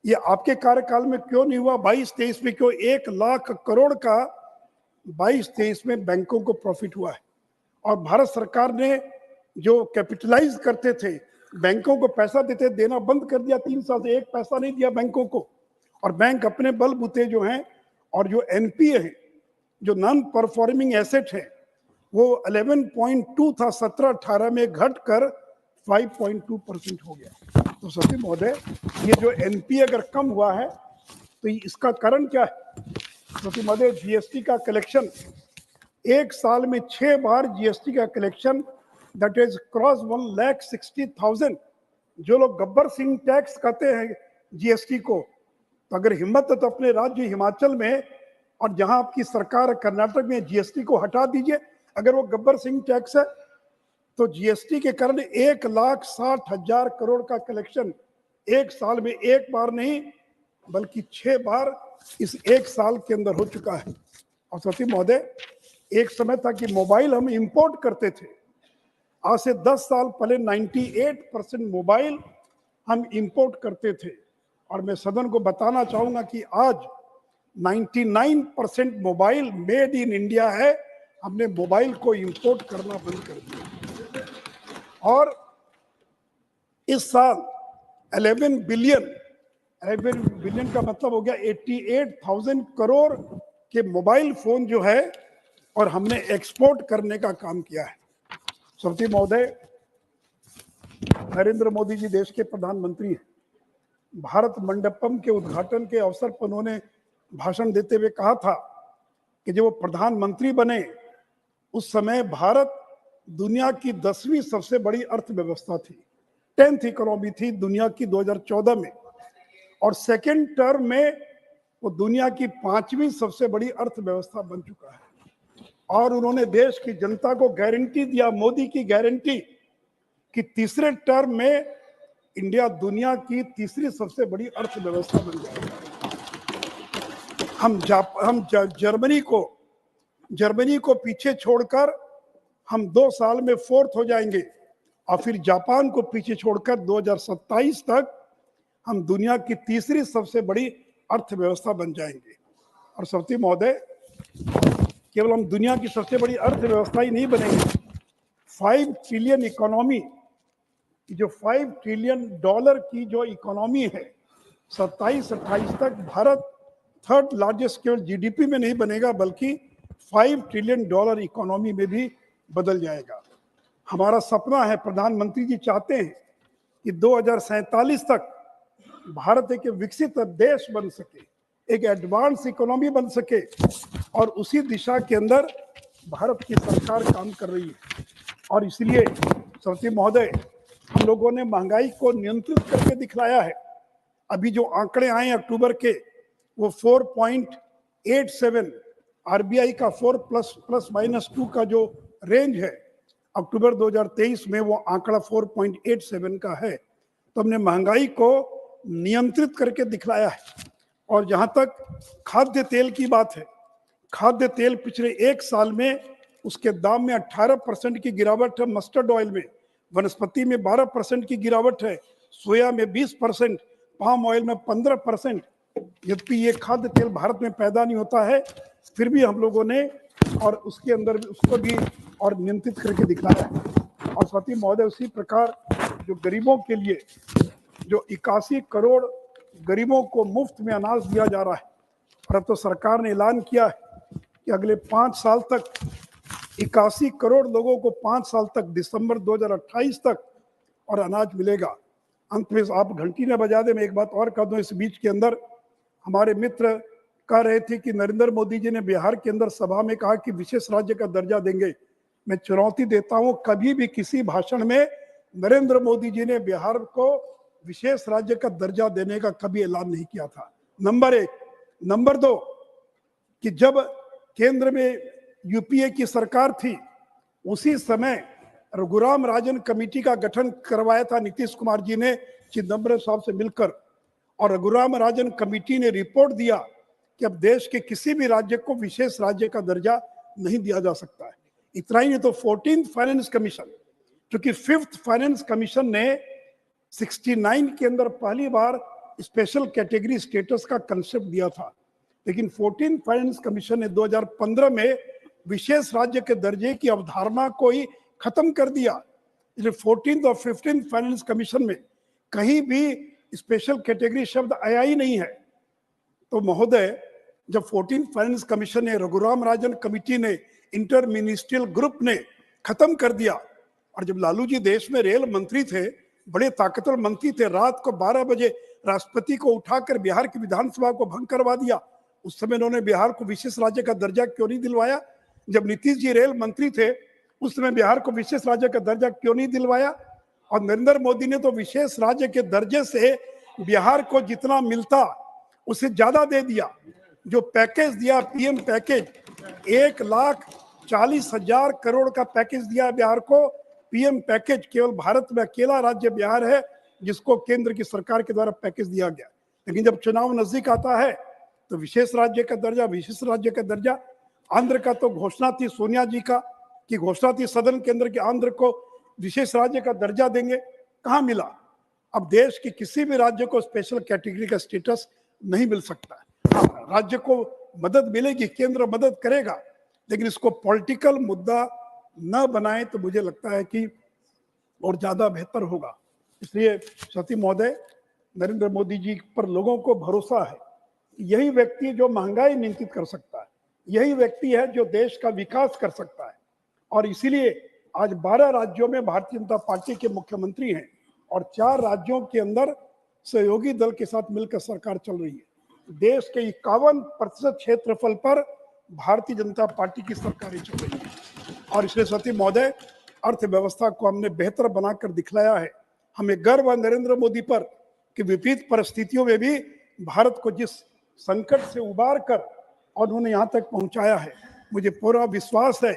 ये आपके कार्यकाल में क्यों नहीं हुआ? 22-23 में क्यों 1 लाख करोड़ का 22-23 में बैंकों को प्रॉफिट हुआ है। और भारत सरकार ने जो कैपिटलाइज करते थे, बैंकों को पैसा देते, देना बंद कर दिया। 3 साल से एक पैसा नहीं दिया बैंकों को। और बैंक अपने बलबूते जो हैं, और जो एनपीए है, जो नॉन परफॉर्मिंग एसेट है, वो 11.2 था 17-18 में, घटकर 5.2% हो गया। तो सती महोदय, ये जो एनपीए अगर कम हुआ है तो इसका कारण क्या है? सती महोदय, जीएसटी का कलेक्शन एक साल में 6 बार जीएसटी का कलेक्शन, दैट इज क्रॉस 1,60,000। जो लोग गब्बर सिंह टैक्स कहते हैं जीएसटी को, तो अगर हिम्मत है तो अपने राज्य हिमाचल में और जहां आपकी सरकार कर्नाटक में जीएसटी को हटा दीजिए। अगर वो गब्बर सिंह टैक्स है तो जीएसटी के कारण 1,60,000 करोड़ का कलेक्शन एक साल में, एक बार नहीं बल्कि 6 बार इस एक साल के अंदर हो चुका है। और सती महोदय, एक समय था कि मोबाइल हम इंपोर्ट करते थे। आज से 10 साल पहले 98% मोबाइल हम इंपोर्ट करते थे। और मैं सदन को बताना चाहूंगा कि आज 99% मोबाइल मेड इन इंडिया है। हमने मोबाइल को इंपोर्ट करना बंद कर दिया। और इस साल 11 बिलियन का मतलब हो गया 88,000 करोड़ के मोबाइल फोन जो है, और हमने एक्सपोर्ट करने का काम किया है। श्रीमती महोदय, नरेंद्र मोदी जी देश के प्रधानमंत्री हैं। भारत मंडपम के उद्घाटन के अवसर पर उन्होंने भाषण देते हुए कहा था कि जब वो प्रधानमंत्री बने उस समय भारत दुनिया की 10वीं सबसे बड़ी अर्थव्यवस्था थी, 10th इकोनॉमी थी दुनिया की 2014 में, और सेकेंड टर्म में वो दुनिया की 5वीं सबसे बड़ी अर्थव्यवस्था बन चुका है। और उन्होंने देश की जनता को गारंटी दिया, मोदी की गारंटी, कि तीसरे टर्म में इंडिया दुनिया की तीसरी सबसे बड़ी अर्थव्यवस्था बन जाएगी। हम जर्मनी को पीछे छोड़कर हम 2 साल में 4th हो जाएंगे, और फिर जापान को पीछे छोड़कर 2027 तक हम दुनिया की तीसरी सबसे बड़ी अर्थव्यवस्था बन जाएंगे। और श्रीमती महोदय, केवल हम दुनिया की सबसे बड़ी अर्थव्यवस्था ही नहीं बनेंगे, 5 ट्रिलियन इकोनॉमी, जो $5 ट्रिलियन की जो इकोनॉमी है, 27-28 तक भारत 3rd लार्जेस्ट केवल जीडीपी में नहीं बनेगा बल्कि $5 ट्रिलियन इकोनॉमी में भी बदल जाएगा। हमारा सपना है, प्रधानमंत्री जी चाहते हैं कि 2047 तक भारत एक विकसित देश बन सके, एक एडवांस इकोनॉमी बन सके, और उसी दिशा के अंदर भारत की सरकार काम कर रही है। और इसलिए श्रीमती महोदय, हम लोगों ने महंगाई को नियंत्रित करके दिखलाया है। अभी जो आंकड़े आए अक्टूबर के, वो 4.87, आरबीआई का 4 +2 का जो रेंज है, अक्टूबर 2023 में वो आंकड़ा 4.87 का है। तो हमने महंगाई को नियंत्रित करके दिखलाया है। और जहां तक खाद्य तेल की बात है, खाद्य तेल पिछले एक साल में उसके दाम में 18% की गिरावट है, मस्टर्ड ऑयल में, वनस्पति में 12% की गिरावट है, सोया में 20%, पाम ऑयल में 15%। यद्यपि ये खाद्य तेल भारत में पैदा नहीं होता है, फिर भी हम लोगों ने और उसके अंदर उसको भी और नियंत्रित करके दिखाया है। और साथ ही महोदय, उसी प्रकार जो गरीबों के लिए जो 81 करोड़ गरीबों को मुफ्त में अनाज दिया जा रहा है, और अब तो सरकार ने ऐलान किया है कि अगले 5 साल तक 81 करोड़ लोगों को 5 साल तक, दिसंबर 2028 तक और अनाज मिलेगा। अंत में आप घंटी न बजा दे, मैं एक बात और कह दूं, इस बीच के अंदर हमारे मित्र कह रहे थे कि नरेंद्र मोदी जी ने बिहार के अंदर सभा में कहा कि विशेष राज्य का दर्जा देंगे। मैं चुनौती देता हूं, कभी भी किसी भाषण में नरेंद्र मोदी जी ने बिहार को विशेष राज्य का दर्जा देने का कभी ऐलान नहीं किया था, नंबर 1। नंबर 2, कि जब केंद्र में यूपीए की सरकार थी, उसी समय रघुराम राजन कमेटी का गठन करवाया था नीतीश कुमार जी ने चिदम्बरम साहब से मिलकर, और रघुराम राजन कमेटी ने रिपोर्ट दिया कि अब देश के किसी भी राज्य को विशेष राज्य का दर्जा नहीं दिया जा सकता है। इतना ही नहीं तो 14th फाइनेंस कमीशन, क्योंकि 5th फाइनेंस कमीशन ने 69 के अंदर पहली बार स्पेशल कैटेगरी स्टेटस का कंसेप्ट दिया था, लेकिन 14th फाइनेंस कमीशन ने 2015 में विशेष राज्य के दर्जे की अवधारणा को ही खत्म कर दिया। इसलिए 14th और 15th फाइनेंस कमीशन में कहीं भी स्पेशल कैटेगरी शब्द आया ही नहीं है। तो महोदय, जब 14th फाइनेंस कमीशन ने, रघुराम राजन कमेटी ने, इंटर मिनिस्ट्रियल ग्रुप ने खत्म कर दिया, और जब लालू जी देश में रेल मंत्री थे, बड़े ताकतवर मंत्री थे, रात को 12 बजे राष्ट्रपति को उठाकर बिहार की विधानसभा को भंग करवा दिया, उस समय उन्होंने बिहार को विशेष राज्य का दर्जा क्यों नहीं दिलवाया? जब नीतीश जी रेल मंत्री थे, उस समय बिहार को विशेष राज्य का दर्जा क्यों नहीं दिलवाया? और नरेंद्र मोदी ने तो विशेष राज्य के दर्जे से बिहार को जितना मिलता उससे ज्यादा दे दिया। जो पैकेज दिया, पीएम पैकेज, 1,40,000 करोड़ का पैकेज दिया बिहार को, पीएम पैकेज। केवल भारत में अकेला राज्य बिहार है जिसको केंद्र की सरकार के द्वारा पैकेज दिया गया। लेकिन जब चुनाव नजदीक आता है तो विशेष राज्य का दर्जा, विशेष राज्य का दर्जा। आंध्र का तो घोषणा थी सोनिया जी का, कि घोषणा थी सदन के अंदर कि आंध्र को विशेष राज्य का दर्जा देंगे, कहाँ मिला? अब देश के किसी भी राज्य को स्पेशल कैटेगरी का स्टेटस नहीं मिल सकता। राज्य को मदद मिलेगी, केंद्र मदद करेगा, लेकिन इसको पॉलिटिकल मुद्दा न बनाए तो मुझे लगता है कि और ज्यादा बेहतर होगा। इसलिए सती महोदय, नरेंद्र मोदी जी पर लोगों को भरोसा है। यही व्यक्ति जो महंगाई नियंत्रित कर सकता है, यही व्यक्ति है जो देश का विकास कर सकता है। और इसीलिए आज 12 राज्यों में भारतीय जनता पार्टी के मुख्यमंत्री हैं और 4 राज्यों के अंदर सहयोगी दल के साथ मिलकर सरकार चल रही है। देश के 51% क्षेत्रफल पर भारतीय जनता पार्टी की सरकारें चल रही है। और इसलिए सती महोदय, अर्थव्यवस्था को हमने बेहतर बनाकर दिखलाया है। हमें गर्व है नरेंद्र मोदी पर कि विपरीत परिस्थितियों में भी भारत को जिस संकट से उबार कर और उन्होंने यहाँ तक पहुंचाया है, मुझे पूरा विश्वास है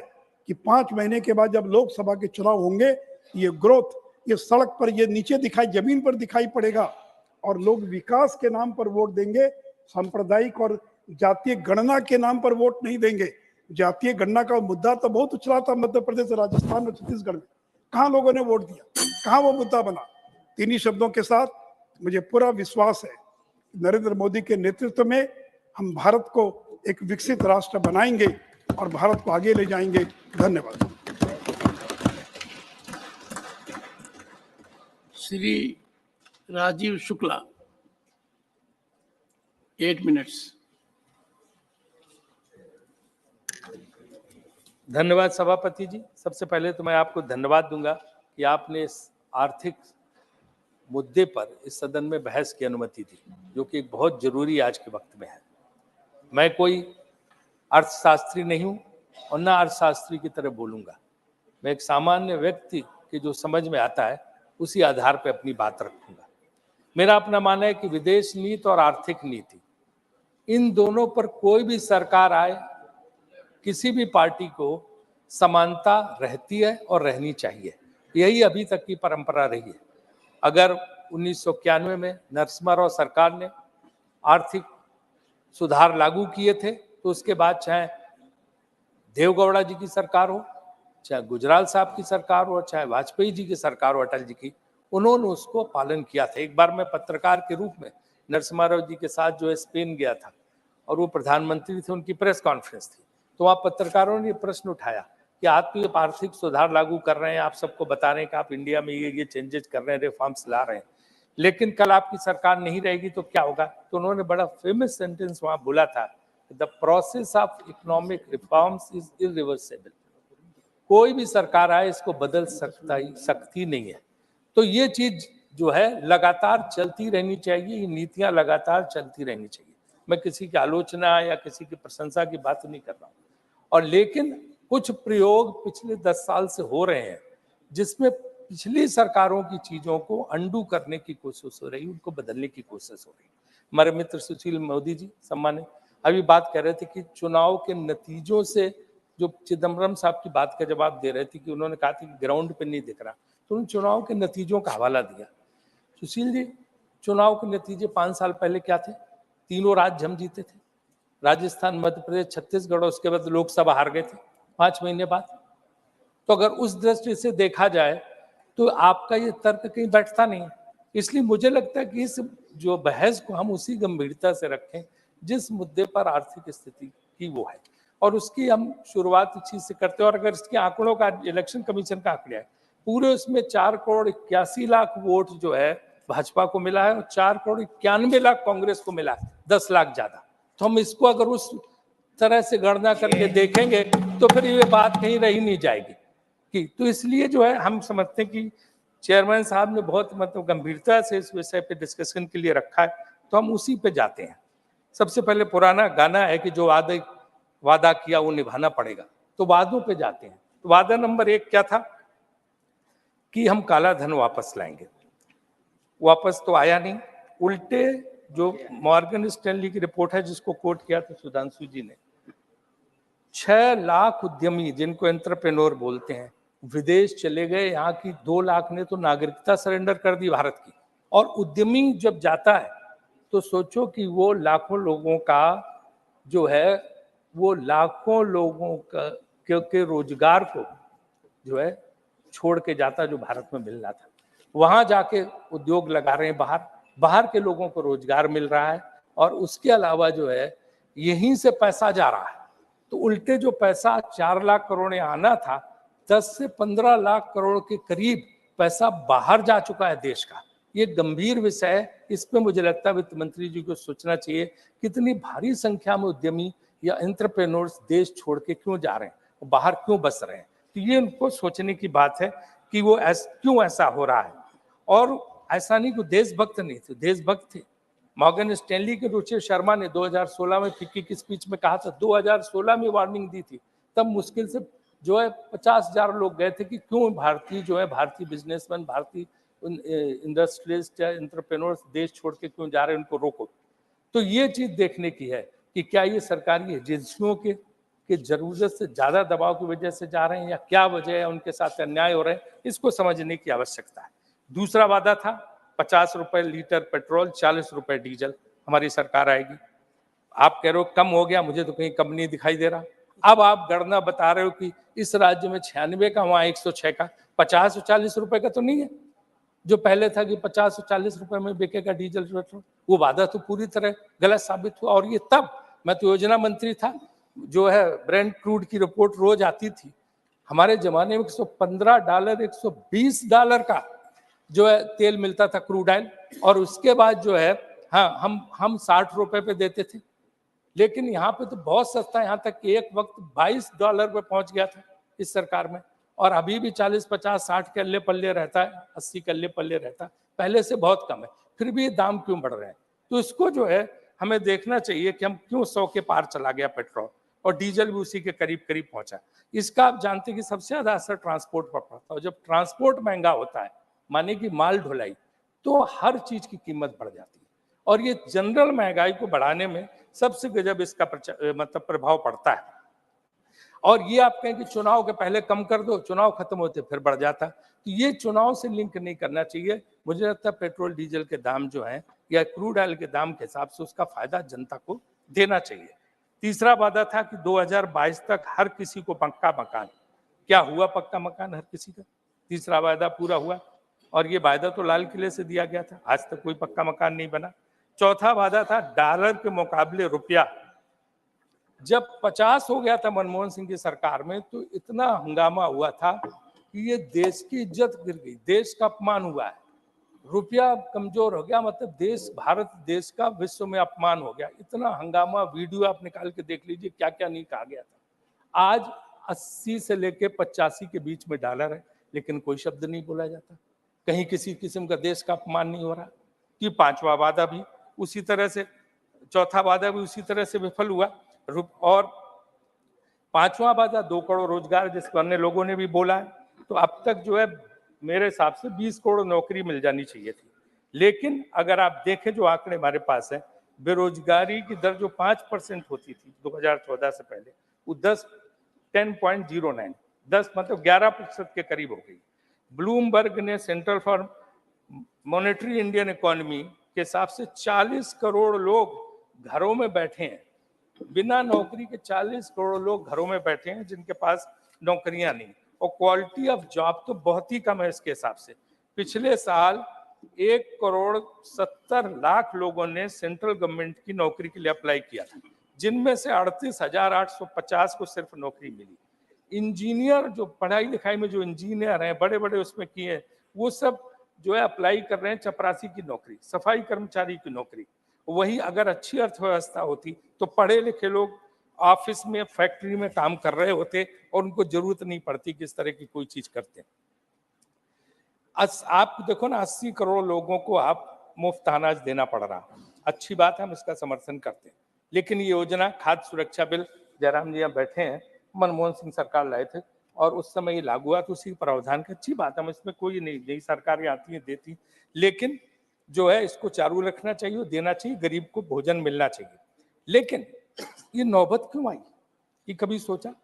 कि 5 महीने के बाद जब लोकसभा के चुनाव होंगे, ये ग्रोथ, ये सड़क पर, ये नीचे दिखाई, जमीन पर दिखाई पड़ेगा और लोग विकास के नाम पर वोट देंगे, सांप्रदायिक और जातीय गणना के नाम पर वोट नहीं देंगे। जातीय गणना का मुद्दा तो बहुत उछला था मध्य प्रदेश, राजस्थान और छत्तीसगढ़ में, कहाँ लोगों ने वोट दिया, कहाँ वो मुद्दा बना? तीन शब्दों के साथ मुझे पूरा विश्वास है नरेंद्र मोदी के नेतृत्व में हम भारत को एक विकसित राष्ट्र बनाएंगे और भारत को आगे ले जाएंगे। धन्यवाद। श्री राजीव शुक्ला, 8 मिनट्स। धन्यवाद सभापति जी। सबसे पहले तो मैं आपको धन्यवाद दूंगा कि आपने इस आर्थिक मुद्दे पर इस सदन में बहस की अनुमति दी, जो कि एक बहुत जरूरी आज के वक्त में है। मैं कोई अर्थशास्त्री नहीं हूं और ना अर्थशास्त्री की तरह बोलूंगा। मैं एक सामान्य व्यक्ति के जो समझ में आता है उसी आधार पर अपनी बात रखूंगा। मेरा अपना मानना है कि विदेश नीति और आर्थिक नीति, इन दोनों पर कोई भी सरकार आए, किसी भी पार्टी को समानता रहती है और रहनी चाहिए। यही अभी तक की परंपरा रही है। अगर 1991 में नरसिम्हा राव सरकार ने आर्थिक सुधार लागू किए थे, तो उसके बाद चाहे देवगौड़ा जी की सरकार हो, चाहे गुजराल साहब की सरकार हो, चाहे वाजपेयी जी की सरकार हो, अटल जी की, उन्होंने उसको पालन किया था। एक बार मैं पत्रकार के रूप में नरसिम्हा राव जी के साथ जो है स्पेन गया था और वो प्रधानमंत्री थे, उनकी प्रेस कॉन्फ्रेंस थी, तो वहाँ पत्रकारों ने प्रश्न उठाया कि आप तो ये आर्थिक सुधार लागू कर रहे हैं, आप सबको बता रहे हैं कि आप इंडिया में ये चेंजेस कर रहे हैं, रिफॉर्म्स ला रहे हैं, लेकिन कल आपकी सरकार नहीं रहेगी तो क्या होगा? तो उन्होंने बड़ा फेमस सेंटेंस वहाँ बोला था, the process of economic reforms is irreversible. कोई भी सरकार आए इसको बदल सकती नहीं है। तो ये चीज जो है लगातार चलती रहनी चाहिए, ये नीतियां लगातार चलती रहनी चाहिए। मैं किसी की आलोचना या किसी की प्रशंसा की बात नहीं कर रहा हूँ। और लेकिन कुछ प्रयोग पिछले 10 साल से हो रहे हैं जिसमें पिछली सरकारों की चीजों को अंडू करने की कोशिश हो रही, उनको बदलने की कोशिश हो रही। हमारे मित्र सुशील मोदी जी सम्मानित अभी बात कर रहे थे कि चुनाव के नतीजों से, जो चिदम्बरम साहब की बात का जवाब दे रहे थे कि उन्होंने कहा था कि ग्राउंड पे नहीं दिख रहा, तो उन चुनाव के नतीजों का हवाला दिया। सुशील जी, चुनाव के नतीजे 5 साल पहले क्या थे? तीनों राज्य हम जीते थे, राजस्थान, मध्य प्रदेश, छत्तीसगढ़, उसके बाद लोकसभा हार गए थे 5 महीने बाद। तो अगर उस दृष्टि से देखा जाए तो आपका ये तर्क कहीं बैठता नहीं। इसलिए मुझे लगता है कि इस जो बहस को हम उसी गंभीरता से रखें जिस मुद्दे पर आर्थिक स्थिति की वो है, और उसकी हम शुरुआत इस चीज से करते हैं। और अगर इसके आंकड़ों का, इलेक्शन कमीशन का आंकड़ा है, पूरे उसमें 4,81,00,000 वोट जो है भाजपा को मिला है और 4,91,00,000 कांग्रेस को मिला है, 10 लाख ज्यादा। तो हम इसको अगर उस तरह से गणना करके देखेंगे तो फिर ये बात कहीं रही नहीं जाएगी कि, तो इसलिए जो है हम समझते हैं कि चेयरमैन साहब ने बहुत मतलब गंभीरता से इस विषय पे डिस्कशन के लिए रखा है, तो हम उसी पे जाते हैं। सबसे पहले पुराना गाना है कि जो वादा किया वो निभाना पड़ेगा, तो वादों पे जाते हैं। तो वादा नंबर 1 क्या था कि हम काला धन वापस लाएंगे। वापस तो आया नहीं, उल्टे जो मॉर्गन स्टैनली की रिपोर्ट है जिसको कोट किया था सुधांशु जी ने, 6 लाख उद्यमी जिनको एंटरप्रेन्योर बोलते हैं विदेश चले गए। यहाँ की 2 लाख ने तो नागरिकता सरेंडर कर दी भारत की। और उद्यमी जब जाता है तो सोचो कि वो लाखों लोगों का जो है, वो लाखों लोगों का के रोजगार को जो है छोड़ के जाता, जो भारत में मिलना था। वहां जाके उद्योग लगा रहे हैं, बाहर के लोगों को रोजगार मिल रहा है, और उसके अलावा जो है यहीं से पैसा जा रहा है। तो उल्टे जो पैसा 4 लाख करोड़ आना था, 10 से 15 लाख करोड़ के करीब पैसा बाहर जा चुका है देश का। ये गंभीर विषय है, इस पे मुझे लगता है वित्त मंत्री जी को सोचना चाहिए। कितनी भारी संख्या में उद्यमी या एंटरप्रेन्योर्स देश छोड़ के क्यों जा रहे हैं, बाहर क्यों बस रहे हैं, तो ये उनको सोचने की बात है कि वो क्यों ऐसा हो रहा है। और ऐसा नहीं कि देशभक्त नहीं थे, देशभक्त थे। मॉर्गन स्टैनली के रुचि शर्मा ने 2016 में फिक्की की स्पीच में कहा था, 2016 में वार्निंग दी थी, तब मुश्किल से जो है 50,000 लोग गए थे कि क्यों भारतीय बिजनेसमैन, भारतीय इंडस्ट्रियलिस्ट या एंटरप्रेन्योर्स देश छोड़ के क्यों जा रहे हैं, उनको रोको। तो ये चीज देखने की है कि क्या ये सरकारी एजेंसियों के जरूरत से ज्यादा दबाव की वजह से जा रहे हैं, या क्या वजह है, उनके साथ अन्याय हो रहे हैं, इसको समझने की आवश्यकता है। दूसरा वादा था 50 रुपए लीटर पेट्रोल, 40 रुपए डीजल, हमारी सरकार आएगी। आप कह रहे हो कम हो गया, मुझे तो कहीं कम नहीं दिखाई दे रहा। अब आप गणना बता रहे हो कि इस राज्य में 96 का, वहां 106 का, 50 और 40 रुपए का तो नहीं है जो पहले था कि 50 और 40 रुपए में बिकेगा डीजल पेट्रोल। वो वादा तो पूरी तरह गलत साबित हुआ। और ये तब मैं तो योजना मंत्री था, जो है ब्रेंट क्रूड की रिपोर्ट रोज आती थी। हमारे जमाने में $115, $120 का जो है तेल मिलता था, क्रूड ऑयल, और उसके बाद जो है हाँ हम 60 रुपए पे देते थे। लेकिन यहाँ पे तो बहुत सस्ता, यहाँ तक कि एक वक्त $22 पे पहुंच गया था इस सरकार में, और अभी भी 40, 50, 60 के अल्ले पल्ले रहता है, 80 के अल्ले पल्ले रहता है, पहले से बहुत कम है। फिर भी ये दाम क्यों बढ़ रहे हैं? तो इसको जो है हमें देखना चाहिए कि हम क्यों 100 के पार चला गया पेट्रोल, और डीजल भी उसी के करीब करीब पहुंचा। इसका आप जानते हैं कि सबसे ज्यादा असर ट्रांसपोर्ट पर पड़ता है। जब ट्रांसपोर्ट महंगा होता है, माने कि माल ढुलाई, तो हर चीज की कीमत बढ़ जाती है। और ये जनरल महंगाई को बढ़ाने में सबसे गजब इसका मतलब प्रभाव पड़ता है। और ये आप कहें कि चुनाव के पहले कम कर दो, चुनाव खत्म होते फिर बढ़ जाता, तो ये चुनाव से लिंक नहीं करना चाहिए। मुझे लगता है पेट्रोल डीजल के दाम जो हैं या क्रूड ऑयल के दाम के हिसाब से उसका फायदा जनता को देना चाहिए। तीसरा वादा था कि 2022 तक हर किसी को पक्का मकान। क्या हुआ पक्का मकान हर किसी का? तीसरा वादा पूरा हुआ, और ये वादा तो लाल किले से दिया गया था, आज तक कोई पक्का मकान नहीं बना। चौथा वादा था डॉलर के मुकाबले रुपया। जब 50 हो गया था मनमोहन सिंह की सरकार में, तो इतना हंगामा हुआ था कि ये देश की इज्जत गिर गई, देश का अपमान हुआ है। रुपया कमजोर हो गया, मतलब भारत देश का विश्व में अपमान हो गया। इतना हंगामा, वीडियो आप निकाल के देख लीजिए, क्या क्या नहीं कहा गया था। आज 80 से लेके 85 के बीच में डॉलर है, लेकिन कोई शब्द नहीं बोला जाता, कहीं किसी किस्म का देश का अपमान नहीं हो रहा। कि पांचवा वादा भी उसी तरह से, चौथा वादा भी उसी तरह से विफल हुआ। और पांचवा वादा 2 करोड़ रोजगार, जिसको अन्य लोगों ने भी बोला है, तो अब तक जो है मेरे हिसाब से 20 करोड़ नौकरी मिल जानी चाहिए थी। लेकिन अगर आप देखें जो आंकड़े हमारे पास है, बेरोजगारी की दर जो 5% होती थी 2014 से पहले, वो 10.09, 10 मतलब 11% के करीब हो गई। ब्लूमबर्ग ने central for monetary Indian economy के हिसाब से 40 करोड़ लोग घरों में बैठे हैं, बिना नौकरी के 40 करोड़ लोग घरों में बैठे हैं जिनके पास नौकरियां नहीं। और क्वालिटी ऑफ जॉब तो बहुत ही कम है इसके हिसाब से। पिछले साल 1,70,00,000 लोगों ने सेंट्रल गवर्नमेंट की नौकरी के लिए अप्लाई किया था, जिनमें से 38,850 को सिर्फ नौकरी मिली। इंजीनियर जो पढ़ाई लिखाई में जो इंजीनियर हैं, बड़े बड़े उसमें किए, वो सब जो है अप्लाई कर रहे हैं चपरासी की नौकरी, सफाई कर्मचारी की नौकरी। वही अगर अच्छी अर्थव्यवस्था होती तो पढ़े लिखे लोग ऑफिस में, फैक्ट्री में काम कर रहे होते और उनको जरूरत नहीं पड़ती कि इस तरह की कोई चीज करते हैं। आप देखो ना, 80 करोड़ लोगों को आप मुफ्त अनाज देना पड़ रहा, अच्छी बात है, हम इसका समर्थन करते हैं। लेकिन ये योजना खाद्य सुरक्षा बिल, जयराम जी यहाँ बैठे हैं, मनमोहन सिंह सरकार लाए थे और उस समय ये लागू हुआ, तो उसी प्रावधान की अच्छी बात है, इसमें कोई नहीं, नई सरकारें आती हैं देती, लेकिन जो है इसको चालू रखना चाहिए, देना चाहिए, गरीब को भोजन मिलना चाहिए। लेकिन ये नौबत क्यों आई, ये कभी सोचा?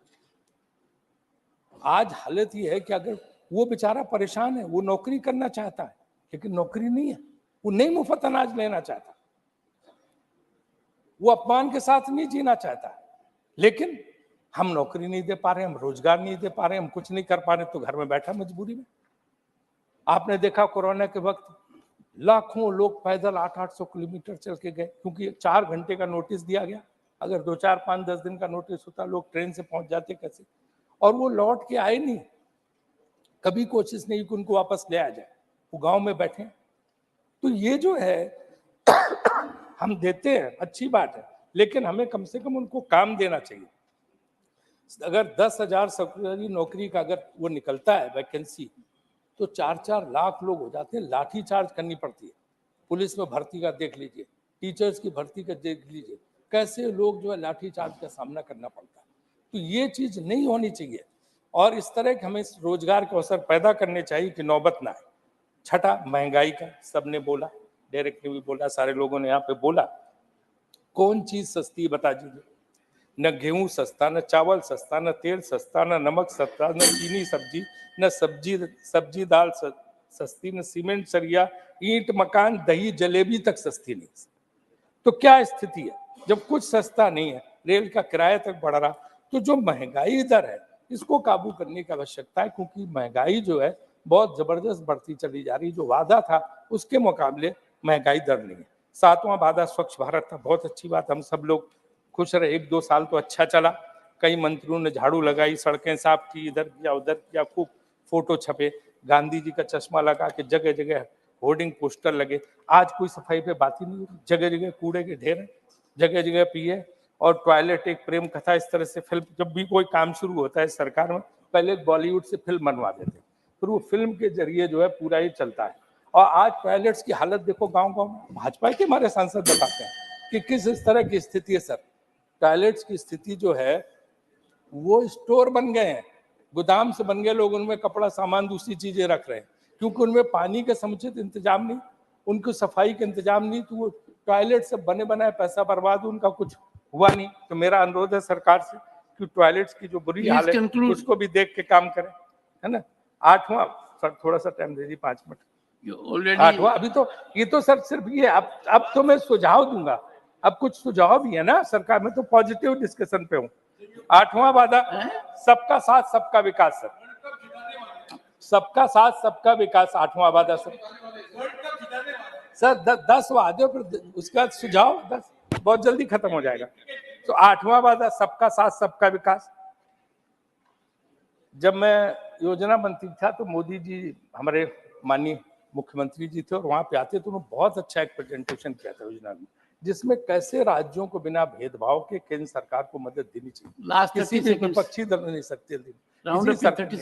आज हालत ये है कि अगर वो बेचारा परेशान है, वो नौकरी करना चाहता है लेकिन नौकरी नहीं है, वो नहीं मुफ्त अनाज लेना चाहता, वो अपमान के साथ नहीं जीना चाहता, लेकिन हम नौकरी नहीं दे पा रहे, हम रोजगार नहीं दे पा रहे, हम कुछ नहीं कर पा रहे, तो घर में बैठा मजबूरी में। आपने देखा कोरोना के वक्त लाखों लोग पैदल 800-800 किलोमीटर चल के गए, क्योंकि 4 घंटे का नोटिस दिया गया। अगर 2, 4, 5, 10 दिन का नोटिस होता, लोग ट्रेन से पहुंच जाते कैसे, और वो लौट के आए नहीं, कभी कोशिश नहीं कि उनको वापस ले आ जाए, वो गांव में बैठे। तो ये जो है हम देते हैं, अच्छी बात है, लेकिन हमें कम से कम उनको काम देना चाहिए। अगर 10,000 सरकारी नौकरी का अगर वो निकलता है वैकेंसी, तो 4-4 लाख लोग हो जाते हैं, लाठी चार्ज करनी पड़ती है। पुलिस में भर्ती का देख लीजिए, टीचर्स की भर्ती का देख लीजिए, कैसे लोग जो है लाठी चार्ज का सामना करना पड़ता है। तो ये चीज नहीं होनी चाहिए, और इस तरह के हमें रोजगार के अवसर पैदा करने चाहिए कि नौबत ना आए। छठा, महंगाई का सबने बोला, डायरेक्ट ने भी बोला, सारे लोगों ने यहाँ पे बोला, कौन चीज सस्ती है बता दीजिए? न गेहूं सस्ता, न चावल सस्ता, न तेल सस्ता, न नमक सस्ता, न चीनी सब्जी, न सब्जी दाल सस्ती, न सीमेंट सरिया, ईंट मकान, दही जलेबी तक सस्ती नहीं। तो क्या स्थिति है जब कुछ सस्ता नहीं है, रेल का किराया तक बढ़ रहा? तो जो महंगाई दर है इसको काबू करने की आवश्यकता है, क्योंकि महंगाई जो है बहुत जबरदस्त बढ़ती चली जा रही। जो वादा था उसके मुकाबले महंगाई दर नहीं है। 7वां वादा स्वच्छ भारत था, बहुत अच्छी बात, हम सब लोग खुश रहे। 1-2 साल तो अच्छा चला, कई मंत्रियों ने झाड़ू लगाई, सड़कें साफ की, इधर किया उधर किया, खूब फोटो छपे, गांधी जी का चश्मा लगा के जगह जगह होर्डिंग पोस्टर लगे। आज कोई सफाई पे बात ही नहीं होती, जगह जगह कूड़े के ढेर हैं, जगह जगह पिए, और टॉयलेट एक प्रेम कथा इस तरह से। फिल्म, जब भी कोई काम शुरू होता है सरकार में, पहले बॉलीवुड से फिल्म बनवा देते, फिर वो फिल्म के जरिए जो है पूरा ही चलता है। और आज टॉयलेट्स की हालत देखो गांव गांव में, भाजपा के हमारे सांसद बताते हैं कि किस इस तरह की स्थिति है सर। टॉयलेट्स की स्थिति जो है वो स्टोर बन गए हैं, गोदाम से बन गए, लोग उनमें कपड़ा सामान दूसरी चीजें रख रहे हैं, क्योंकि उनमें पानी का समुचित इंतजाम नहीं, उनको सफाई का इंतजाम नहीं, तो वो टॉयलेट से बने बनाए पैसा बर्बाद, उनका कुछ हुआ नहीं। तो मेरा अनुरोध है सरकार से कि टॉयलेट्स की जो बुरी हालत है उसको भी देख के काम करें, है ना। 8वां, सर थोड़ा सा टाइम दे दीजिए, 5 मिनट। 8वां, अभी तो ये तो सर सिर्फ ये, अब तो मैं सुझाव दूंगा, अब कुछ सुझाव भी है ना सरकार में, तो पॉजिटिव डिस्कशन पे हूँ। 8वां वादा, सबका साथ सबका विकास सर, सबका साथ सबका विकास, 8वां वादा सर। सर 10 वादे पर उसका सुझाव 10 बहुत जल्दी खत्म हो जाएगा। तो 8वां वादा सबका साथ सबका विकास। जब मैं योजना मंत्री था तो मोदी जी हमारे माननीय मुख्यमंत्री जी थे, और वहां पे आते तो उन्होंने बहुत अच्छा एक प्रेजेंटेशन किया था योजना में, जिसमें कैसे राज्यों को बिना भेदभाव के केंद्र सरकार को मदद देनी चाहिए। किसी भी विपक्षी दल नहीं सकते,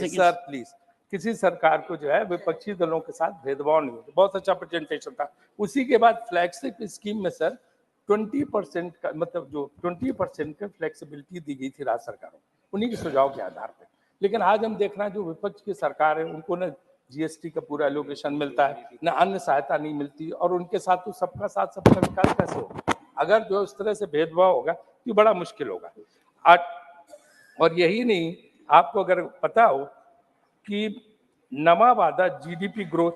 सर प्लीज, किसी सरकार को जो है विपक्षी दलों के साथ भेदभाव नहीं होता। बहुत अच्छा प्रेजेंटेशन था। उसी के बाद फ्लैगशिप स्कीम में सर 20% का, मतलब जो 20% का फ्लेक्सिबिलिटी दी गई थी राज्य सरकारों, उन्हीं के सुझाव के आधार पर। लेकिन आज हम देख रहे हैं जो विपक्ष की सरकार है, उनको न जीएसटी का पूरा एलोकेशन मिलता है, न अन्य सहायता नहीं मिलती, और उनके साथ तो सबका साथ सबका विकास कैसे होगा? अगर जो इस तरह से भेदभाव होगा तो बड़ा मुश्किल होगा। और यही नहीं, आपको अगर पता हो कि नवा वादा जीडीपी ग्रोथ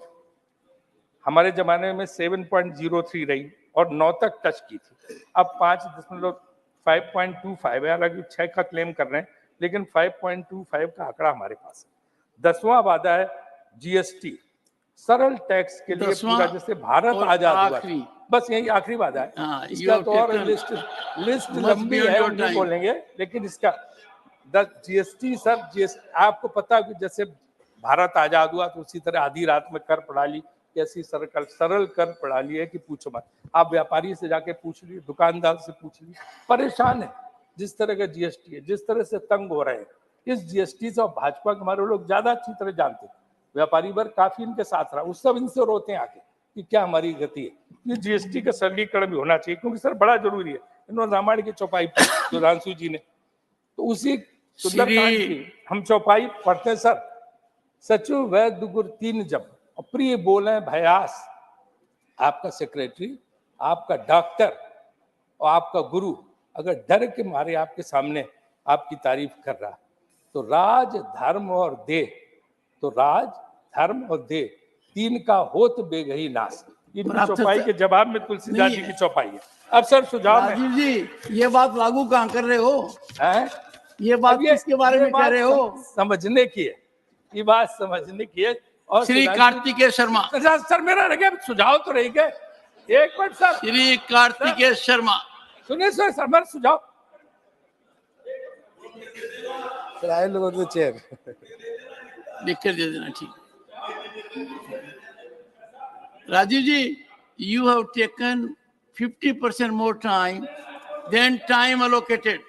हमारे जमाने में 7.03 रही और 9 तक टच की थी, अब 5.25 है। हालांकि 6 का क्लेम कर रहे हैं, लेकिन 5.25 का आंकड़ा हमारे पास है। 10वां वादा है जीएसटी, सरल टैक्स के लिए दसवां पूरा, जैसे भारत और आजाद हुआ आखिरी। बस यही आखिरी बात है। हाँ, you इसका have तो और taken लिस्ट much लंबी beyond है, your हम नहीं time. बोलेंगे, लेकिन इसका जीएसटी सर, आपको पता है कि जैसे भारत आजाद हुआ तो उसी तरह आधी रात में कर प्रणाली, कैसी सरल कर प्रणाली है कि पूछो मत। आप व्यापारी से जाके पूछ लीजिए, दुकानदार से पूछ लीजिए, परेशान है जिस तरह का जीएसटी है, जिस तरह से तंग हो रहे हैं इस जीएसटी से। और भाजपा के हमारे लोग ज्यादा अच्छी तरह जानते हैं, व्यापारी वर्ग काफी इनके साथ रहा, उस सब इनसे रोते हैं आके कि क्या हमारी गति है। ये जीएसटी का सरलीकरण भी होना चाहिए, क्योंकि सर बड़ा जरूरी है। इन्होंने रामायण की चौपाई पढ़ी सुधांशु जी ने, तो उसी सुंदरकांड की हम चौपाई पढ़ते हैं सर। सचिव वैद्य गुर तीन जब, और प्रिय बोले भयास। आपका सेक्रेटरी, आपका डॉक्टर और आपका गुरु अगर डर के मारे आपके सामने आपकी तारीफ कर रहा, तो राज धर्म और देह, तो राज धर्म और देह तीन का होत बेगही नाश। इनकी चौपाई के जवाब में तुलसीदास जी की चौपाई है। अब सर सुझाव में, राजीव जी, ये बात लागू कहाँ कर रहे हो? है ये बात किसके बारे में कह रहे हो? समझने की है, ये बात समझने की है। और श्री कार्तिकेय शर्मा। सर मेरा रह गया सुझाव तो रह गए, एक मिनट सर। श्री कार्तिकेय शर्मा, सुनिए सर मेरा सुझाव। Sir, I will go to the chair. लिख कर दे देना, ठीक। राजीव जी, you have taken 50% more time than time allocated.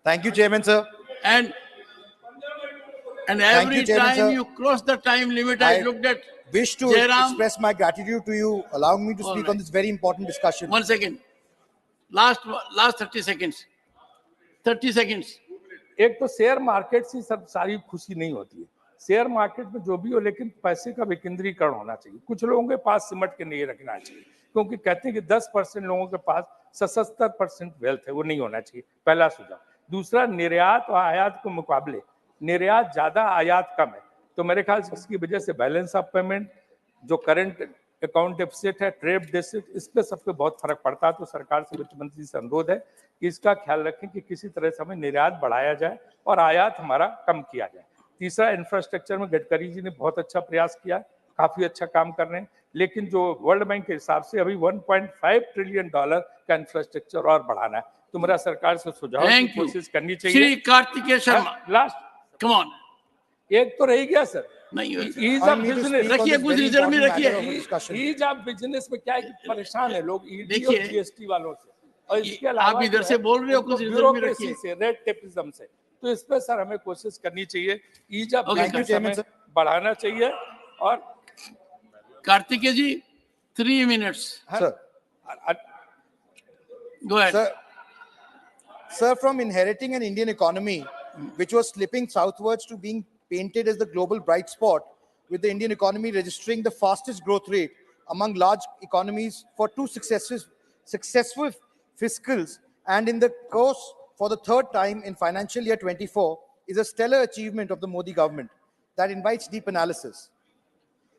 Thank you, Chairman, sir. And Thank every you, Chairman, time sir. you cross the time limit, I looked at Wish to Jairam. express my gratitude to you, allowing me to All speak right. on this very important discussion. 1 second. Last 30 seconds. 30 seconds. एक तो share market से सब सारी खुशी नहीं होती है। Share market में जो भी हो, लेकिन पैसे का विकेंद्रीकरण होना चाहिए। कुछ लोगों के पास सिमट के नहीं रखना चाहिए, क्योंकि कहते हैं कि 10% लोगों के पास 77% वेल्थ है, वो नहीं होना चाहिए। पहला सुझाव। दूसरा, निर्यात और आयात के मुकाबले निर्यात ज्यादा, आयात कम है, तो मेरे ख्याल से इसकी वजह से बैलेंस ऑफ पेमेंट, जो करंट अकाउंट डेफिसिट है, ट्रेड डेफिसिट, इस पे सब पे बहुत फर्क पड़ता है। तो सरकार से, वित्त मंत्री से अनुरोध है कि इसका ख्याल रखें कि किसी तरह से हमें निर्यात बढ़ाया जाए और आयात हमारा कम किया जाए। तीसरा, इंफ्रास्ट्रक्चर में गडकरी जी ने बहुत अच्छा प्रयास किया, काफी अच्छा काम कर रहे हैं, लेकिन जो वर्ल्ड बैंक के हिसाब से अभी $1.5 ट्रिलियन का इंफ्रास्ट्रक्चर और बढ़ाना है। तो मेरा सरकार से सुझाव की कोशिश करनी चाहिए। Shri Kartikeya Sharma, last, come on. एक तो रह गया सर, नहीं, ईज ऑफ बिजनेस रखिए, कुछ रिजर्व में रखिए। ईज ऑफ बिजनेस में क्या है कि परेशान है लोग ईडी और जीएसटी वालों से, और इसके आप अलावा इधर से बोल रहे हो, कुछ रिजर्व में रखिए। ब्यूरोक्रेसी से, रेड टेपिज्म से, तो इस पे सर हमें कोशिश करनी चाहिए। ईज ऑफ बिजनेस हमें बढ़ाना चाहिए। और कार्तिकेय जी, 3 minutes. Go ahead. Sir, from inheriting an Indian economy which was slipping southwards to being painted as the global bright spot, with the Indian economy registering the fastest growth rate among large economies for two successive fiscals, and in the course for the third time in financial year 24, is a stellar achievement of the Modi government that invites deep analysis.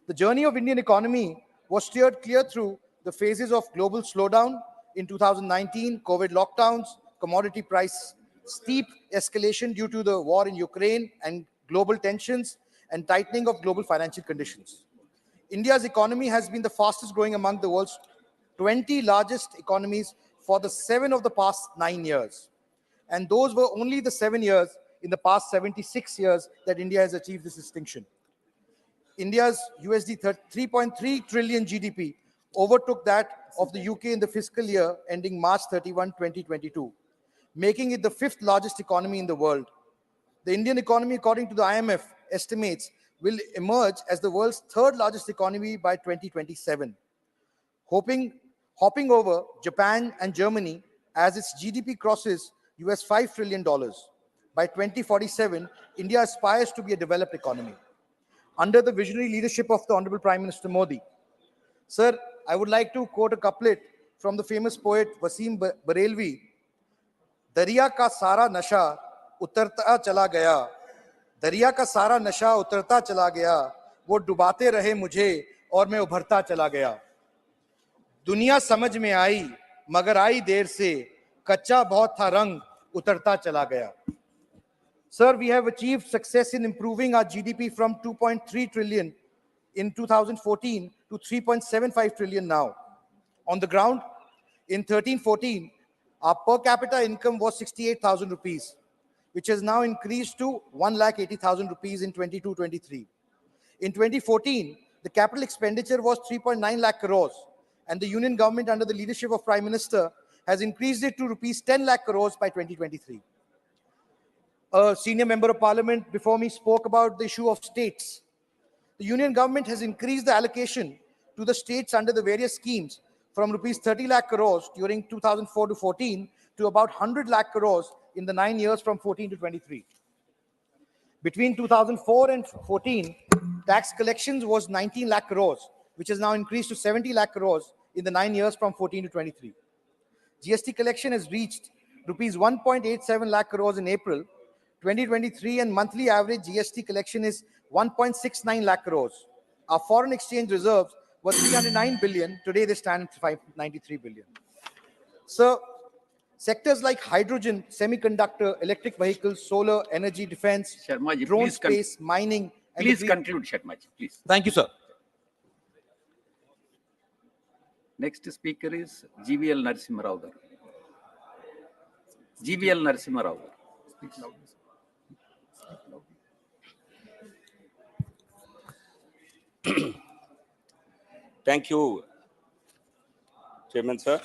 The journey of Indian economy was steered clear through the phases of global slowdown in 2019, COVID lockdowns, commodity price steep escalation due to the war in Ukraine and global tensions, and tightening of global financial conditions. India's economy has been the fastest growing among the world's 20 largest economies for the 7 of the past 9 years. And those were only the 7 years in the past 76 years that India has achieved this distinction. India's USD 3.3 trillion GDP overtook that of the UK in the fiscal year ending March 31, 2022, making it the 5th largest economy in the world. The Indian economy, according to the IMF estimates, will emerge as the world's 3rd largest economy by 2027, hopping over Japan and Germany as its GDP crosses $5 trillion. By 2047, India aspires to be a developed economy under the visionary leadership of the Honorable Prime Minister Modi. Sir, I would like to quote a couplet from the famous poet Wasim Barelvi. दरिया का सारा नशा उतरता चला गया, दरिया का सारा नशा उतरता चला गया, वो डुबाते रहे मुझे और मैं उभरता चला गया। दुनिया समझ में आई मगर आई देर से, कच्चा बहुत था रंग उतरता चला गया। Sir, we have achieved success in improving our GDP from 2.3 trillion in 2014 to 3.75 trillion now. On the ground, in 13-14, our per capita income was 68,000 rupees, which has now increased to 1,80,000 rupees in 22-23. In 2014, the capital expenditure was 3.9 lakh crores, and the union government under the leadership of Prime Minister has increased it to rupees 10 lakh crores by 2023. A senior member of parliament before me spoke about the issue of states. The union government has increased the allocation to the states under the various schemes from rupees 30 lakh crores during 2004 to 14 to about 100 lakh crores in the 9 years from 14 to 23. Between 2004 and 14, tax collections was 19 lakh crores, which has now increased to 70 lakh crores in the 9 years from 14 to 23. GST collection has reached rupees 1.87 lakh crores in April 2023, and monthly average GST collection is 1.69 lakh crores. Our foreign exchange reserves were 309 billion. Today they stand at 593 billion. So, sectors like hydrogen, semiconductor, electric vehicles, solar, energy, defense, Sharma ji, drone please space, mining, and Please conclude, Sharma ji, please. Thank you, sir. Next speaker is GVL Narasimha Rao garu. GVL Narasimha Rao garu. Speak loudly. Thank you, Chairman sir.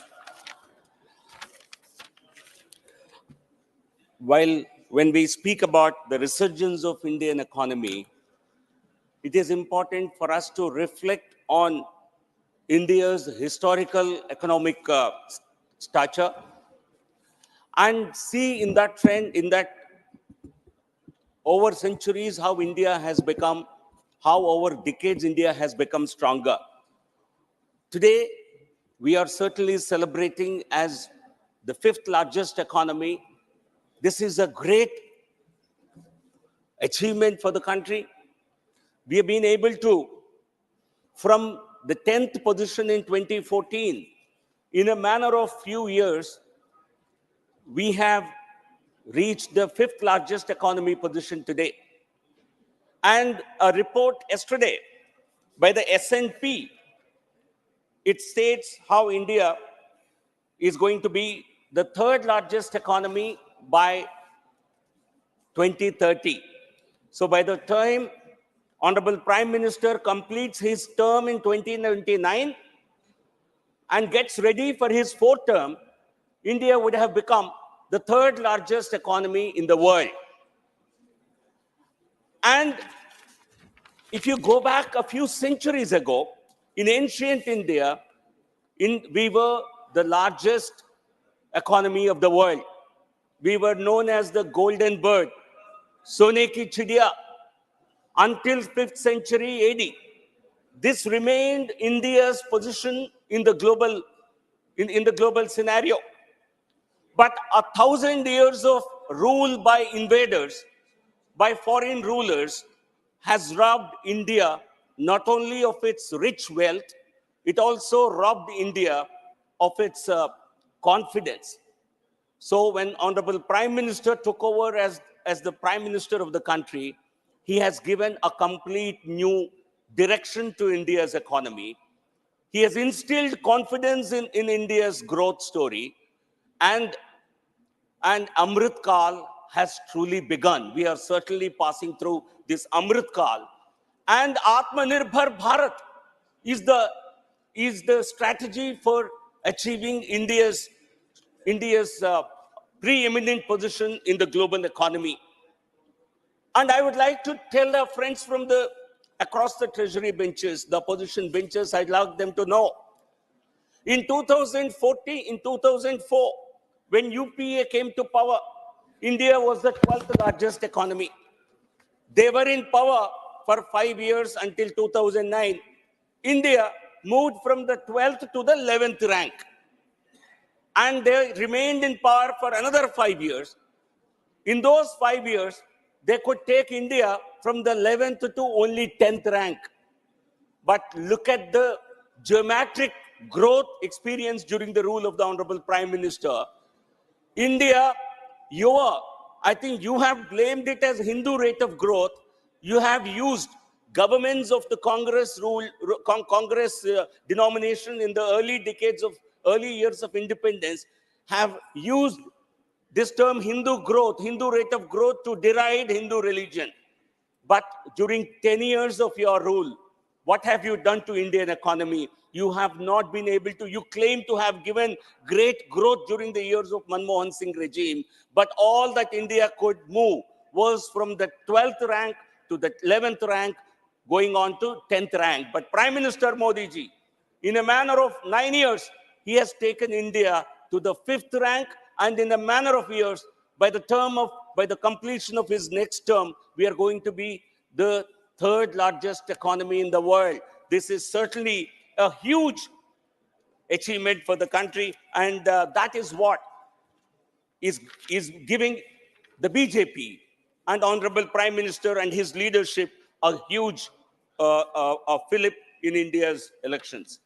When we speak about the resurgence of Indian economy, it is important for us to reflect on India's historical economic stature and see in that trend, in that over centuries, how India has become, how over decades India has become stronger. Today, we are certainly celebrating as the 5th largest economy. This is a great achievement for the country. We have been able to, from the 10th position in 2014, in a matter of few years, we have reached the 5th largest economy position today. And a report yesterday by the S&P, it states how India is going to be the 3rd largest economy by 2030. So by the time Honorable Prime Minister completes his term in 2029 and gets ready for his 4th term, India would have become the 3rd largest economy in the world. And if you go back a few centuries ago, in ancient India, we were the largest economy of the world. We were known as the golden bird, Sone ki chidiya, until 5th century AD. This remained India's position in the global, in the global scenario. But 1,000 years of rule by invaders, by foreign rulers, has robbed India not only of its rich wealth, it also robbed India of its confidence. So when Honorable Prime Minister took over as the Prime Minister of the country, he has given a complete new direction to India's economy. He has instilled confidence in India's growth story, and Amrit Kal has truly begun. We are certainly passing through this Amrit Kal, and Atmanirbhar Bharat is the strategy for achieving India's preeminent position in the global economy. And I would like to tell our friends from across the treasury benches, the opposition benches, I'd like them to know. In 2004, when UPA came to power, India was the 12th largest economy. They were in power for 5 years until 2009. India moved from the 12th to the 11th rank. And they remained in power for another 5 years. In those 5 years, they could take India from the 11th to only 10th rank. But look at the geometric growth experienced during the rule of the Honorable Prime Minister. India, I think you have blamed it as Hindu rate of growth. You have used governments of the Congress denomination in the early years of independence have used this term Hindu growth, Hindu rate of growth, to deride Hindu religion. But during 10 years of your rule, what have you done to Indian economy? You have not been able to. You claim to have given great growth during the years of Manmohan Singh regime, but all that India could move was from the 12th rank to the 11th rank, going on to 10th rank. But Prime Minister Modi ji, in a manner of 9 years, he has taken India to the 5th rank, and in a manner of years, by the completion of his next term, we are going to be the 3rd largest economy in the world. This is certainly a huge achievement for the country, and that is what is giving the BJP and Honorable Prime Minister and his leadership a huge fillip in India's elections.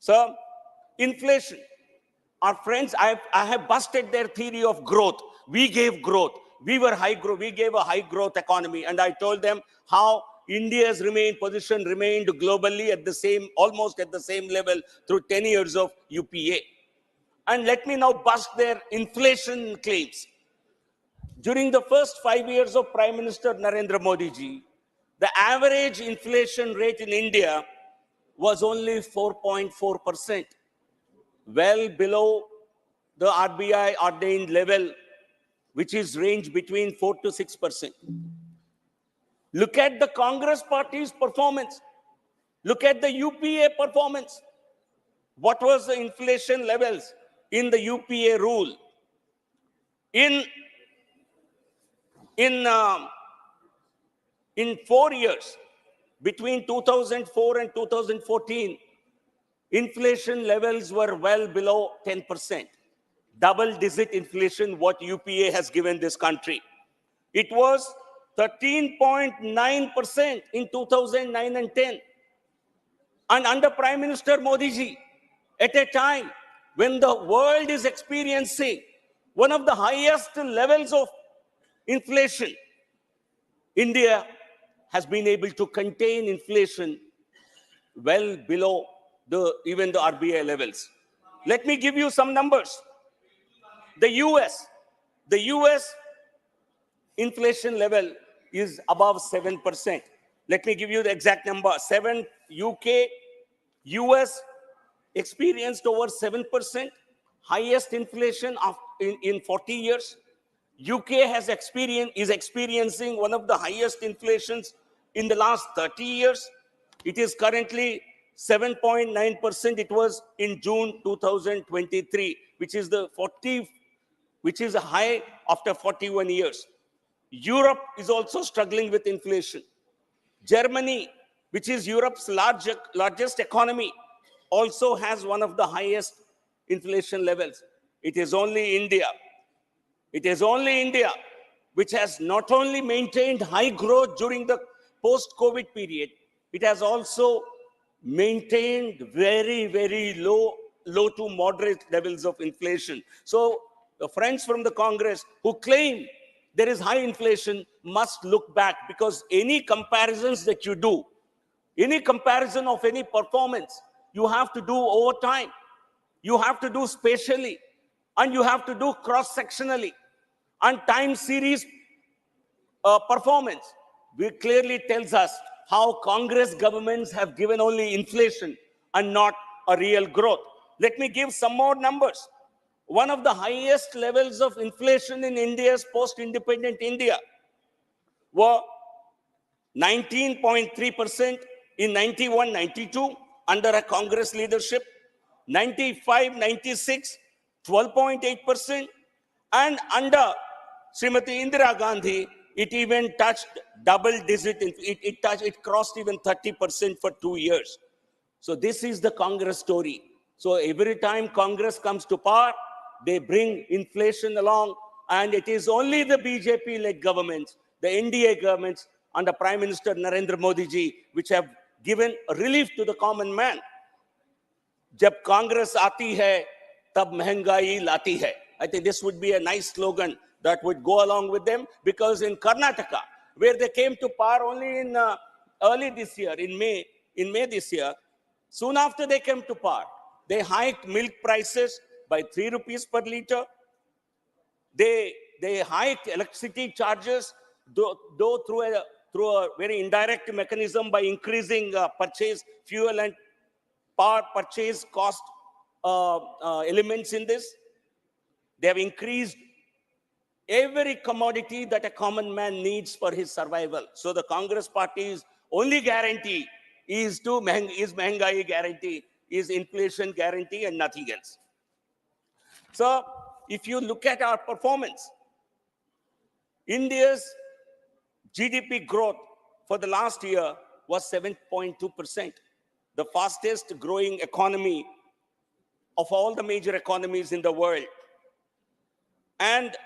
So, inflation. Our friends, I have busted their theory of growth. We gave growth. We were high growth. We gave a high growth economy. And I told them how India's position remained globally at almost at the same level through 10 years of UPA. And let me now bust their inflation claims. During the first 5 years of Prime Minister Narendra Modi ji, the average inflation rate in India was only 4.4%. Well below the RBI ordained level, which is range between 4 to 6%. Look at the Congress party's performance. Look at the UPA performance. What was the inflation levels in the UPA rule? In 4 years, between 2004 and 2014, inflation levels were well below 10%. Double-digit inflation, what UPA has given this country. It was 13.9% in 2009 and 10. And under Prime Minister Modi ji, at a time when the world is experiencing one of the highest levels of inflation, India has been able to contain inflation well below even the RBI levels. Let me give you some numbers. The US inflation level is above 7%. Let me give you the exact number. UK, US experienced over 7%, highest inflation in 40 years. UK is experiencing one of the highest inflations in the last 30 years. It is currently 7.9%. It was in June 2023, which is a high after 41 years. Europe is also struggling with inflation. Germany, which is Europe's largest economy, also has one of the highest inflation levels. It is only India which has not only maintained high growth during the post-COVID period, it has also maintained very, very low to moderate levels of inflation. So the friends from the Congress who claim there is high inflation must look back, because any comparisons that you do, any comparison of any performance, you have to do over time. You have to do spatially, and you have to do cross-sectionally. And time series performance clearly tells us how Congress governments have given only inflation and not a real growth. Let me give some more numbers. One of the highest levels of inflation in India's post-independent India were 19.3% in 91-92 under a Congress leadership, 95-96, 12.8%, and under Srimati Indira Gandhi, it even touched double digit. It crossed even 30% for 2 years. So this is the Congress story. So every time Congress comes to power, they bring inflation along, and it is only the BJP-led governments, the NDA governments under Prime Minister Narendra Modi ji, which have given relief to the common man. Jab Congress aati hai, tab mehengai lati hai. I think this would be a nice slogan that would go along with them, because in Karnataka, where they came to power only in early this year, in May this year, soon after they came to power, they hiked milk prices by 3 rupees per liter. They hiked electricity charges, though through a very indirect mechanism by increasing fuel and power purchase cost elements in this. They have increased every commodity that a common man needs for his survival. So the Congress Party's only guarantee is Mehengai guarantee, is inflation guarantee and nothing else. So if you look at our performance, India's GDP growth for the last year was 7.2%, the fastest growing economy of all the major economies in the world. And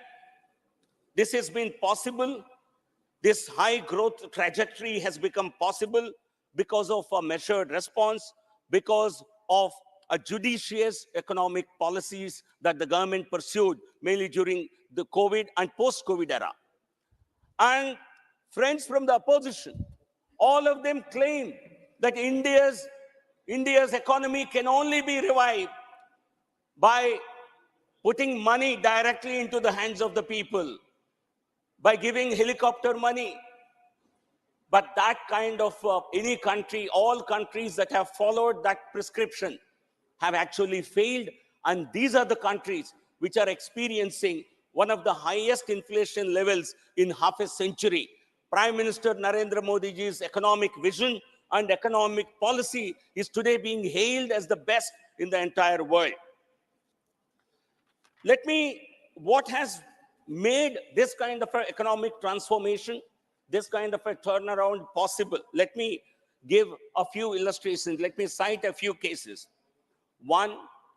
this has been possible. This high growth trajectory has become possible because of a measured response, because of a judicious economic policies that the government pursued mainly during the COVID and post-COVID era. And friends from the opposition, all of them claim that India's economy can only be revived by putting money directly into the hands of the people, by giving helicopter money. But that kind of any country, all countries that have followed that prescription have actually failed. And these are the countries which are experiencing one of the highest inflation levels in half a century. Prime Minister Narendra Modi ji's economic vision and economic policy is today being hailed as the best in the entire world. What has made this kind of an economic transformation, this kind of a turnaround possible? Let me give a few illustrations. Let me cite a few cases. One,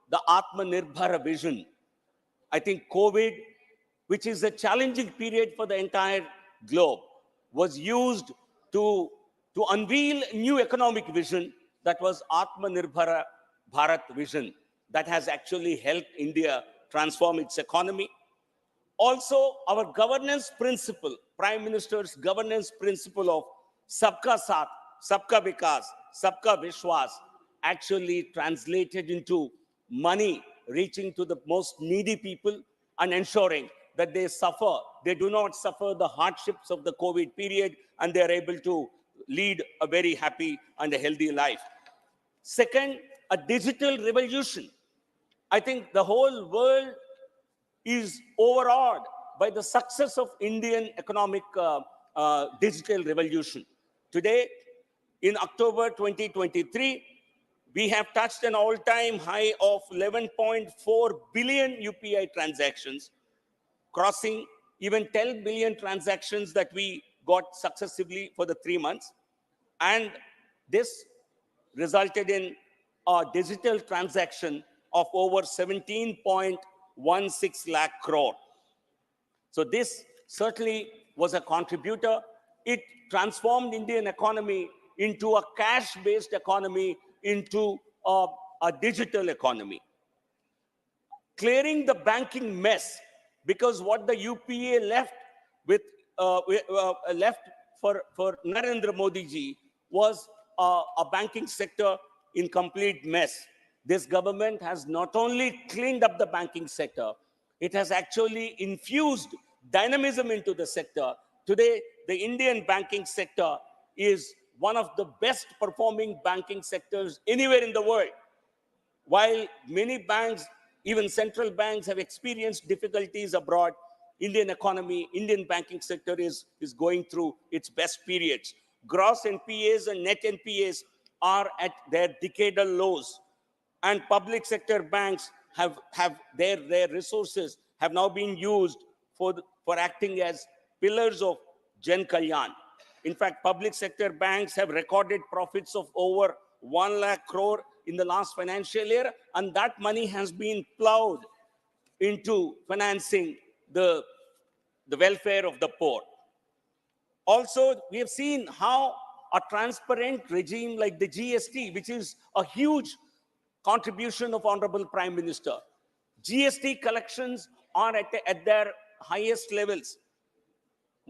the Atmanirbhar vision. I think COVID, which is a challenging period for the entire globe, was used to unveil a new economic vision that was Atmanirbhar Bharat vision that has actually helped India transform its economy. Also, our governance principle, Prime Minister's governance principle of Sabka Saath, Sabka Vikas, Sabka Vishwas, actually translated into money reaching to the most needy people and ensuring that they do not suffer the hardships of the COVID period, and they are able to lead a very happy and a healthy life. Second, a digital revolution. I think the whole world is overawed by the success of Indian economic digital revolution. Today, in October 2023, we have touched an all-time high of 11.4 billion UPI transactions, crossing even 10 billion transactions that we got successively for the 3 months. And this resulted in a digital transaction of over 17.16 lakh crore. So this certainly was a contributor. It transformed Indian economy into a cash-based economy, into a digital economy. Clearing the banking mess, because what the UPA left for Narendra Modi ji was a banking sector in complete mess. This government has not only cleaned up the banking sector, it has actually infused dynamism into the sector. Today, the Indian banking sector is one of the best performing banking sectors anywhere in the world. While many banks, even central banks, have experienced difficulties abroad, Indian economy, Indian banking sector is going through its best periods. Gross NPAs and net NPAs are at their decadal lows. And public sector banks have their resources have now been used for acting as pillars of Jan Kalyan. In fact, public sector banks have recorded profits of over 1 lakh crore in the last financial year, and that money has been plowed into financing the welfare of the poor. Also, we have seen how a transparent regime like the GST, which is a huge contribution of Honorable Prime Minister. GST collections are at their highest levels.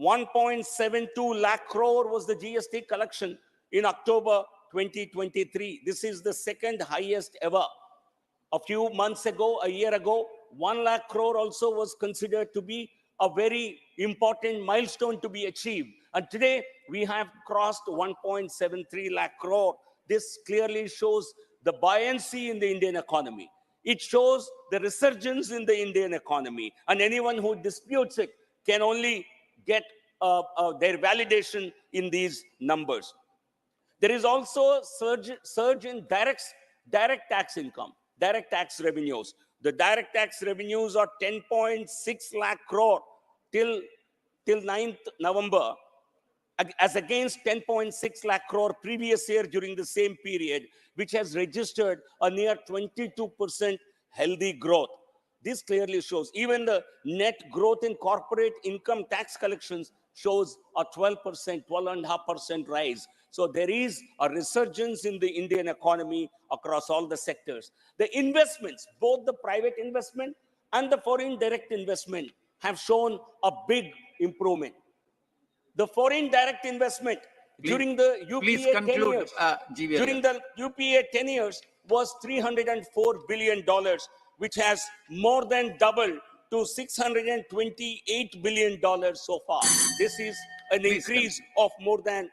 1.72 lakh crore was the GST collection in October 2023. This is the second highest ever. A few months ago, a year ago, 1 lakh crore also was considered to be a very important milestone to be achieved. And today we have crossed 1.73 lakh crore. This clearly shows the buoyancy in the Indian economy. It shows the resurgence in the Indian economy. And anyone who disputes it can only get their validation in these numbers. There is also surge in direct tax income, direct tax revenues. The direct tax revenues are 10.6 lakh crore till 9th November, as against 10.6 lakh crore previous year during the same period, which has registered a near 22% healthy growth. This clearly shows even the net growth in corporate income tax collections shows a 12%, 12.5% rise. So there is a resurgence in the Indian economy across all the sectors. The investments, both the private investment and the foreign direct investment, have shown a big improvement. The foreign direct investment during the UPA 10 years, during the UPA 10 years was $304 billion, which has more than doubled to $628 billion so far. This is an increase of more than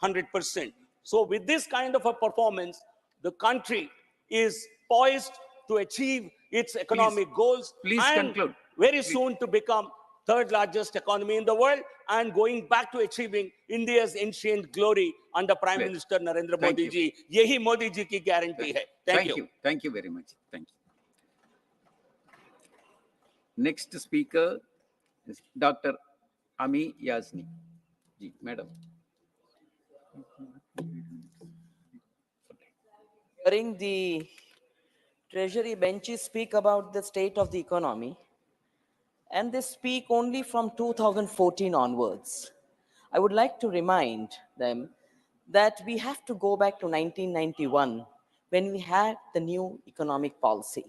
100%. So with this kind of a performance, the country is poised to achieve its economic goals and very soon to become third largest economy in the world and going back to achieving India's ancient glory under Prime Minister Narendra Modi ji. Yehi Modi ji ki guarantee hai. Thank you. Thank you very much. Thank you. Next speaker is Dr. Ami Yazni. Ji, Madam. Hearing the Treasury benches speak about the state of the economy, and they speak only from 2014 onwards, I would like to remind them that we have to go back to 1991 when we had the new economic policy.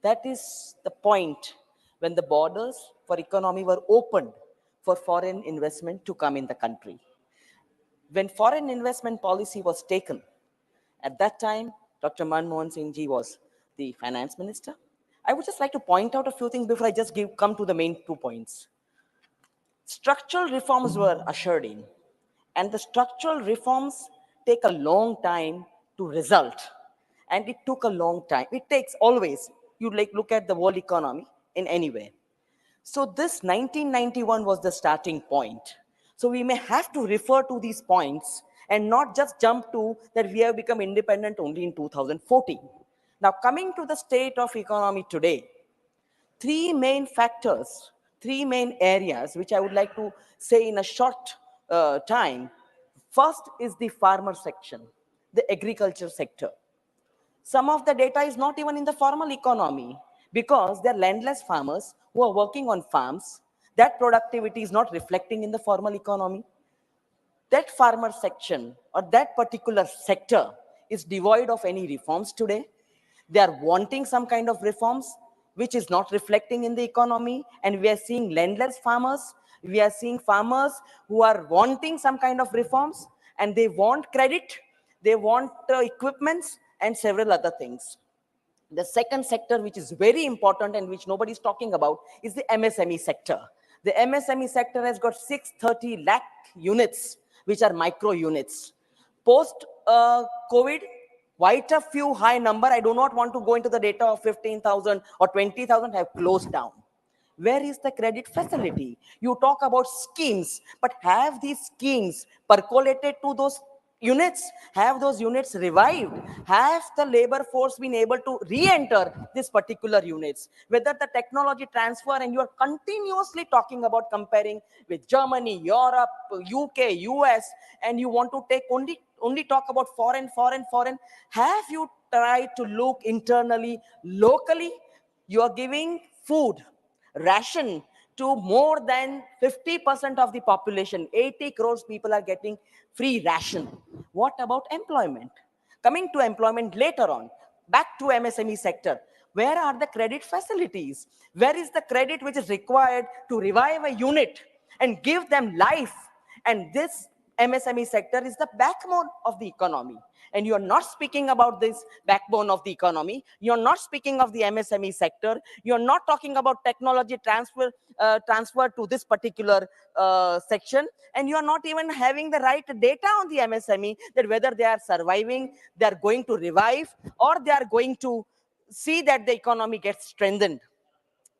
That is the point when the borders for economy were opened for foreign investment to come in the country. When foreign investment policy was taken, at that time, Dr. Manmohan Singh ji was the finance minister. I would just like to point out a few things before I just come to the main 2 points. Structural reforms were ushered in, and the structural reforms take a long time to result. And it took a long time. It takes always, you look at the world economy in any way. So this 1991 was the starting point. So we may have to refer to these points and not just jump to that we have become independent only in 2014. Now, coming to the state of economy today, 3 main factors, 3 main areas, which I would like to say in a short time. First is the farmer section, the agriculture sector. Some of the data is not even in the formal economy because they're landless farmers who are working on farms. That productivity is not reflecting in the formal economy. That farmer section or that particular sector is devoid of any reforms today. They are wanting some kind of reforms, which is not reflecting in the economy. And we are seeing landless farmers. We are seeing farmers who are wanting some kind of reforms, and they want credit, they want equipments and several other things. The second sector, which is very important and which nobody is talking about, is the MSME sector. The MSME sector has got 630 lakh units, which are micro units. Post COVID, quite a few high number. I do not want to go into the data of 15,000 or 20,000 have closed down. Where is the credit facility? You talk about schemes, but have these schemes percolated to those units? Have those units revived? Have the labor force been able to re-enter these particular units? Whether the technology transfer, and you are continuously talking about comparing with Germany, Europe, UK, US, and you want to take only talk about foreign. Have you tried to look internally, locally? You are giving food, ration to more than 50% of the population. 80 crores people are getting free ration. What about employment? Coming to employment later on, back to MSME sector. Where are the credit facilities? Where is the credit which is required to revive a unit and give them life? And this MSME sector is the backbone of the economy. And you're not speaking about this backbone of the economy. You're not speaking of the MSME sector. You're not talking about technology transfer to this particular section. And you're not even having the right data on the MSME, that whether they are surviving, they are going to revive, or they are going to see that the economy gets strengthened.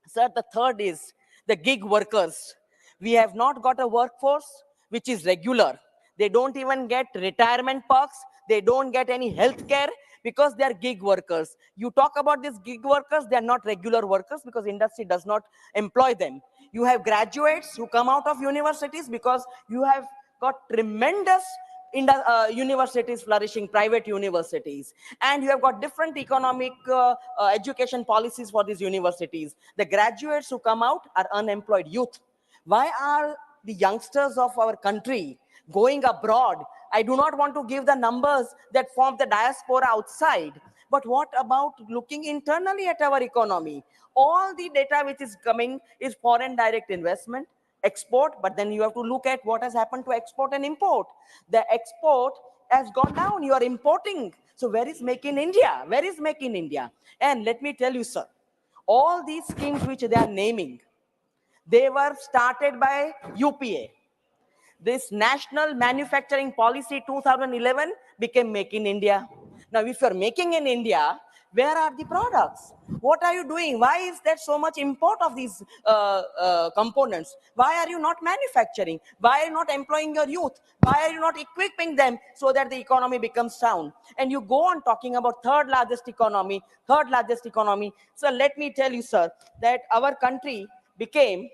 Sir, the third is the gig workers. We have not got a workforce which is regular. They don't even get retirement perks. They don't get any health care because they are gig workers. You talk about these gig workers, they are not regular workers because industry does not employ them. You have graduates who come out of universities because you have got tremendous universities flourishing, private universities, and you have got different economic education policies for these universities. The graduates who come out are unemployed youth. Why are the youngsters of our country going abroad? I do not want to give the numbers that form the diaspora outside, but what about looking internally at our economy? All the data which is coming is foreign direct investment, export, but then you have to look at what has happened to export and import. The export has gone down, you are importing. So where is Make in India? Where is Make in India? And let me tell you, sir, all these schemes which they are naming, they were started by UPA. This National Manufacturing Policy 2011 became Make in India. Now, if you're making in India, where are the products? What are you doing? Why is there so much import of these components? Why are you not manufacturing? Why are you not employing your youth? Why are you not equipping them so that the economy becomes sound? And you go on talking about third largest economy. So let me tell you, sir, that our country became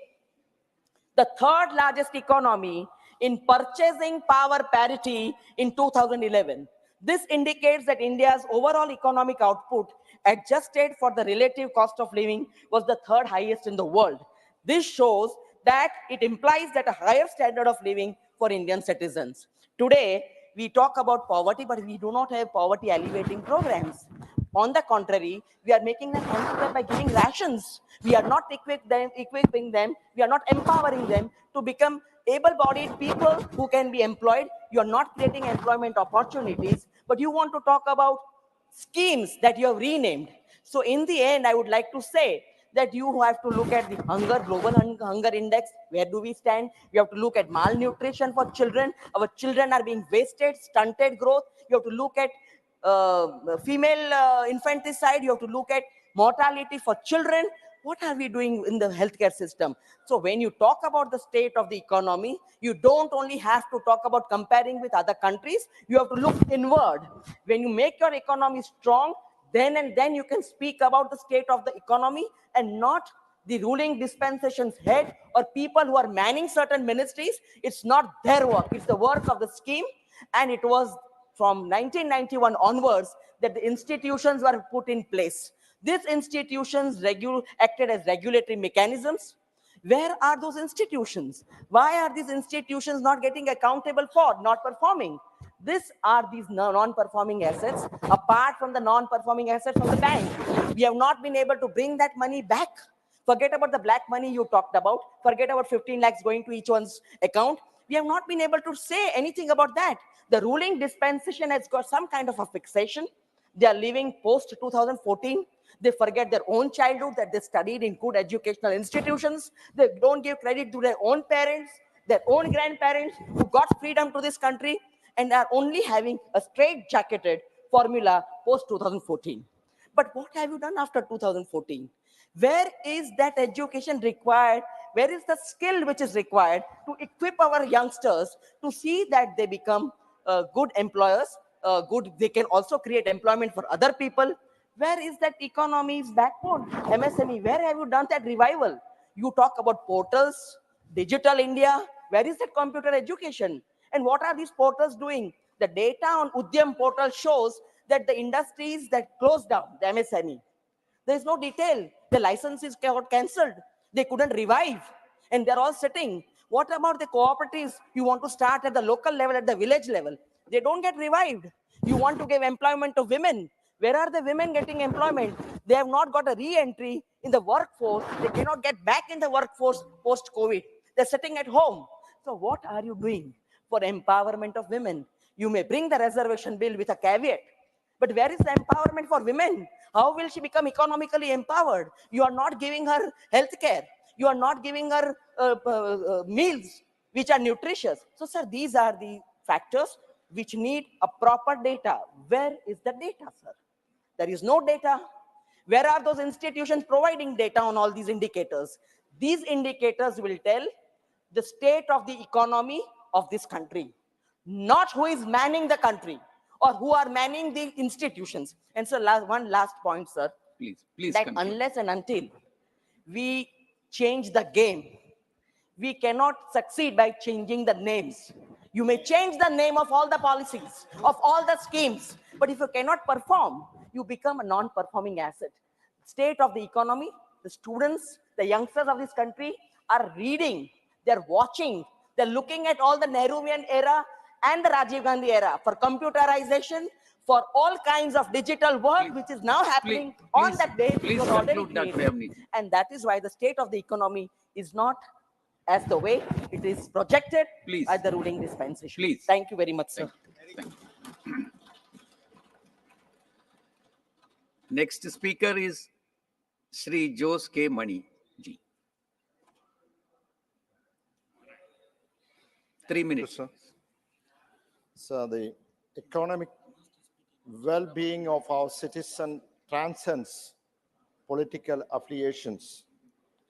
the third largest economy in purchasing power parity in 2011. This indicates that India's overall economic output, adjusted for the relative cost of living, was the third highest in the world. This shows that it implies that a higher standard of living for Indian citizens. Today, we talk about poverty, but we do not have poverty alleviating programs. On the contrary, we are making them answer by giving rations. We are not equipping them, we are not empowering them to become able-bodied people who can be employed. You are not creating employment opportunities, but you want to talk about schemes that you have renamed. So in the end, I would like to say that you have to look at the global hunger index. Where do we stand? We have to look at malnutrition for children. Our children are being wasted, stunted growth. You have to look at female infanticide. You have to look at mortality for children. What are we doing in the healthcare system? So when you talk about the state of the economy, you don't only have to talk about comparing with other countries. You have to look inward. When you make your economy strong, then and then you can speak about the state of the economy, and not the ruling dispensation's head or people who are manning certain ministries. It's not their work. It's the work of the scheme. And it was from 1991 onwards that the institutions were put in place. These institutions acted as regulatory mechanisms. Where are those institutions? Why are these institutions not getting accountable for not performing? These are these non-performing assets. Apart from the non-performing assets of the bank, we have not been able to bring that money back. Forget about the black money you talked about. Forget about 15 lakhs going to each one's account. We have not been able to say anything about that. The ruling dispensation has got some kind of a fixation. They are living post 2014. They forget their own childhood, that they studied in good educational institutions. They don't give credit to their own parents, their own grandparents who got freedom to this country, and are only having a straight-jacketed formula post 2014. But what have you done after 2014? Where is that education required? Where is the skill which is required to equip our youngsters to see that they become good employers, they can also create employment for other people? Where is that economy's backbone? MSME, where have you done that revival? You talk about portals, digital India, where is that computer education? And what are these portals doing? The data on Udyam portal shows that the industries that closed down, the MSME, there is no detail. The licenses got cancelled. They couldn't revive. And they're all sitting. What about the cooperatives you want to start at the local level, at the village level? They don't get revived. You want to give employment to women. Where are the women getting employment? They have not got a re-entry in the workforce. They cannot get back in the workforce post-COVID. They're sitting at home. So what are you doing? for empowerment of women. You may bring the reservation bill with a caveat, but where is the empowerment for women? How will she become economically empowered? You are not giving her health care. You are not giving her meals which are nutritious. So, sir, these are the factors which need a proper data. Where is the data, sir? There is no data. Where are those institutions providing data on all these indicators? These indicators will tell the state of the economy of this country, not who is manning the country or who are manning the institutions. And so one last point, sir. Please that conclude. unless and until we change the game, we cannot succeed by changing the names. You may change the name of all the policies, of all the schemes, but if you cannot perform, you become a non-performing asset. State of the economy, the students, the youngsters of this country are reading, they're watching, they're looking at all the Nehruvian era and the Rajiv Gandhi era for computerization, for all kinds of digital work, which is now happening on that base, which was already created. And that is why the state of the economy is not as the way it is projected by the ruling dispensation. Thank you very much, sir. Next speaker is Shri Jose K. Mani ji. 3 minutes. So the economic well-being of our citizen transcends political affiliations.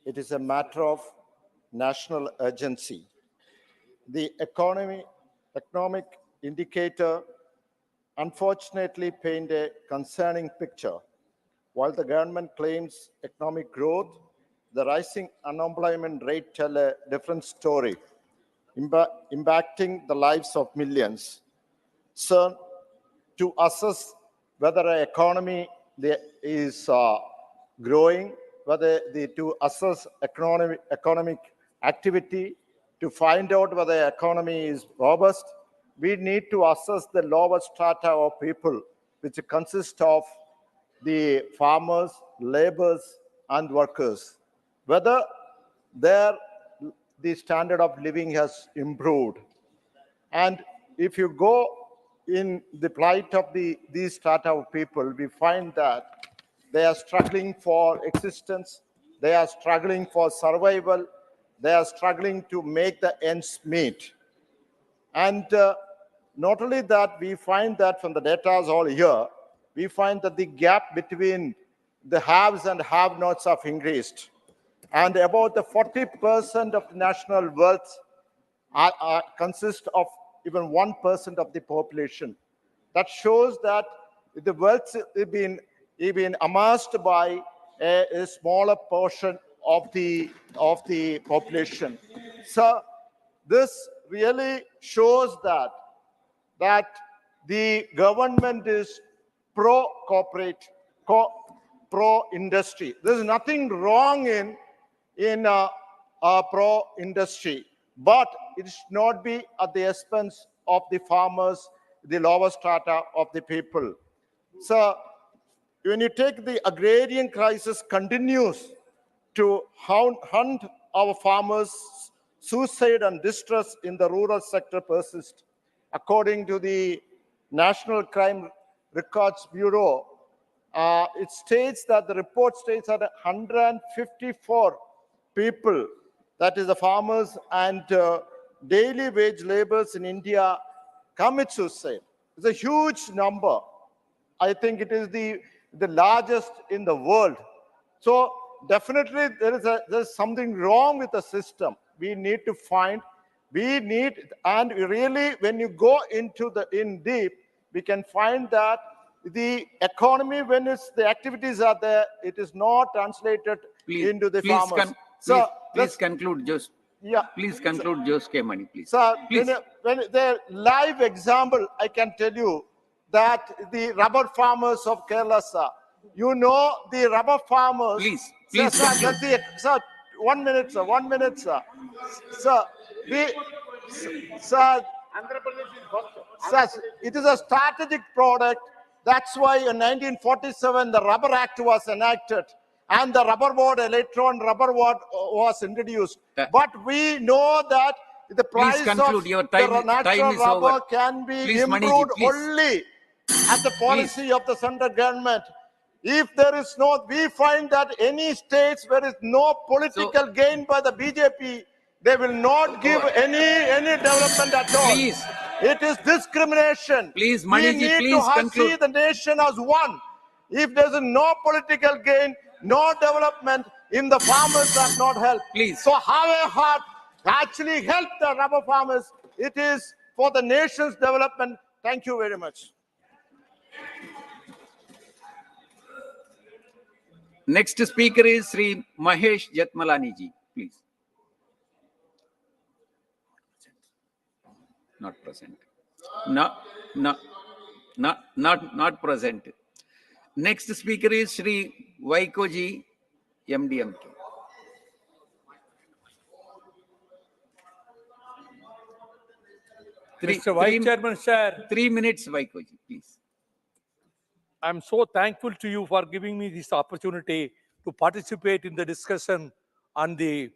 It is a matter of national urgency. The economic indicator unfortunately paint a concerning picture. While the government claims economic growth, the rising unemployment rate tell a different story, impacting the lives of millions. So, to assess whether an economy is growing, to assess economic activity, to find out whether the economy is robust, we need to assess the lower strata of people, which consist of the farmers, laborers, and workers, whether the standard of living has improved. And if you go in the plight of these strata of people, we find that they are struggling for existence, they are struggling for survival, they are struggling to make the ends meet. And not only that, we find that from the data all here, we find that the gap between the haves and have-nots have increased. And about the 40% of the national wealth consist of even 1% of the population. That shows that the wealth is being amassed by a smaller portion of the population. So this really shows that the government is pro-corporate, pro-industry. There's nothing wrong in pro-industry, but it should not be at the expense of the farmers, the lower strata of the people. So when you take the agrarian crisis continues to hunt our farmers, suicide and distress in the rural sector persist. According to the National Crime Records Bureau, it states that the report states that 154 people, that is the farmers and daily wage laborers in India, commit suicide. It's a huge number. I think it is the largest in the world. So definitely there's something wrong with the system. We need to find, and really when you go into in deep, we can find that the economy, when the activities are there, it is not translated into the farmers. Please conclude, Jose. Yeah. Please conclude, Jose K. Mani, please. So Please. when the live example, I can tell you that the rubber farmers of Kerala, sir, you know the rubber farmers. Please sir, sir, 1 minute, sir. 1 minute, sir. Sir, sir, it is a strategic product. That's why in 1947 the Rubber Act was enacted and the rubber board, electron rubber board was introduced. But we know that The price conclude. of Your the time natural is rubber over. can be Please, Maniji, improved please. only at the policy of the central government. If there is no, we find that any states where is no political gain by the BJP, they will not give any development at all. Please. It is discrimination. Please, We Maniji, need please to conclude. see the nation as one. If there is no political gain, no development, in the farmers are not helped. Please. So have a heart, actually help the rubber farmers. It is for the nation's development. Thank you very much. Next speaker is Sri Mahesh Jatmalani ji, please. Not present. Not present. Next speaker is Sri Vaiko ji, MDMK. Mr. Vice Chairman, sir. 3 minutes, Vaiko ji, please. I'm so thankful to you for giving me this opportunity to participate in the discussion on the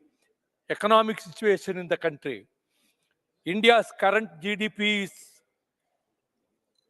economic situation in the country. India's current GDP is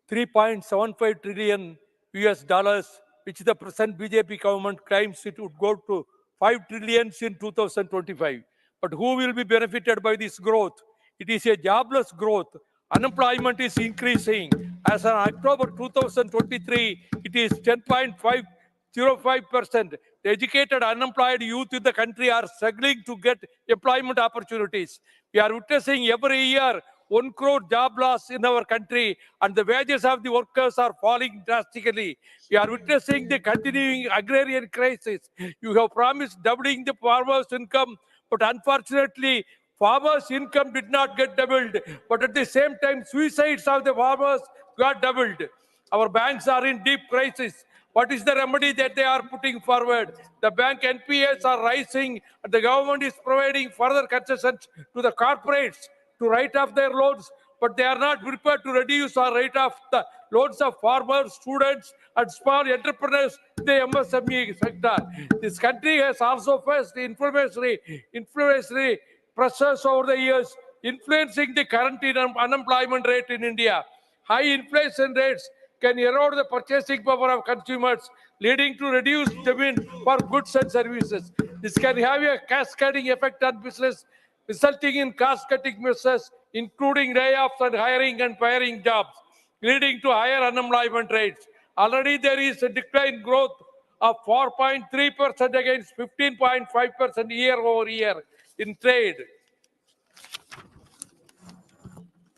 3.75 trillion US dollars, which the present BJP government claims it would go to 5 trillion in 2025. But who will be benefited by this growth? It is a jobless growth. Unemployment is increasing. As of October 2023, it is 10.505%. The educated unemployed youth in the country are struggling to get employment opportunities. We are witnessing every year 1 crore job loss in our country, and the wages of the workers are falling drastically. We are witnessing the continuing agrarian crisis. You have promised doubling the farmers' income, but unfortunately, farmers' income did not get doubled. But at the same time, suicides of the farmers got doubled. Our banks are in deep crisis. What is the remedy that they are putting forward? The bank NPAs are rising, and the government is providing further concessions to the corporates to write off their loans, but they are not prepared to reduce or write off the loans of farmers, students, and small entrepreneurs in the MSME sector. This country has also faced inflationary pressures over the years, influencing the current unemployment rate in India. High inflation rates can erode the purchasing power of consumers, leading to reduced demand for goods and services. This can have a cascading effect on business, resulting in cost-cutting measures, including layoffs and hiring and firing jobs, leading to higher unemployment rates. Already there is a decline growth of 4.3% against 15.5% year over year in trade.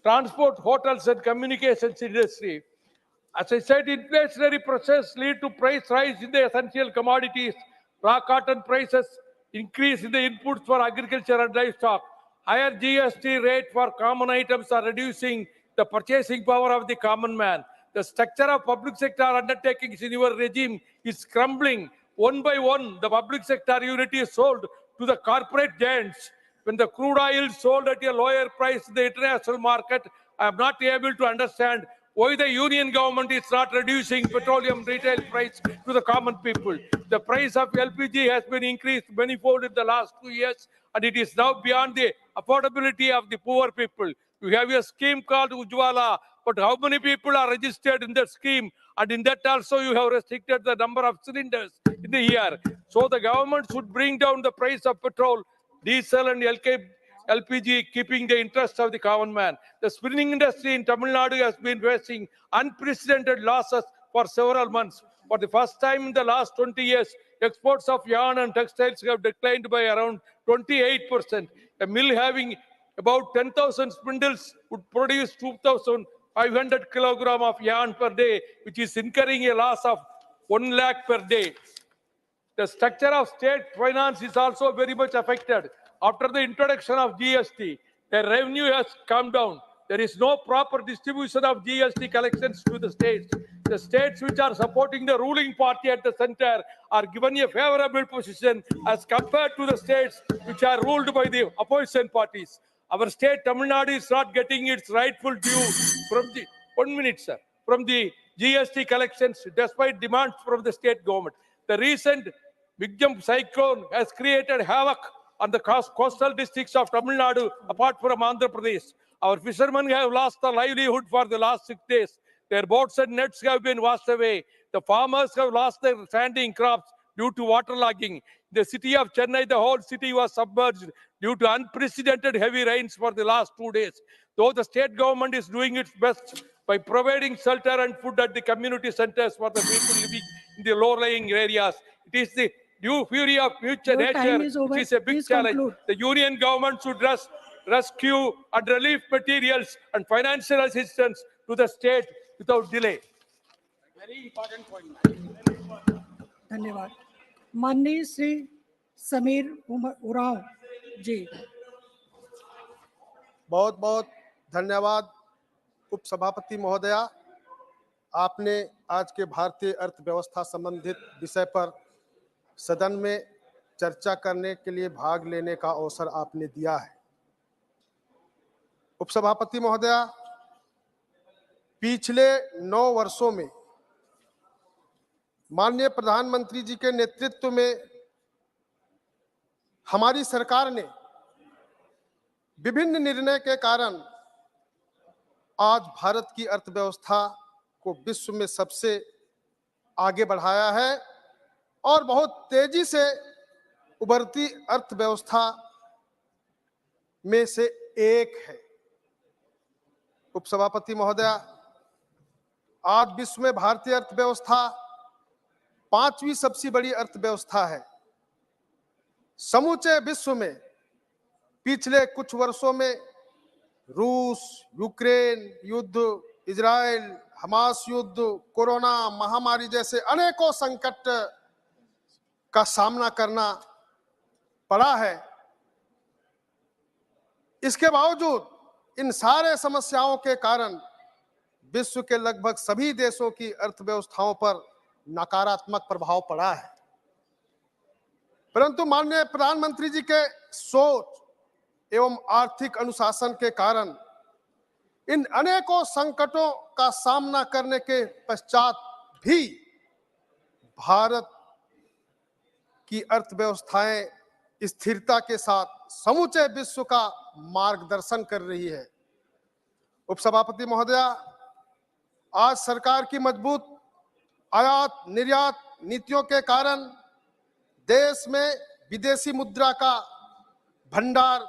Transport, hotels, and communications industry. As I said, inflationary pressures lead to price rise in the essential commodities. Raw cotton prices increase in the inputs for agriculture and livestock. Higher GST rate for common items are reducing the purchasing power of the common man. The structure of public sector undertakings in your regime is crumbling. One by one, the public sector unit is sold to the corporate giants. When the crude oil is sold at a lower price in the international market, I am not able to understand why the union government is not reducing petroleum retail price to the common people. The price of LPG has been increased manifold in the last 2 years, and it is now beyond the affordability of the poor people. You have a scheme called Ujwala, but how many people are registered in that scheme? And in that also you have restricted the number of cylinders in the year. So the government should bring down the price of petrol, diesel and LPG, keeping the interest of the common man. The spinning industry in Tamil Nadu has been facing unprecedented losses for several months. For the first time in the last 20 years, exports of yarn and textiles have declined by around 28%. A mill having about 10,000 spindles would produce 2,500 kilogram of yarn per day, which is incurring a loss of 1 lakh per day. The structure of state finance is also very much affected. After the introduction of GST, the revenue has come down. There is no proper distribution of GST collections to the states. The states which are supporting the ruling party at the center are given a favorable position as compared to the states which are ruled by the opposition parties. Our state, Tamil Nadu, is not getting its rightful due from the, 1 minute, sir, from the GST collections despite demands from the state government. The recent big jump cyclone has created havoc and the coastal districts of Tamil Nadu, apart from Andhra Pradesh. Our fishermen have lost their livelihood for the last 6 days. Their boats and nets have been washed away. The farmers have lost their standing crops due to waterlogging. The city of Chennai, the whole city was submerged due to unprecedented heavy rains for the last 2 days. Though the state government is doing its best by providing shelter and food at the community centers for the people living in the low-lying areas, it is the due fury of future Your time nature is over. which is a big Please challenge. conclude. The union government should rescue and relief materials and financial assistance to the state without delay. Very important point. धन्यवाद। माननीय श्री समीर उरांव जी। बहुत बहुत धन्यवाद उपसभापति महोदया, आपने आज के भारतीय अर्थव्यवस्था संबंधित विषय पर सदन में चर्चा करने के लिए भाग लेने का अवसर आपने दिया है। उपसभापति महोदया, पिछले 9 वर्षों में माननीय प्रधानमंत्री जी के नेतृत्व में हमारी सरकार ने विभिन्न निर्णय के कारण आज भारत की अर्थव्यवस्था को विश्व में सबसे आगे बढ़ाया है और बहुत तेजी से उभरती अर्थव्यवस्था में से एक है। उपसभापति महोदया, आज विश्व में भारतीय अर्थव्यवस्था 5वीं सबसे बड़ी अर्थव्यवस्था है। समूचे विश्व में पिछले कुछ वर्षों में रूस, यूक्रेन युद्ध, इजराइल, हमास युद्ध, कोरोना महामारी जैसे अनेकों संकट का सामना करना पड़ा है। इसके बावजूद इन सारे समस्याओं के कारण विश्व के लगभग सभी देशों की अर्थव्यवस्थाओं पर नकारात्मक प्रभाव पड़ा है, परंतु माननीय प्रधानमंत्री जी के सोच एवं आर्थिक अनुशासन के कारण इन अनेकों संकटों का सामना करने के पश्चात भी भारत की अर्थव्यवस्थाएं स्थिरता के साथ समूचे विश्व का मार्गदर्शन कर रही है। उपसभापति महोदया, आज सरकार की मजबूत आयात निर्यात नीतियों के कारण देश में विदेशी मुद्रा का भंडार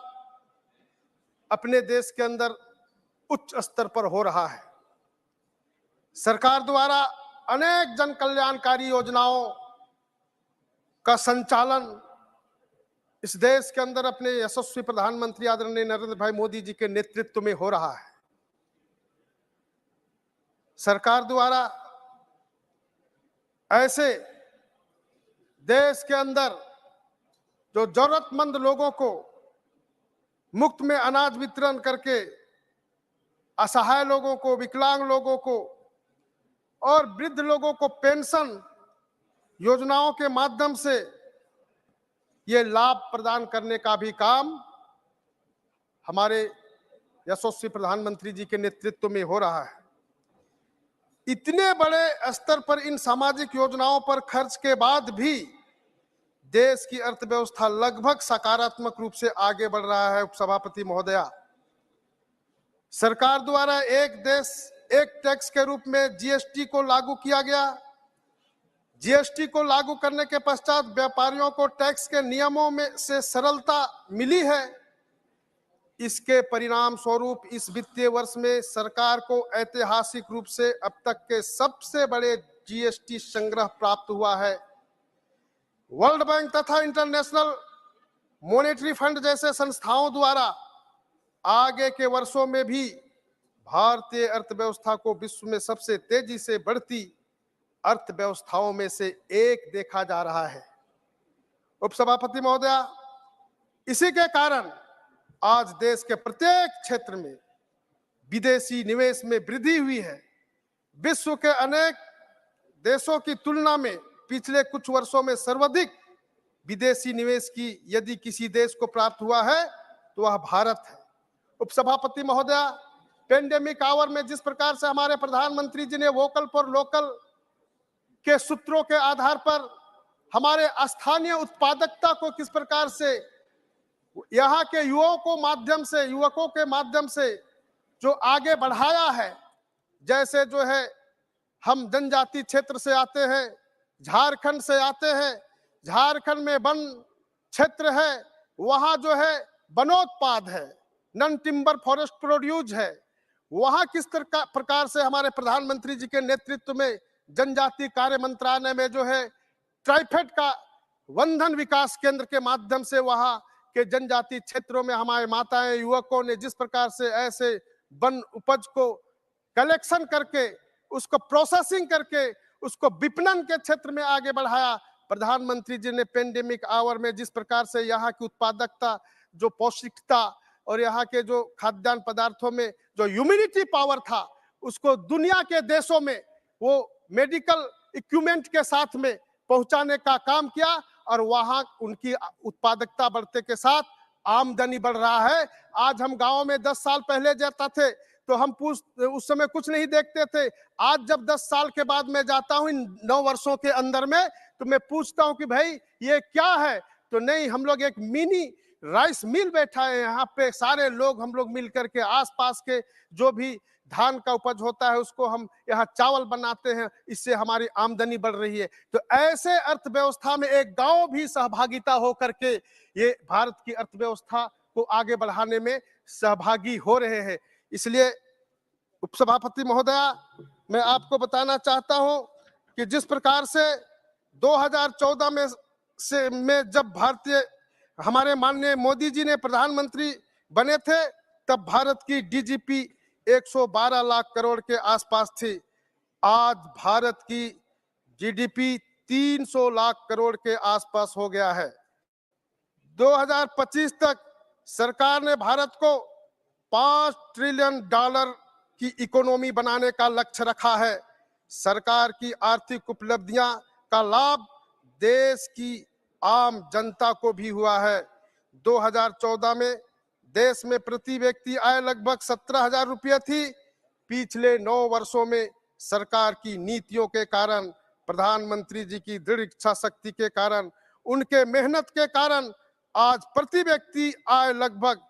अपने देश के अंदर उच्च स्तर पर हो रहा है। सरकार द्वारा अनेक जन कल्याणकारी योजनाओं का संचालन इस देश के अंदर अपने यशस्वी प्रधानमंत्री आदरणीय नरेंद्र भाई मोदी जी के नेतृत्व में हो रहा है। सरकार द्वारा ऐसे देश के अंदर जो जरूरतमंद लोगों को मुफ्त में अनाज वितरण करके असहाय लोगों को, विकलांग लोगों को और वृद्ध लोगों को पेंशन योजनाओं के माध्यम से ये लाभ प्रदान करने का भी काम हमारे यशस्वी प्रधानमंत्री जी के नेतृत्व में हो रहा है। इतने बड़े स्तर पर इन सामाजिक योजनाओं पर खर्च के बाद भी देश की अर्थव्यवस्था लगभग सकारात्मक रूप से आगे बढ़ रहा है। उपसभापति महोदया, सरकार द्वारा एक देश एक टैक्स के रूप में जीएसटी को लागू किया गया। जीएसटी को लागू करने के पश्चात व्यापारियों को टैक्स के नियमों में से सरलता मिली है। इसके परिणाम स्वरूप इस वित्तीय वर्ष में सरकार को ऐतिहासिक रूप से अब तक के सबसे बड़े जीएसटी संग्रह प्राप्त हुआ है। वर्ल्ड बैंक तथा इंटरनेशनल मॉनेटरी फंड जैसे संस्थाओं द्वारा आगे के वर्षों में भी भारतीय अर्थव्यवस्था को विश्व में सबसे तेजी से बढ़ती अर्थव्यवस्थाओं में से एक देखा जा रहा है। उपसभापति महोदया, इसी के कारण आज देश के प्रत्येक क्षेत्र में विदेशी निवेश में वृद्धि हुई है। विश्व के अनेक देशों की तुलना में पिछले कुछ वर्षों में सर्वाधिक विदेशी निवेश की यदि किसी देश को प्राप्त हुआ है तो वह भारत है। उपसभापति महोदया, पेंडेमिक आवर में जिस प्रकार से हमारे प्रधानमंत्री जी ने वोकल फॉर लोकल के सूत्रों के आधार पर हमारे स्थानीय उत्पादकता को किस प्रकार से यहाँ के युवकों के माध्यम से जो आगे बढ़ाया है, जैसे जो है हम जनजाति क्षेत्र से आते हैं, झारखंड से आते हैं, झारखंड में वन क्षेत्र है, वहां जो है वनोत्पाद है, नॉन टिम्बर फॉरेस्ट प्रोड्यूस है, वहां किस प्रकार से हमारे प्रधानमंत्री जी के नेतृत्व में जनजाति कार्य मंत्रालय में जो है ट्राइफेड का वंधन विकास केंद्र के माध्यम से वहां के जनजाति क्षेत्रों में हमारे माताएं युवकों ने जिस प्रकार से ऐसे वन उपज को कलेक्शन करके उसको प्रोसेसिंग करके उसको विपणन के क्षेत्र में आगे बढ़ाया। प्रधानमंत्री जी ने पेंडेमिक आवर में जिस प्रकार से यहाँ की उत्पादकता, जो पौष्टिकता और यहाँ के जो खाद्यान्न पदार्थों में जो ह्यूमिनिटी पावर था, उसको दुनिया के देशों में वो मेडिकल इक्विपमेंट के साथ में पहुंचाने का काम किया और वहां उनकी उत्पादकता बढ़ते के साथ आमदनी बढ़ रहा है। आज हम गांव में 10 साल पहले जाता थे तो हम उस समय कुछ नहीं देखते थे। आज जब 10 साल के बाद मैं जाता हूं इन 9 वर्षों के अंदर में, तो मैं पूछता हूं कि भाई ये क्या है, तो नहीं, हम लोग एक मिनी राइस मिल बैठा है यहाँ पे, सारे लोग हम लोग मिल करके आसपास के जो भी धान का उपज होता है उसको हम यहाँ चावल बनाते हैं, इससे हमारी आमदनी बढ़ रही है। तो ऐसे अर्थव्यवस्था में एक गांव भी सहभागिता हो करके ये भारत की अर्थव्यवस्था को आगे बढ़ाने में सहभागी हो रहे हैं। इसलिए उपसभापति महोदया, मैं आपको बताना चाहता हूं कि जिस प्रकार से 2014 में जब हमारे माननीय मोदी जी ने प्रधानमंत्री बने थे, तब भारत की डीजीपी 112 लाख करोड़ के आसपास थी। आज भारत की जीडीपी 300 लाख करोड़ के आसपास हो गया है। 2025 तक सरकार ने भारत को $5 ट्रिलियन की इकोनॉमी बनाने का लक्ष्य रखा है। सरकार की आर्थिक उपलब्धियां का लाभ देश की आम जनता को भी हुआ है। 2014 में देश में प्रति व्यक्ति आय लगभग 17,000 रुपये थी। पिछले 9 वर्षों में सरकार की नीतियों के कारण, प्रधानमंत्री जी की दृढ़ इच्छा शक्ति के कारण, उनके मेहनत के कारण आज प्रति व्यक्ति आय लगभग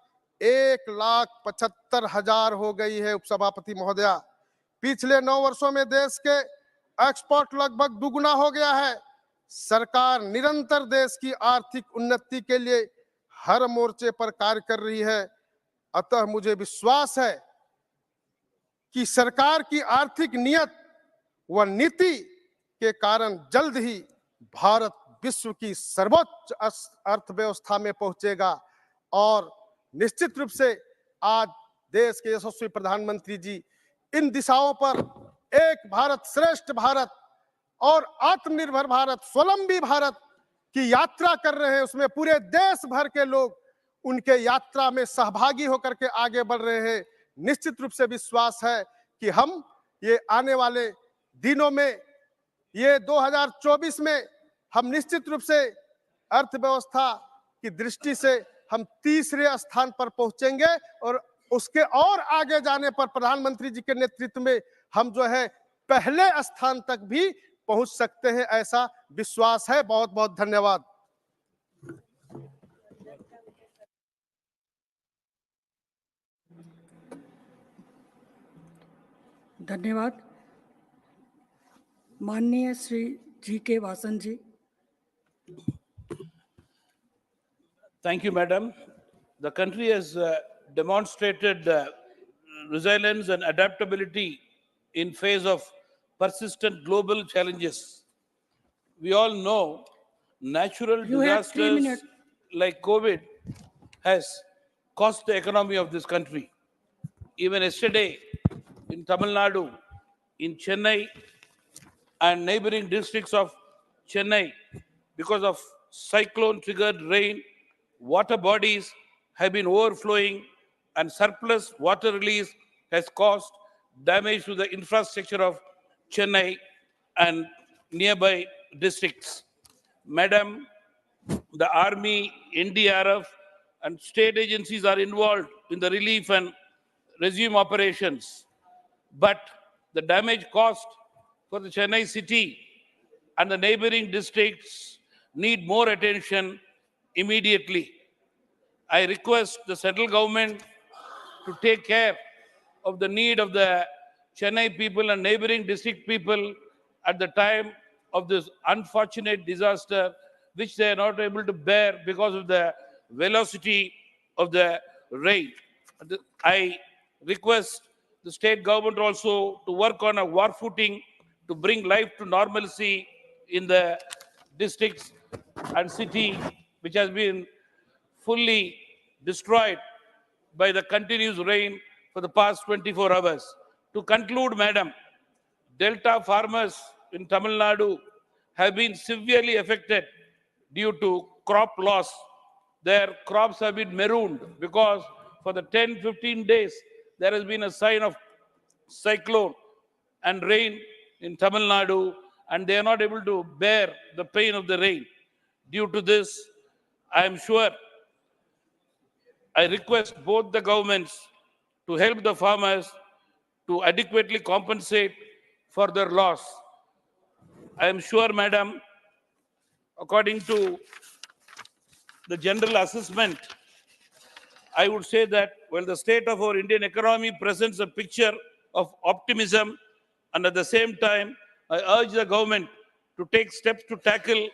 1,75,000 हो गई है। उपसभापति महोदया, पिछले 9 वर्षों में देश के एक्सपोर्ट लगभग दुगुना हो गया है। सरकार निरंतर देश की आर्थिक उन्नति के लिए हर मोर्चे पर कार्य कर रही है। अतः मुझे विश्वास है कि सरकार की आर्थिक नियत व नीति के कारण जल्द ही भारत विश्व की सर्वोच्च अर्थव्यवस्था में पहुंचेगा और निश्चित रूप से आज देश के यशस्वी प्रधानमंत्री जी इन दिशाओं पर एक भारत श्रेष्ठ भारत और आत्मनिर्भर भारत, स्वावलंबी भारत की यात्रा कर रहे हैं। उसमें पूरे देश भर के लोग उनके यात्रा में सहभागी होकर के आगे बढ़ रहे हैं। निश्चित रूप से विश्वास है कि हम ये आने वाले दिनों में, ये 2024 में हम निश्चित रूप से अर्थव्यवस्था की दृष्टि से हम तीसरे स्थान पर पहुंचेंगे और उसके और आगे जाने पर प्रधानमंत्री जी के नेतृत्व में हम जो है पहले स्थान तक भी पहुंच सकते हैं, ऐसा विश्वास है। बहुत बहुत धन्यवाद। धन्यवाद। माननीय Shri G K. Vasan ji. Thank you, Madam. The country has demonstrated resilience and adaptability in face of persistent global challenges. We all know natural You have 3 disasters minutes. like COVID has cost the economy of this country. Even yesterday in Tamil Nadu, in Chennai and neighboring districts of Chennai, because of cyclone-triggered rain, water bodies have been overflowing and surplus water release has caused damage to the infrastructure of Chennai and nearby districts. Madam, the Army, NDRF, and state agencies are involved in the relief and resume operations. But the damage caused for the Chennai city and the neighboring districts need more attention immediately. I request the central government to take care of the need of the Chennai people and neighboring district people at the time of this unfortunate disaster, which they are not able to bear because of the velocity of the rain. I request the state government also to work on a war footing to bring life to normalcy in the districts and city which has been fully destroyed by the continuous rain for the past 24 hours. To conclude, Madam, Delta farmers in Tamil Nadu have been severely affected due to crop loss. Their crops have been marooned because for the 10-15 days there has been a sign of cyclone and rain in Tamil Nadu, and they are not able to bear the pain of the rain. Due to this, I am sure I request both the governments to help the farmers to adequately compensate for their loss. I am sure, Madam, according to the general assessment, I would say that while the state of our Indian economy presents a picture of optimism, and at the same time, I urge the government to take steps to tackle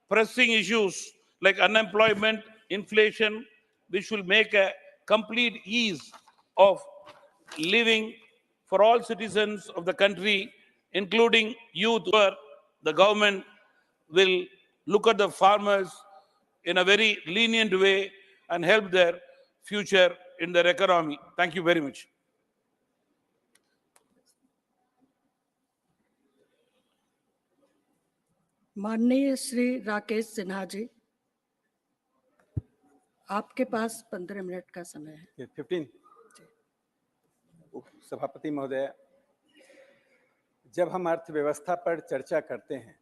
pressing issues like unemployment, inflation, which will make a complete ease of living for all citizens of the country, including youth, where the government will look at the farmers in a very lenient way and help their future in their economy. Thank you very much. माननीय श्री राकेश सिन्हा जी, आपके पास 15 minute का समय है। 15। सभापति महोदय, जब हम अर्थव्यवस्था पर चर्चा करते हैं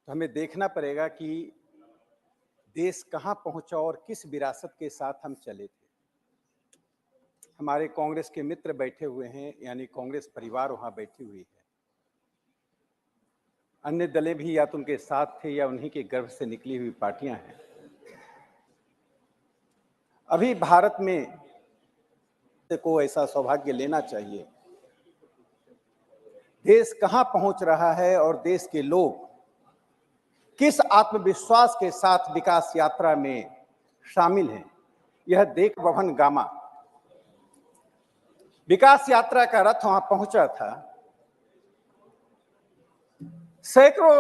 तो हमें देखना पड़ेगा कि देश कहां पहुंचा और किस विरासत के साथ हम चले थे। हमारे कांग्रेस के मित्र बैठे हुए हैं, यानी कांग्रेस परिवार वहां बैठी हुई है। अन्य दलें भी या तो उनके साथ थे या उन्हीं के गर्भ से निकली हुई पार्टियां हैं। अभी भारत में को ऐसा सौभाग्य लेना चाहिए। देश कहां पहुंच रहा है और देश के लोग किस आत्मविश्वास के साथ विकास यात्रा में शामिल हैं, यह देख भवन गामा। विकास यात्रा का रथ वहां पहुंचा था, सैकड़ों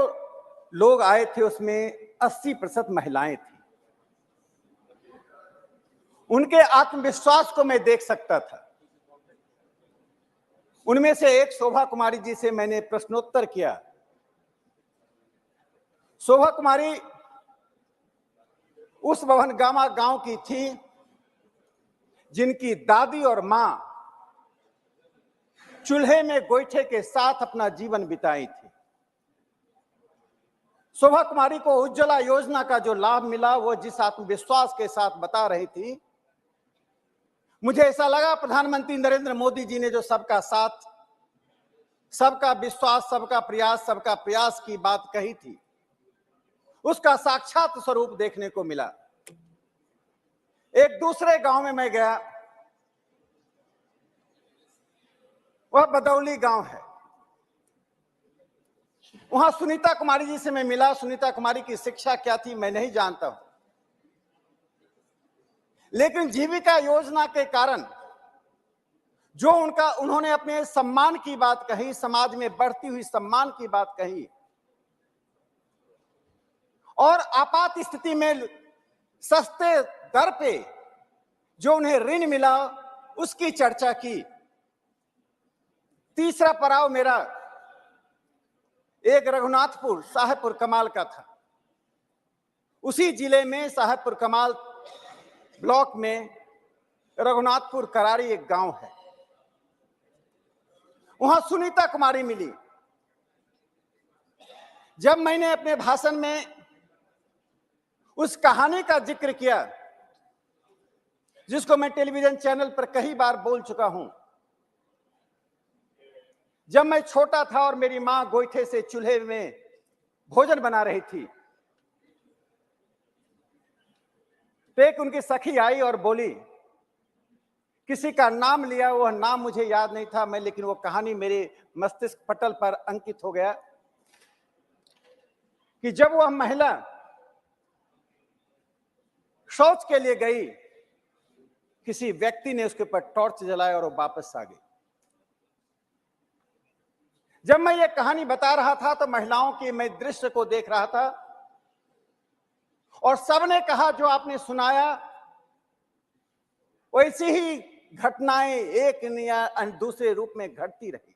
लोग आए थे, उसमें 80% महिलाएं थी। उनके आत्मविश्वास को मैं देख सकता था। उनमें से एक शोभा कुमारी जी से मैंने प्रश्नोत्तर किया। शोभा कुमारी उस भवन गामा गांव की थी जिनकी दादी और मां चूल्हे में गोईठे के साथ अपना जीवन बिताई थी। शोभा कुमारी को उज्ज्वला योजना का जो लाभ मिला, वो जिस आत्मविश्वास के साथ बता रही थी, मुझे ऐसा लगा प्रधानमंत्री नरेंद्र मोदी जी ने जो सबका साथ, सबका विश्वास, सबका प्रयास की बात कही थी, उसका साक्षात स्वरूप देखने को मिला। एक दूसरे गांव में मैं गया, वह बदौली गांव है। वहां सुनीता कुमारी जी से मैं मिला। सुनीता कुमारी की शिक्षा क्या थी मैं नहीं जानता हूं, लेकिन जीविका योजना के कारण जो उन्होंने अपने सम्मान की बात कही, समाज में बढ़ती हुई सम्मान की बात कही और आपात स्थिति में सस्ते दर पे जो उन्हें ऋण मिला, उसकी चर्चा की। तीसरा पड़ाव मेरा एक रघुनाथपुर साहेबपुर कमाल का था। उसी जिले में साहेबपुर कमाल ब्लॉक में रघुनाथपुर करारी एक गांव है। वहां सुनीता कुमारी मिली। जब मैंने अपने भाषण में उस कहानी का जिक्र किया जिसको मैं टेलीविजन चैनल पर कई बार बोल चुका हूं, जब मैं छोटा था और मेरी मां गोईठे से चूल्हे में भोजन बना रही थी, तो एक उनकी सखी आई और बोली, किसी का नाम लिया, वह नाम मुझे याद नहीं था मैं, लेकिन वो कहानी मेरे मस्तिष्क पटल पर अंकित हो गया कि जब वह महिला शौच के लिए गई, किसी व्यक्ति ने उसके ऊपर टॉर्च जलाया और वो वापस आ गई। जब मैं ये कहानी बता रहा था तो महिलाओं के मैं दृश्य को देख रहा था और सबने कहा जो आपने सुनाया वैसी ही घटनाएं एक या दूसरे रूप में घटती रही।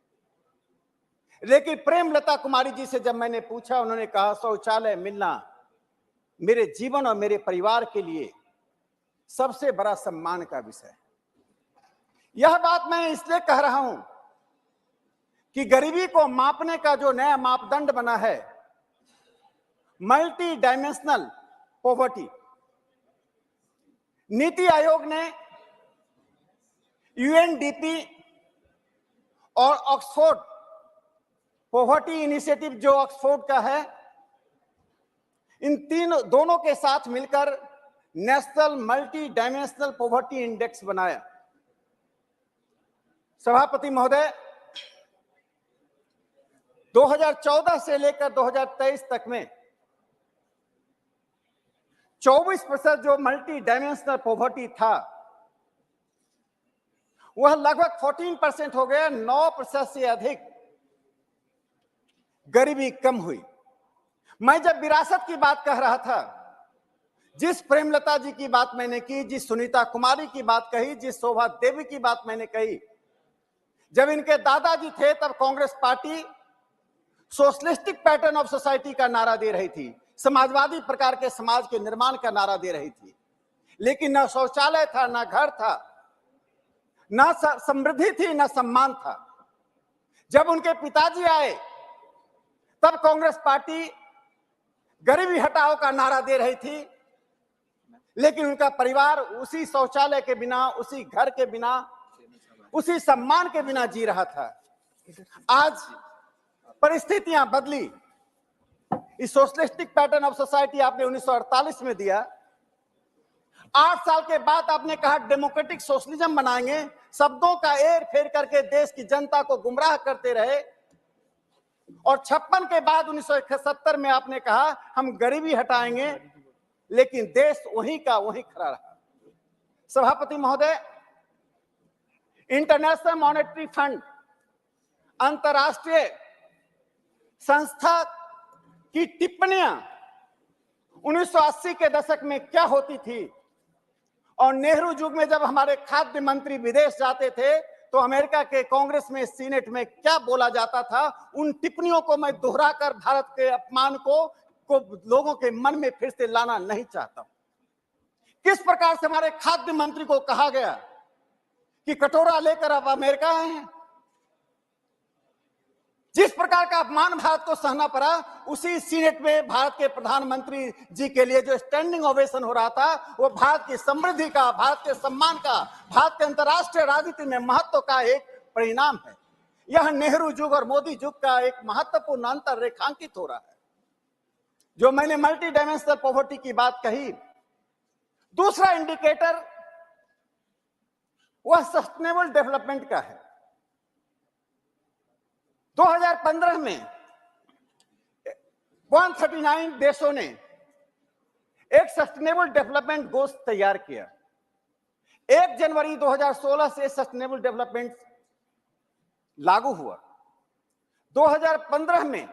लेकिन प्रेमलता कुमारी जी से जब मैंने पूछा, उन्होंने कहा शौचालय मिलना मेरे जीवन और मेरे परिवार के लिए सबसे बड़ा सम्मान का विषय है। यह बात मैं इसलिए कह रहा हूं कि गरीबी को मापने का जो नया मापदंड बना है, multi dimensional poverty, NITI Aayog ने यूएनडीपी और ऑक्सफोर्ड पॉवर्टी इनिशिएटिव जो ऑक्सफोर्ड का है, इन दोनों के साथ मिलकर national multi dimensional poverty index बनाया। सभापति महोदय, 2014 से लेकर 2023 तक में 24% जो मल्टी डायमेंशनल पॉवर्टी था वह लगभग 14% हो गया। 9% से अधिक गरीबी कम हुई। मैं जब विरासत की बात कह रहा था, जिस प्रेमलता जी की बात मैंने की, जिस सुनीता कुमारी की बात कही, जिस शोभा देवी की बात मैंने कही, जब इनके दादाजी थे तब Congress party socialistic pattern of society का नारा दे रही थी, समाजवादी प्रकार के समाज के निर्माण का नारा दे रही थी, लेकिन न शौचालय था, न घर था, न समृद्धि थी, न सम्मान था। जब उनके पिताजी आए तब कांग्रेस पार्टी गरीबी हटाओ का नारा दे रही थी, लेकिन उनका परिवार उसी शौचालय के बिना, उसी घर के बिना, उसी सम्मान के बिना जी रहा था। आज परिस्थितियां बदली। इस सोशलिस्टिक पैटर्न ऑफ सोसाइटी आपने 1948 में दिया। 8 साल के बाद आपने कहा डेमोक्रेटिक सोशलिज्म बनाएंगे, शब्दों का एर फेर करके देश की जनता को गुमराह करते रहे, और 56 के बाद 1971 में आपने कहा हम गरीबी हटाएंगे, लेकिन देश वहीं का वहीं खड़ा रहा। सभापति महोदय, इंटरनेशनल मॉनेटरी फंड, अंतरराष्ट्रीय संस्था की टिप्पणियां 1980 के दशक में क्या होती थी, और नेहरू युग में जब हमारे खाद्य मंत्री विदेश जाते थे तो अमेरिका के कांग्रेस में, सीनेट में क्या बोला जाता था, उन टिप्पणियों को मैं दोहराकर भारत के अपमान को लोगों के मन में फिर से लाना नहीं चाहता हूं। किस प्रकार से हमारे खाद्य मंत्री को कहा गया कि कटोरा लेकर अब अमेरिका आए हैं। जिस प्रकार का अपमान भारत को सहना पड़ा, उसी सीनेट में भारत के प्रधानमंत्री जी के लिए जो स्टैंडिंग ओवेशन हो रहा था, वो भारत की समृद्धि का, भारत के सम्मान का, भारत के अंतर्राष्ट्रीय राजनीति में महत्व का एक परिणाम है। यह नेहरू युग और मोदी युग का एक महत्वपूर्ण अंतर रेखांकित हो रहा है। जो मैंने मल्टी डायमेंशनल पॉवर्टी की बात कही, दूसरा इंडिकेटर वह सस्टेनेबल डेवलपमेंट का है। 2015 में 139 देशों ने एक सस्टेनेबल डेवलपमेंट गोल्स तैयार किया। 1 जनवरी 2016 से सस्टेनेबल डेवलपमेंट लागू हुआ। 2015 में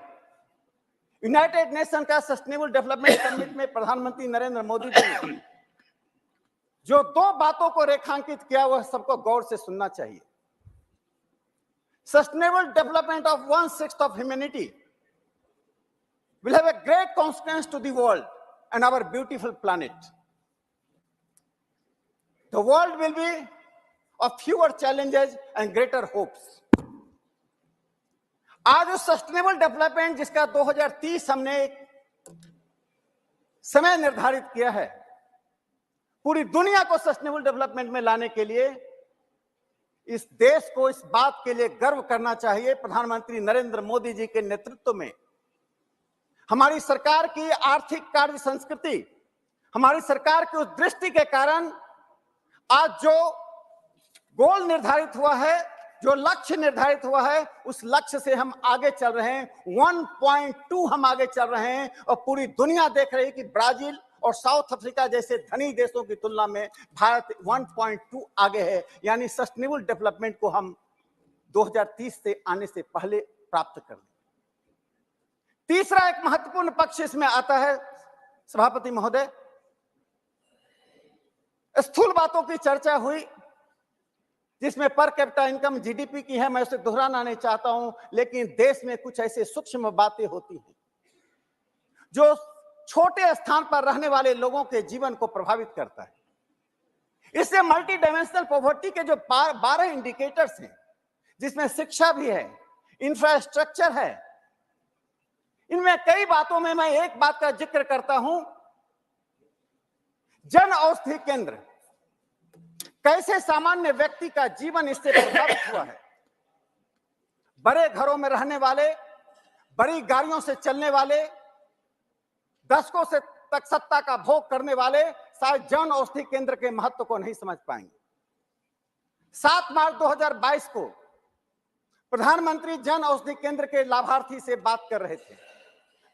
यूनाइटेड नेशन का सस्टेनेबल डेवलपमेंट समिट में प्रधानमंत्री नरेंद्र मोदी जी ने जो 2 बातों को रेखांकित किया, वह सबको गौर से सुनना चाहिए। Sustainable development of 1/6 of humanity will have a great consequence to the world and our beautiful planet. The world will be of fewer challenges and greater hopes. आज जो सस्टेनेबल डेवलपमेंट जिसका 2030 हमने समय निर्धारित किया है, पूरी दुनिया को सस्टेनेबल डेवलपमेंट में लाने के लिए इस देश को इस बात के लिए गर्व करना चाहिए, प्रधानमंत्री नरेंद्र मोदी जी के नेतृत्व में हमारी सरकार की आर्थिक कार्य संस्कृति हमारी सरकार की उस दृष्टि के कारण आज जो गोल निर्धारित हुआ है, जो लक्ष्य निर्धारित हुआ है, उस लक्ष्य से हम आगे चल रहे हैं। 1.2 हम आगे चल रहे हैं और पूरी दुनिया देख रही है कि ब्राजील और साउथ अफ्रीका जैसे धनी देशों की तुलना में भारत 1.2 आगे है, यानी सस्टेनेबल डेवलपमेंट को हम 2030 से आने से पहले प्राप्त कर लें। तीसरा एक महत्वपूर्ण पक्ष इसमें आता है सभापति महोदय, स्थूल बातों की चर्चा हुई जिसमें पर कैपिटा इनकम जीडीपी की है, मैं उसे दोहराना नहीं चाहता हूं, लेकिन देश में कुछ ऐसे सूक्ष्म बातें होती हैं जो छोटे स्थान पर रहने वाले लोगों के जीवन को प्रभावित करता है। इससे मल्टी डायमेंशनल पॉवर्टी के जो 12 इंडिकेटर्स हैं, जिसमें शिक्षा भी है, इंफ्रास्ट्रक्चर है, इनमें कई बातों में मैं एक बात का जिक्र करता हूं, जन औषधि केंद्र, कैसे सामान्य व्यक्ति का जीवन इससे प्रभावित हुआ है। बड़े घरों में रहने वाले, बड़ी गाड़ियों से चलने वाले, दशकों से तक सत्ता का भोग करने वाले शायद जन औषधि केंद्र के महत्व को नहीं समझ पाएंगे। 7 मार्च 2022 को प्रधानमंत्री जन औषधि केंद्र के लाभार्थी से बात कर रहे थे।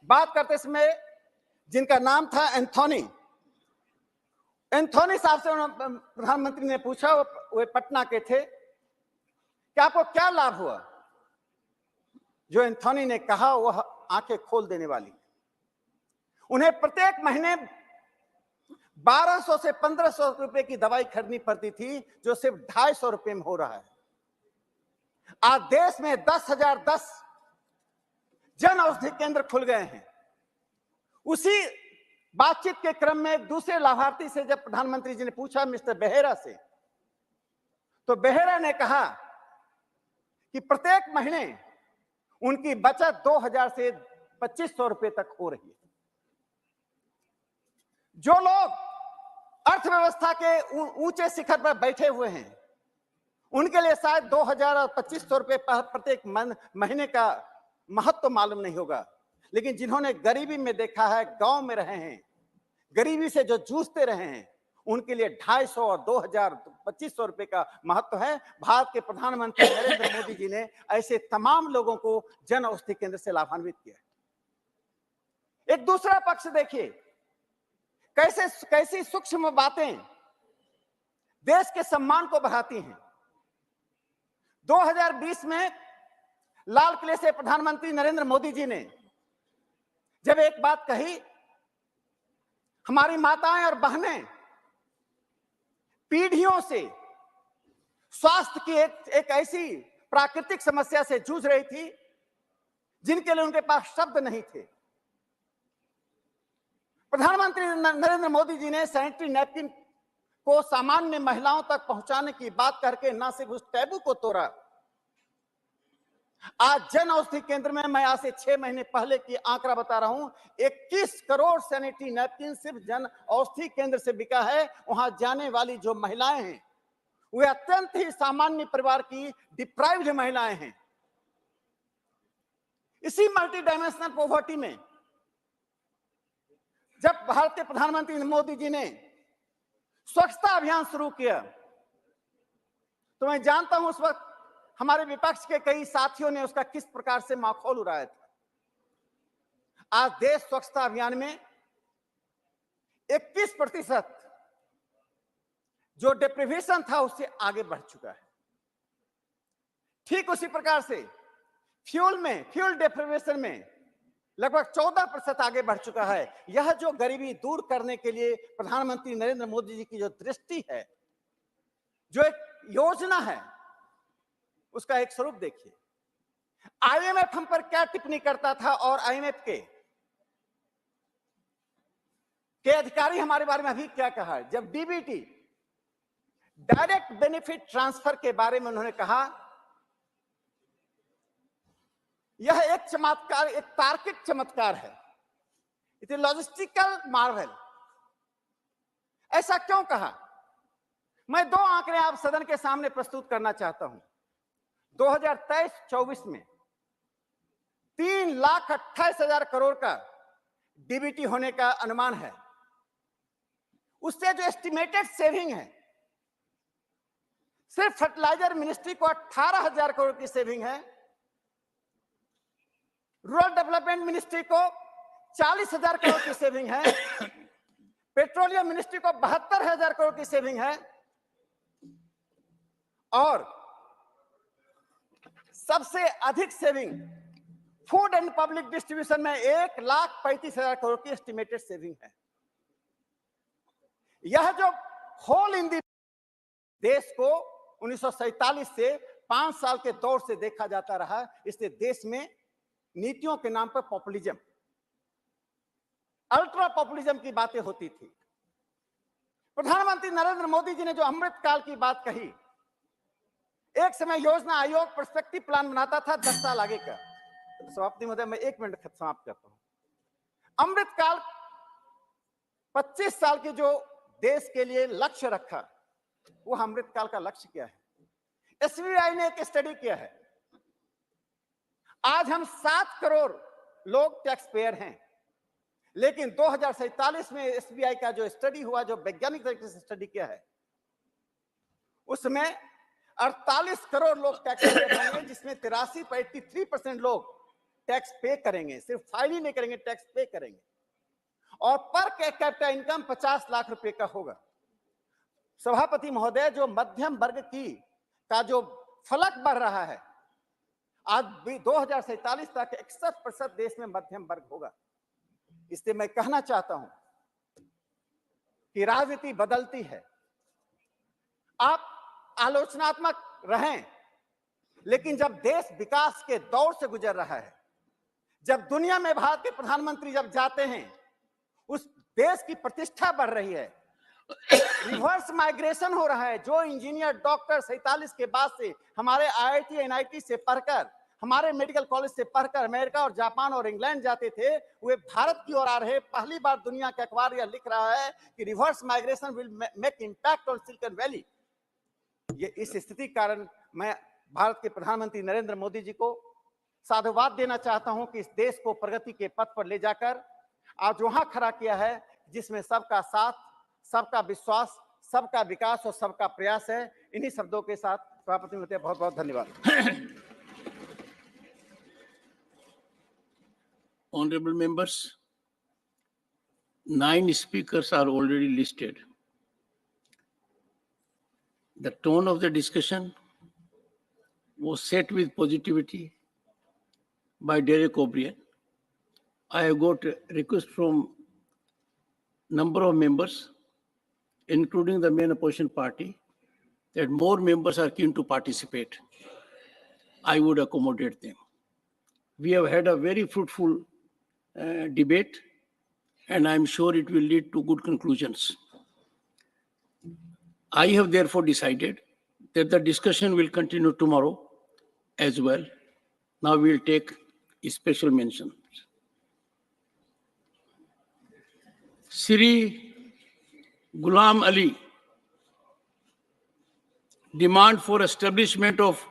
बात करते समय जिनका नाम था एंथोनी साहब से प्रधानमंत्री ने पूछा, वे पटना के थे, कि आपको क्या लाभ हुआ? जो एंथोनी ने कहा वह आंखें खोल देने वाली। उन्हें प्रत्येक महीने 1200 से 1500 रुपए की दवाई खरीदनी पड़ती थी, जो सिर्फ 250 रुपए में हो रहा है। आज देश में 10,010 जन औषधि केंद्र खुल गए हैं। उसी बातचीत के क्रम में एक दूसरे लाभार्थी से जब प्रधानमंत्री जी ने पूछा, मिस्टर बेहेरा से, तो बेहेरा ने कहा कि प्रत्येक महीने उनकी बचत 2000 से 2500 रुपए तक हो रही है। जो लोग अर्थव्यवस्था के ऊंचे शिखर पर बैठे हुए हैं, उनके लिए शायद 2000 और 2500 रुपए प्रत्येक महीने का महत्व मालूम नहीं होगा, लेकिन जिन्होंने गरीबी में देखा है, गांव में रहे हैं, गरीबी से जो जूझते रहे हैं, उनके लिए 250 और 2000 2500 रुपए का महत्व है। भारत के प्रधानमंत्री नरेंद्र मोदी जी ने ऐसे तमाम लोगों को जन औषधि केंद्र से लाभान्वित किया। एक दूसरा पक्ष देखिए, कैसी सूक्ष्म बातें देश के सम्मान को बढ़ाती हैं। 2020 में लाल किले से प्रधानमंत्री नरेंद्र मोदी जी ने जब एक बात कही, हमारी माताएं और बहनें पीढ़ियों से स्वास्थ्य की एक ऐसी प्राकृतिक समस्या से जूझ रही थी जिनके लिए उनके पास शब्द नहीं थे। प्रधानमंत्री नरेंद्र मोदी जी ने सैनिटरी नैपकिन को सामान्य महिलाओं तक पहुंचाने की बात करके न सिर्फ उस टैबू को तोड़ा, आज जन औषधि केंद्र में, मैं आज से 6 महीने पहले की आंकड़ा बता रहा हूं, 21 करोड़ सैनिटरी नैपकिन सिर्फ जन औषधि केंद्र से बिका है। वहां जाने वाली जो महिलाएं हैं, वे अत्यंत ही सामान्य परिवार की डिप्राइव्ड महिलाएं हैं। इसी मल्टी डायमेंशनल पॉवर्टी में जब भारत के प्रधानमंत्री मोदी जी ने स्वच्छता अभियान शुरू किया, तो मैं जानता हूं उस वक्त हमारे विपक्ष के कई साथियों ने उसका किस प्रकार से माखौल उड़ाया था। आज देश स्वच्छता अभियान में 21% जो डिप्रीवेशन था उससे आगे बढ़ चुका है। ठीक उसी प्रकार से फ्यूल डिप्रीवेशन में लगभग 14% आगे बढ़ चुका है। यह जो गरीबी दूर करने के लिए प्रधानमंत्री नरेंद्र मोदी जी की जो दृष्टि है, जो एक योजना है, उसका एक स्वरूप देखिए। आईएमएफ हम पर क्या टिप्पणी करता था और आईएमएफ के अधिकारी हमारे बारे में अभी क्या कहा है। जब डीबीटी, डायरेक्ट बेनिफिट ट्रांसफर के बारे में उन्होंने कहा, यह एक चमत्कार, एक तार्किक चमत्कार है। It is logistical Marvel. ऐसा क्यों कहा? मैं 2 आंकड़े आप सदन के सामने प्रस्तुत करना चाहता हूं। 2023-24 में 3,28,000 करोड़ का डीबीटी होने का अनुमान है। उससे जो एस्टिमेटेड सेविंग है, सिर्फ फर्टिलाइजर मिनिस्ट्री को 18,000 करोड़ की सेविंग है, रूरल डेवलपमेंट मिनिस्ट्री को 40,000 करोड़ की सेविंग है, पेट्रोलियम मिनिस्ट्री को 72,000 करोड़ की सेविंग है, और सबसे अधिक saving food and public distribution में 1,35,000 करोड़ की एस्टिमेटेड सेविंग है। यह जो होल इन दी देश को 1947 से 5 साल के दौर से देखा जाता रहा, इसलिए देश में नीतियों के नाम पर पॉपुलिज्म, अल्ट्रा पॉपुलिज्म की बातें होती थी। प्रधानमंत्री नरेंद्र मोदी जी ने जो अमृत काल की बात कही, एक समय योजना आयोग पर्सपेक्टिव प्लान बनाता था 10 साल आगे का। समाप्ति महोदय, मैं 1 मिनट समाप्त करता हूं। अमृत काल 25 साल के जो देश के लिए लक्ष्य रखा, वो अमृत काल का लक्ष्य क्या है? एसबीआई ने एक स्टडी किया है, आज हम 7 करोड़ लोग टैक्स पेयर हैं, लेकिन 2047 में एसबीआई का जो स्टडी हुआ, जो वैज्ञानिक तरीके से स्टडी किया है, उसमें 48 करोड़ लोग टैक्स पेयर होंगे, जिसमें 83% लोग टैक्स पे करेंगे, सिर्फ फाइल ही नहीं करेंगे, टैक्स पे करेंगे, और पर कैपिटा इनकम 50 लाख रुपए का होगा। सभापति महोदय, जो मध्यम वर्ग का जो फलक बढ़ रहा है, आज भी 2047 तक 61% देश में मध्यम वर्ग होगा। इसलिए मैं कहना चाहता हूं कि राजनीति बदलती है, आप आलोचनात्मक रहें, लेकिन जब देश विकास के दौर से गुजर रहा है, जब दुनिया में भारत के प्रधानमंत्री जब जाते हैं, उस देश की प्रतिष्ठा बढ़ रही है, रिवर्स माइग्रेशन हो रहा है। जो इंजीनियर, डॉक्टर 47 के बाद से हमारे आईआईटी एनआईटी से पढ़कर, हमारे मेडिकल कॉलेज से पढ़कर अमेरिका और जापान और इंग्लैंड जाते थे, वे भारत की ओर आ रहे। पहली बार दुनिया का अखबार यह लिख रहा है कि reverse migration will make impact on silicon valley. ये इस स्थिति के कारण मैं भारत के प्रधानमंत्री नरेंद्र मोदी जी को साधुवाद देना चाहता हूं कि इस देश को प्रगति के पथ पर ले जाकर आज वहां खड़ा किया है, जिसमें सबका साथ, सबका विश्वास, सबका विकास और सबका प्रयास है। इन्हीं शब्दों के साथ सभापति महोदय, बहुत बहुत धन्यवाद। Honorable members, 9 speakers are already listed. The tone of the discussion was set with positivity by Derek O'Brien. I have got a request from number of members, including the main opposition party, that more members are keen to participate. I would accommodate them. We have had a very fruitful debate, and I'm sure it will lead to good conclusions. I have therefore decided that the discussion will continue tomorrow as well. Now we'll take a special mention. Sri Ghulam Ali, demand for establishment of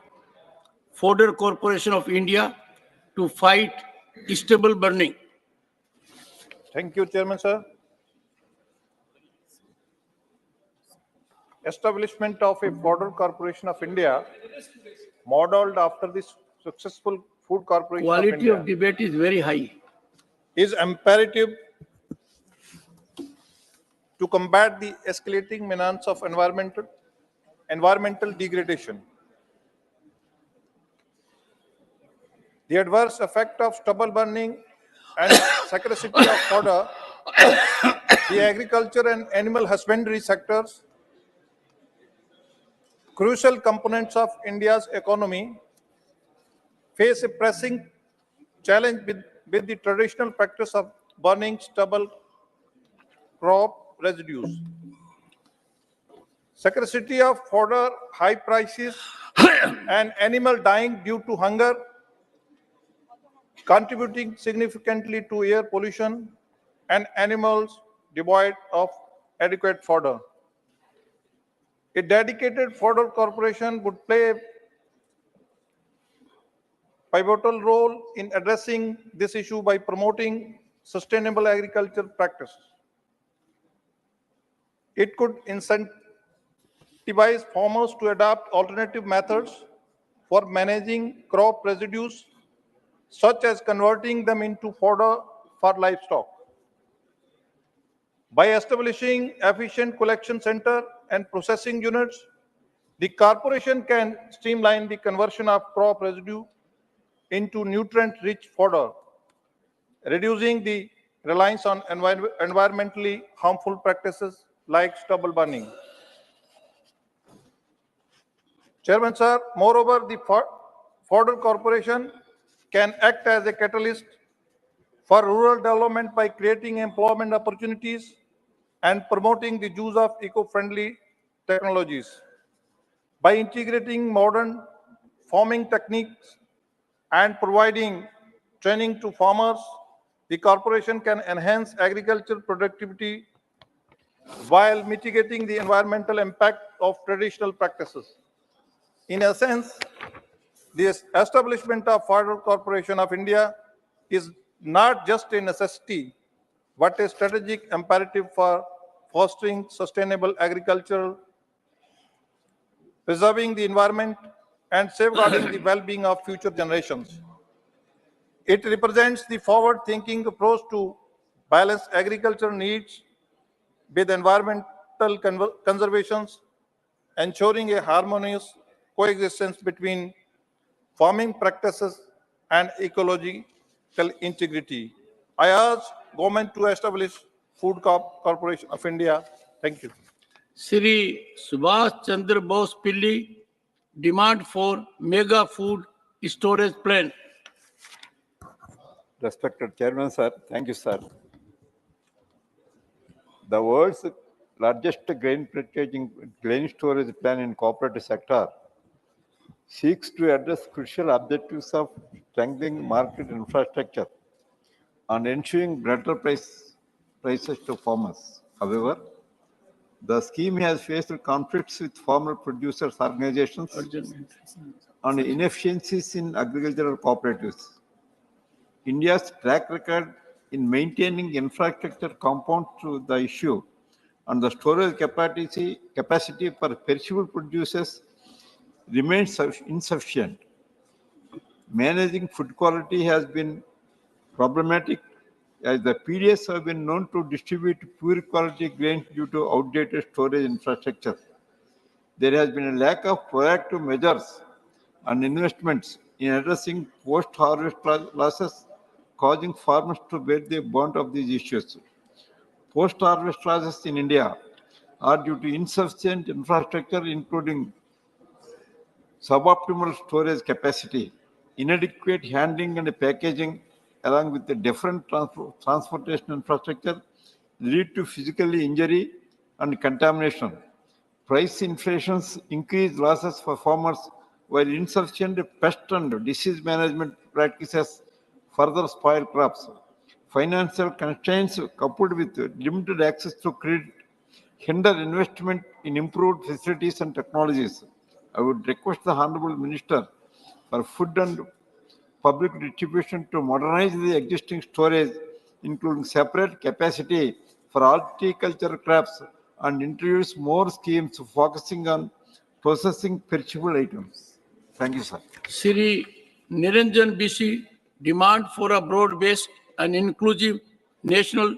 Fodder Corporation of India to fight stubble burning. Thank you, Chairman, sir. Establishment of a Fodder Corporation of India, modeled after the successful Food Corporation of Quality India, of debate is very high. is imperative to combat the escalating menace of environmental degradation. The adverse effect of stubble burning and scarcity of fodder, the agriculture and animal husbandry sectors, crucial components of India's economy, face a pressing challenge with the traditional practice of burning stubble crop residues. Scarcity of fodder, high prices, and animal dying due to hunger, contributing significantly to air pollution and animals devoid of adequate fodder. A dedicated fodder corporation would play a pivotal role in addressing this issue by promoting sustainable agriculture practices. It could incentivize farmers to adopt alternative methods for managing crop residues, such as converting them into fodder for livestock. By establishing efficient collection center and processing units, the corporation can streamline the conversion of crop residue into nutrient-rich fodder, reducing the reliance on environmentally harmful practices like stubble burning. Chairman, sir, moreover, the fodder corporation can act as a catalyst for rural development by creating employment opportunities and promoting the use of eco-friendly technologies. By integrating modern farming techniques and providing training to farmers, the corporation can enhance agricultural productivity while mitigating the environmental impact of traditional practices. In essence, the establishment of Fodder Corporation of India is not just a necessity, but a strategic imperative for fostering sustainable agriculture, preserving the environment, and safeguarding the well-being of future generations. It represents the forward-thinking approach to balance agricultural needs with environmental conservations, ensuring a harmonious coexistence between farming practices and ecological integrity. I urge government to establish Food Corporation of India. Thank you. Shri Subhash Chandra Bose Pilli, demand for mega food storage plant. Respected Chairman, sir. Thank you, sir. The world's largest grain storage plant in cooperative sector seeks to address crucial objectives of strengthening market infrastructure and ensuring better prices to farmers. However, the scheme has faced conflicts with farmer producers organizations and inefficiencies in agricultural cooperatives. India's track record in maintaining infrastructure compounds to the issue, and the storage capacity for perishable producers remains insufficient. Managing food quality has been problematic, as the PDS have been known to distribute poor quality grains due to outdated storage infrastructure. There has been a lack of proactive measures and investments in addressing post-harvest losses, causing farmers to bear the brunt of these issues. Post-harvest losses in India are due to insufficient infrastructure, including suboptimal storage capacity, inadequate handling and packaging, along with the different transportation infrastructure, lead to physical injury and contamination. Price inflations increase losses for farmers, while insufficient pest and disease management practices further spoil crops. Financial constraints coupled with limited access to credit hinder investment in improved facilities and technologies. I would request the Honorable Minister for Food and Public Distribution to modernize the existing storage, including separate capacity for horticultural crops, and introduce more schemes focusing on processing perishable items. Thank you, sir. Shri Niranjan BC, demand for a broad-based and inclusive national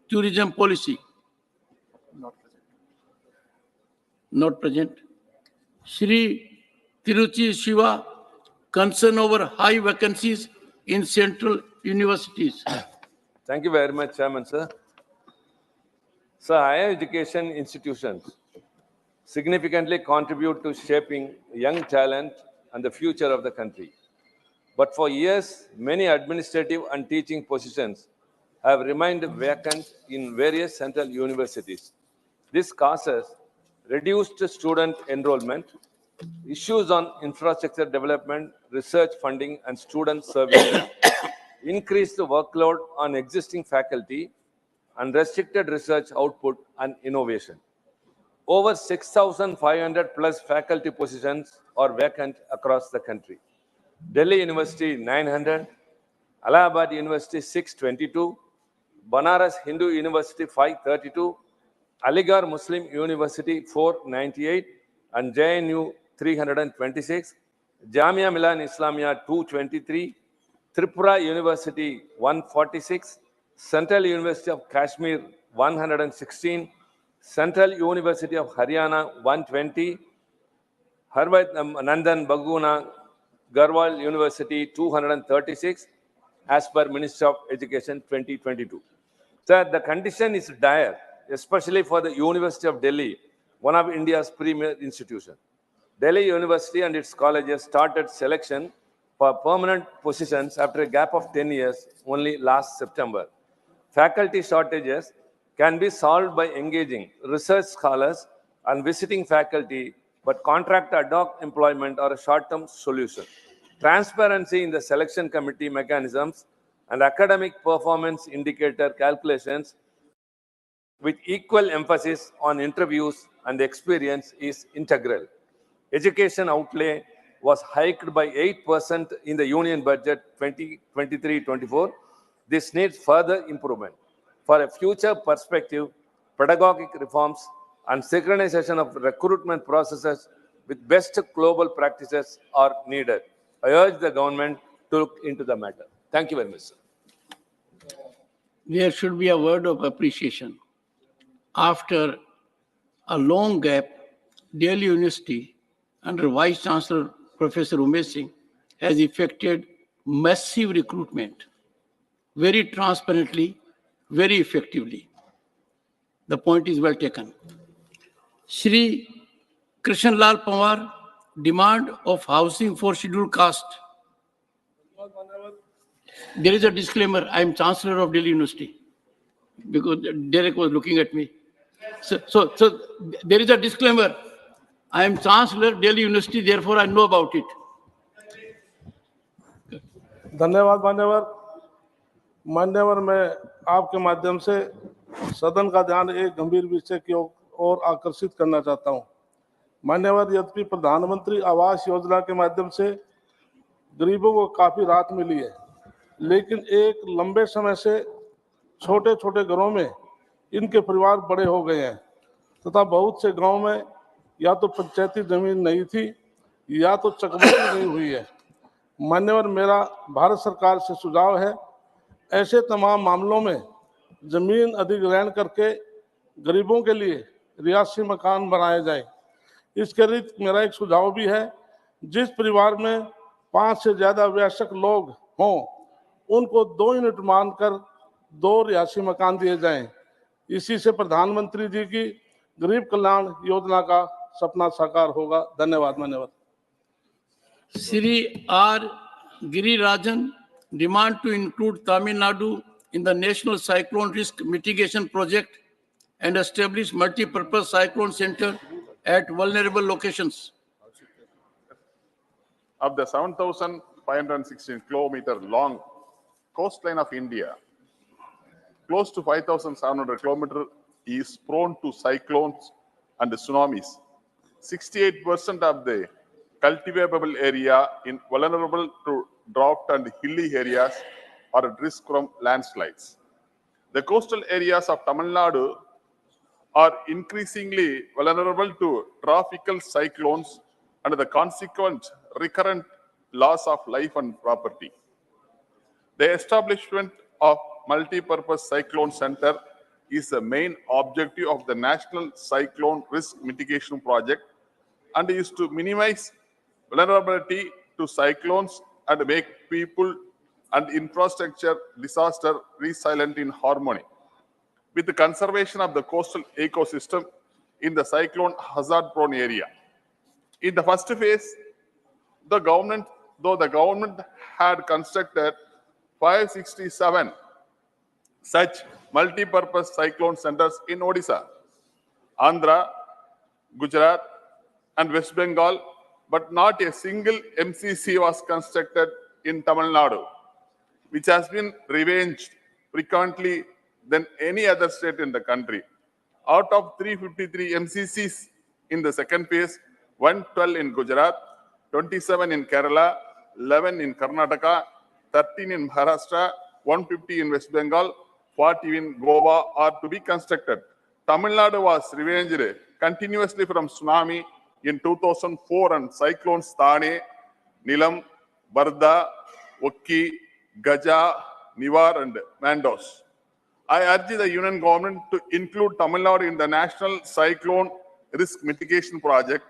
tourism policy. Not present. Shri Tiruchi Shiva, concern over high vacancies in central universities. Thank you very much, Chairman, sir. So, higher education institutions significantly contribute to shaping young talent and the future of the country. But for years, many administrative and teaching positions have remained vacant in various central universities. This causes reduced student enrollment, issues on infrastructure development, research funding, and student services, increased workload on existing faculty, and restricted research output and innovation. Over 6,500 plus faculty positions are vacant across the country. Delhi University 900, Allahabad University 622, Banaras Hindu University 532, Aligarh Muslim University 498 and JNU 326, Jamia Milan Islamia 223, Tripura University 146, Central University of Kashmir 116, Central University of Haryana 120, Harvard Nandan Baguna Garhwal University 236 as per Ministry of Education 2022. Sir, the condition is dire, especially for the University of Delhi, one of India's premier institutions. Delhi University and its colleges started selection for permanent positions after a gap of 10 years only last September. Faculty shortages can be solved by engaging research scholars and visiting faculty, but contract ad hoc employment are a short-term solution. Transparency in the selection committee mechanisms and academic performance indicator calculations with equal emphasis on interviews and experience is integral. Education outlay was hiked by 8% in the Union Budget 2023-24. This needs further improvement. For a future perspective, pedagogic reforms and synchronization of recruitment processes with best global practices are needed. I urge the government to look into the matter. Thank you very much, sir. There should be a word of appreciation. After a long gap, Delhi University, under Vice Chancellor Professor Umesh Singh, has effected massive recruitment, very transparently, very effectively. The point is well taken. Shri Krishan Lal Pawar, demand of housing for scheduled caste. There is a disclaimer. I am Chancellor of Delhi University, because Derek was looking at me. So there is a disclaimer. I am Chancellor Delhi University, therefore I know about it. धन्यवाद मान्यवर। मान्यवर, मैं आपके माध्यम से सदन का ध्यान एक गंभीर विषय की ओर आकर्षित करना चाहता हूं। मान्यवर, यद्यपि प्रधानमंत्री आवास योजना के माध्यम से गरीबों को काफी राहत मिली है, लेकिन एक लंबे समय से छोटे छोटे घरों में इनके परिवार बड़े हो गए हैं तथा बहुत से गांव में या तो पंचायती जमीन नहीं थी या तो चकबंदी नहीं हुई है। मान्यवर, मेरा भारत सरकार से सुझाव है, ऐसे तमाम मामलों में जमीन अधिग्रहण करके गरीबों के लिए रिहायशी मकान बनाए जाए। इसके अतिरिक्त मेरा एक सुझाव भी है, जिस परिवार में 5 से ज्यादा वयस्क लोग हों, उनको 2 यूनिट मानकर 2 रिहायशी मकान दिए जाएं। इसी से प्रधानमंत्री जी की गरीब कल्याण योजना का सपना साकार होगा। धन्यवाद मान्यवर। Shri R. Girirajan, demand to include Tamil Nadu in the National Cyclone Risk Mitigation Project and establish multi-purpose cyclone center at vulnerable locations. Of the 7,516 kilometer long coastline of India, close to 5,700 kilometers is prone to cyclones and tsunamis. 68% of the cultivable area in vulnerable to drought and hilly areas are at risk from landslides. The coastal areas of Tamil Nadu are increasingly vulnerable to tropical cyclones and the consequent recurrent loss of life and property. The establishment of multi-purpose cyclone center is the main objective of the National Cyclone Risk Mitigation Project and is to minimize vulnerability to cyclones and make people and infrastructure disaster resilient in harmony with the conservation of the coastal ecosystem in the cyclone hazard-prone area. In the first phase, though the government had constructed 567 such multi-purpose cyclone centers in Odisha, Andhra, Gujarat, and West Bengal, but not a single MCC was constructed in Tamil Nadu, which has been revenged frequently than any other state in the country. Out of 353 MCCs in the second phase, 112 in Gujarat, 27 in Kerala, 11 in Karnataka, 13 in Maharashtra, 150 in West Bengal, 40 in Goa are to be constructed. Tamil Nadu was revenged continuously from tsunami in 2004 and cyclones Thane, Nilam, Varda, Okki, Gaja, Nivar and Mandos. I urge the Union government to include Tamil Nadu in the National Cyclone Risk Mitigation Project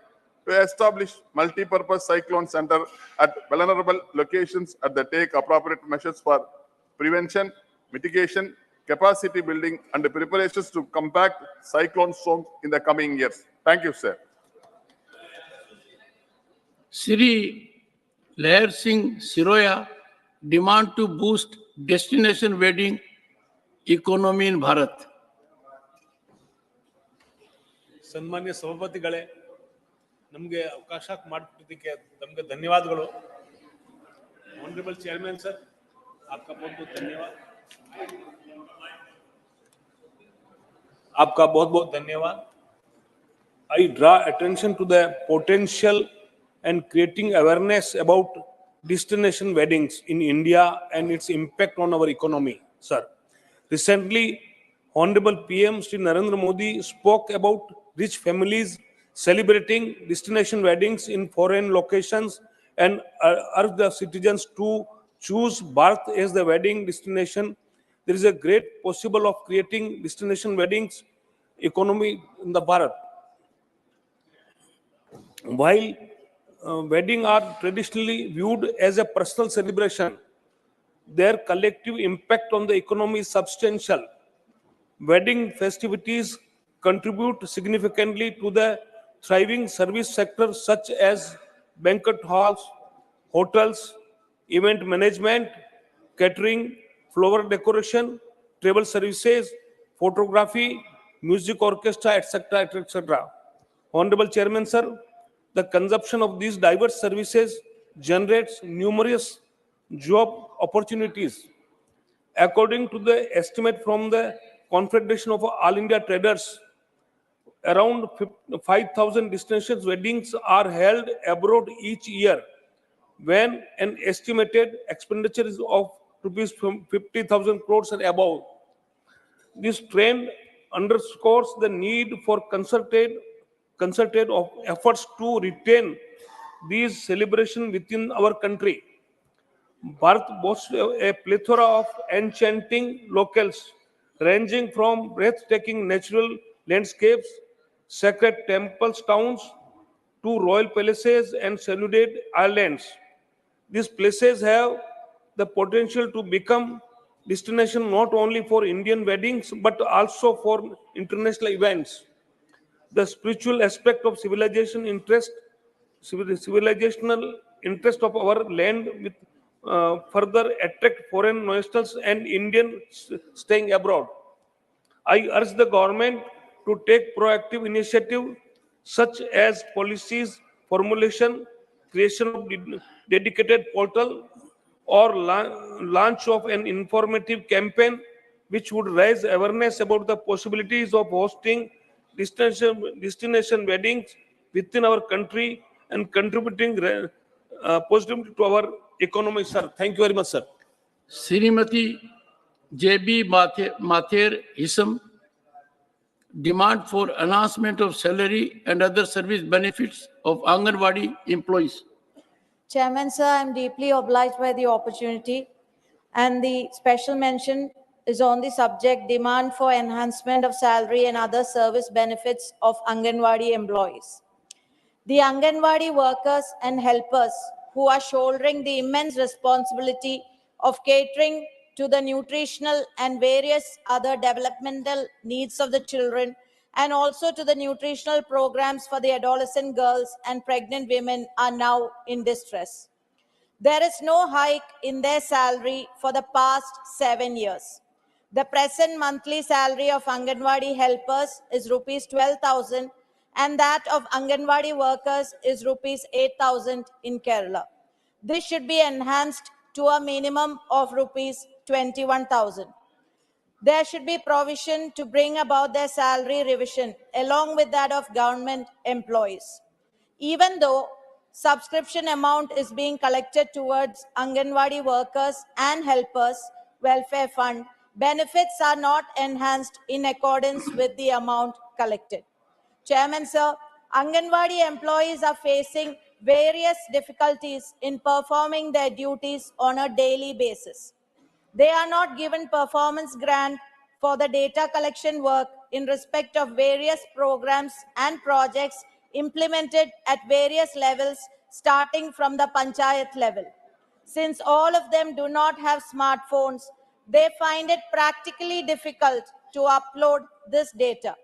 to establish multi-purpose cyclone center at vulnerable locations and take appropriate measures for prevention, mitigation, capacity building and preparations to combat cyclone storms in the coming years. Thank you, sir. Sri Lair Singh Siroya demand to boost destination wedding economy in Bharat. ಸನ್ಮಾನ್ಯ ಸಭಾಪತಿಗಳೇ, ನಮಗೆ ಅವಕಾಶ ಮಾಡಿಕೊಟ್ಟಿದ್ದಕ್ಕೆ ತಮಗೆ ಧನ್ಯವಾದಗಳು. Honourable chairman sir, आपका बहुत-बहुत धन्यवाद. आपका बहुत-बहुत धन्यवाद. I draw attention to the potential and creating awareness about destination weddings in India and its impact on our economy, sir. Recently, Honorable PM Shri Narendra Modi spoke about rich families celebrating destination weddings in foreign locations and urged the citizens to choose Bharat as the wedding destination. There is a great possible of creating destination weddings economy in the Bharat. While weddings are traditionally viewed as a personal celebration, their collective impact on the economy is substantial. Wedding festivities contribute significantly to the thriving service sector such as banquet halls, hotels, event management, catering, flower decoration, travel services, photography, music orchestra, etc., etc. Honorable Chairman, sir, the consumption of these diverse services generates numerous job opportunities. According to the estimate from the Confederation of All India Traders, around 5,000 destination weddings are held abroad each year, when an estimated expenditure is of rupees 50,000 crores and above. This trend underscores the need for concerted efforts to retain these celebrations within our country. Bharat boasts a plethora of enchanting locales, ranging from breathtaking natural landscapes, sacred temples, towns, to royal palaces and secluded islands. These places have the potential to become destination not only for Indian weddings but also for international events. The spiritual aspect of civilizational interest of our land with further attract foreign nationals and Indians staying abroad. I urge the government to take proactive initiative such as policies formulation, creation of dedicated portal, or launch of an informative campaign which would raise awareness about the possibilities of hosting destination weddings within our country and contributing positively to our economy, sir. Thank you very much, sir. Srimati J.B. Mather Hisam demand for enhancement of salary and other service benefits of Anganwadi employees. Chairman, sir, I am deeply obliged by the opportunity, and the special mention is on the subject demand for enhancement of salary and other service benefits of Anganwadi employees. The Anganwadi workers and helpers who are shouldering the immense responsibility of catering to the nutritional and various other developmental needs of the children, and also to the nutritional programs for the adolescent girls and pregnant women, are now in distress. There is no hike in their salary for the past 7 years. The present monthly salary of Anganwadi helpers is rupees 12,000 and that of Anganwadi workers is rupees 8,000 in Kerala. This should be enhanced to a minimum of rupees 21,000. There should be provision to bring about their salary revision along with that of government employees. Even though subscription amount is being collected towards Anganwadi workers and helpers welfare fund, benefits are not enhanced in accordance with the amount collected. Chairman, sir, Anganwadi employees are facing various difficulties in performing their duties on a daily basis. They are not given performance grant for the data collection work in respect of various programs and projects implemented at various levels starting from the panchayat level. Since all of them do not have smartphones, they find it practically difficult to upload this data.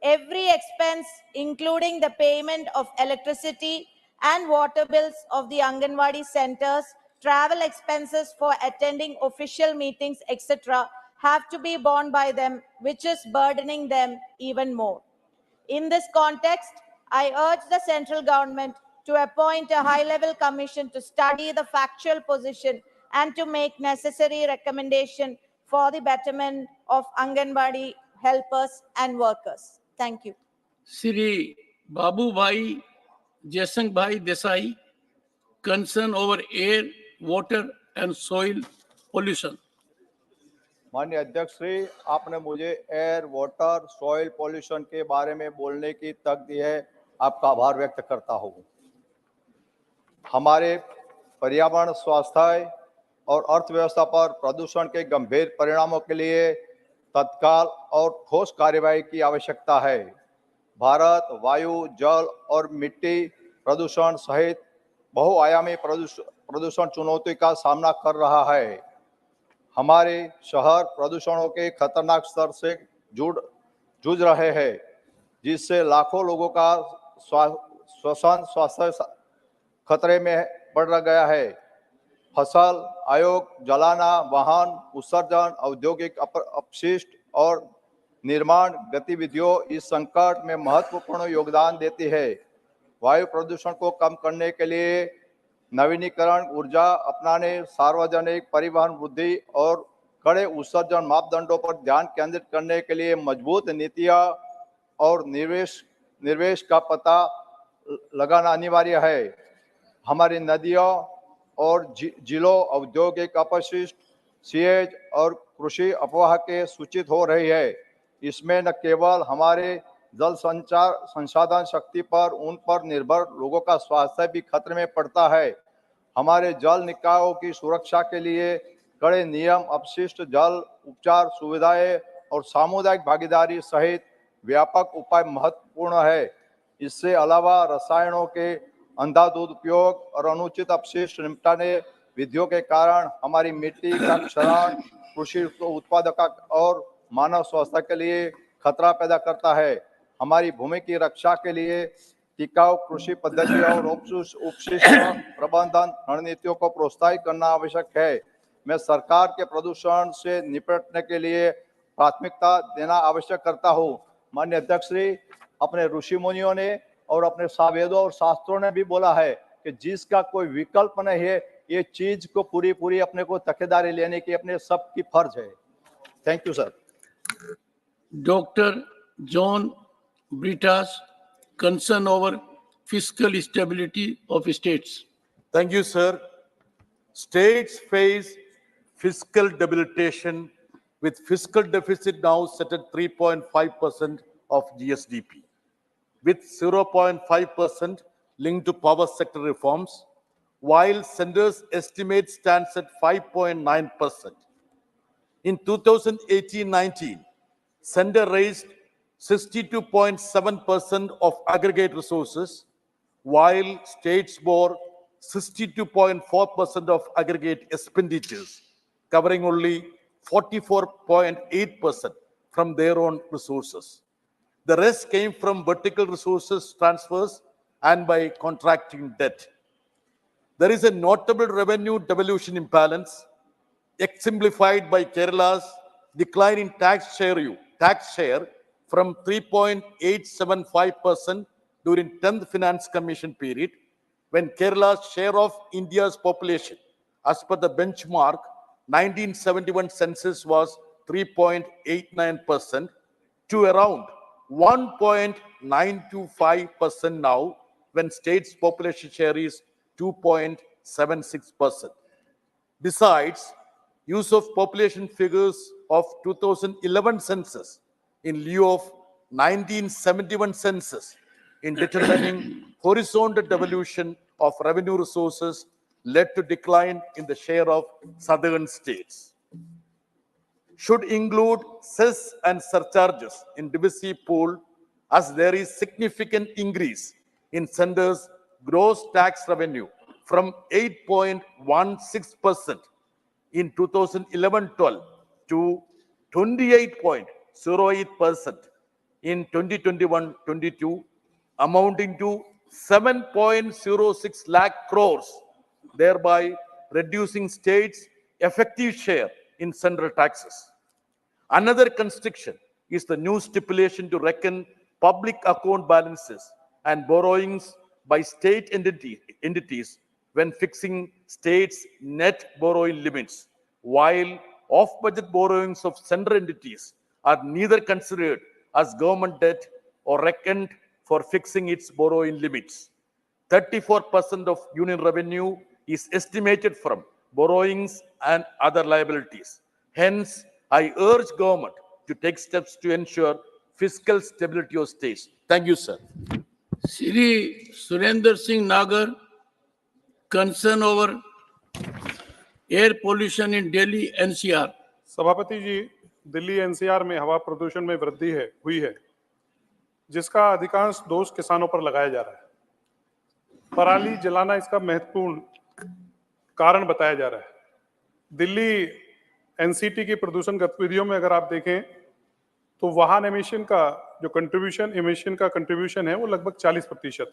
Every expense, including the payment of electricity and water bills of the Anganwadi centers, travel expenses for attending official meetings, etc., have to be borne by them, which is burdening them even more. In this context, I urge the central government to appoint a high-level commission to study the factual position and to make necessary recommendation for the betterment of Anganwadi helpers and workers. Thank you. Sri Babu Bhai Jaisang Bhai Desai, concern over air, water and soil pollution. माननीय अध्यक्ष श्री, आपने मुझे air, water, soil pollution के बारे में बोलने की तक दी है, आपका आभार व्यक्त करता हूँ। हमारे पर्यावरण, स्वास्थ्य और अर्थव्यवस्था पर प्रदूषण के गंभीर परिणामों के लिए तत्काल और ठोस कार्यवाही की आवश्यकता है। भारत वायु, जल और मिट्टी प्रदूषण सहित बहुआयामी प्रदूषण चुनौती का सामना कर रहा है। हमारे शहर प्रदूषणों के खतरनाक स्तर से जूझ रहे हैं, जिससे लाखों लोगों का स्वास्थ्य खतरे में पड़ गया है। फसल, आयोग, जलाना, वाहन उत्सर्जन, औद्योगिक अपशिष्ट और निर्माण गतिविधियों इस संकट में महत्वपूर्ण योगदान देती है। वायु प्रदूषण को कम करने के लिए नवीनीकरण ऊर्जा अपनाने, सार्वजनिक परिवहन वृद्धि और कड़े उत्सर्जन मापदंडों पर ध्यान केंद्रित करने के लिए मजबूत नीतियां और निवेश का पता लगाना अनिवार्य है। हमारी नदियों और जिलों औद्योगिक अपशिष्ट, सीएज और कृषि अपवाह के सूचित हो रही है। इसमें न केवल हमारे जल संसाधन शक्ति पर उन पर निर्भर लोगों का स्वास्थ्य भी खतरे में पड़ता है। हमारे जल निकायों की सुरक्षा के लिए कड़े नियम, अपशिष्ट जल उपचार सुविधाएं और सामुदायिक भागीदारी सहित व्यापक उपाय महत्वपूर्ण है। इससे अलावा रसायनों के अंधाधुंध उपयोग और अनुचित अपशिष्ट निपटाने विधियों के कारण हमारी मिट्टी का क्षरण कृषि उत्पादकता और मानव स्वास्थ्य के लिए खतरा पैदा करता है। हमारी भूमि की रक्षा के लिए टिकाऊ कृषि पद्धतियों और उपशिष्ट प्रबंधन रणनीतियों को प्रोत्साहित करना आवश्यक है। मैं सरकार के प्रदूषण से निपटने के लिए प्राथमिकता देना आवश्यक करता हूँ। माननीय अध्यक्ष श्री, अपने ऋषि मुनियों ने और अपने वेदों और शास्त्रों ने भी बोला है कि जिसका कोई विकल्प नहीं है, ये चीज को पूरी अपने को तकेदारी लेने की अपने सबकी फर्ज है। Thank you sir. Dr. John Britas, concern over fiscal stability of states. Thank you, sir. States face fiscal debilitation with fiscal deficit now set at 3.5% of GSDP, with 0.5% linked to power sector reforms, while center's estimate stands at 5.9%. In 2018-19, center raised 62.7% of aggregate resources, while states bore 62.4% of aggregate expenditures, covering only 44.8% from their own resources. The rest came from vertical resources transfers and by contracting debt. There is a notable revenue devolution imbalance, exemplified by Kerala's decline in tax share from 3.875% during 10th Finance Commission period, when Kerala's share of India's population, as per the benchmark 1971 census, was 3.89%, to around 1.925% now, when state's population share is 2.76%. Besides, use of population figures of 2011 census in lieu of 1971 census in determining horizontal devolution of revenue resources led to decline in the share of southern states. Should include cess and surcharges in divisive pool as there is significant increase in centers' gross tax revenue from 8.16% in 2011-12 to 28.08% in 2021-22, amounting to 7.06 lakh crores, thereby reducing states' effective share in central taxes. Another constriction is the new stipulation to reckon public account balances and borrowings by state entities when fixing states' net borrowing limits, while off-budget borrowings of central entities are neither considered as government debt or reckoned for fixing its borrowing limits. 34% of union revenue is estimated from borrowings and other liabilities. Hence, I urge government to take steps to ensure fiscal stability of states. Thank you, sir. Shri Surender Singh Nagar, concern over air pollution in Delhi NCR. सभापति जी, Delhi NCR में हवा प्रदूषण में वृद्धि हुई है, जिसका अधिकांश दोष किसानों पर लगाया जा रहा है। पराली जलाना इसका महत्वपूर्ण कारण बताया जा रहा है। दिल्ली एनसीटी की प्रदूषण गतिविधियों में अगर आप देखें तो वाहन एमिशन का जो कंट्रीब्यूशन है वो लगभग 40% है।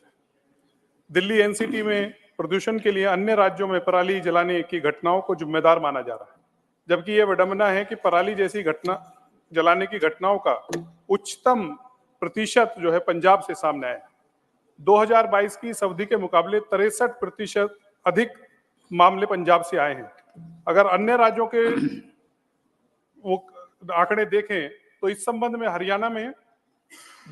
दिल्ली एनसीटी में प्रदूषण के लिए अन्य राज्यों में पराली जलाने की घटनाओं को जिम्मेदार माना जा रहा है, जबकि यह विडंबना है कि पराली जैसी घटना जलाने की घटनाओं का उच्चतम प्रतिशत जो है पंजाब से सामने आया। 2022 की इस अवधि के मुकाबले 63% अधिक मामले पंजाब से आए हैं। अगर अन्य राज्यों के वो आंकड़े देखें तो इस संबंध में हरियाणा में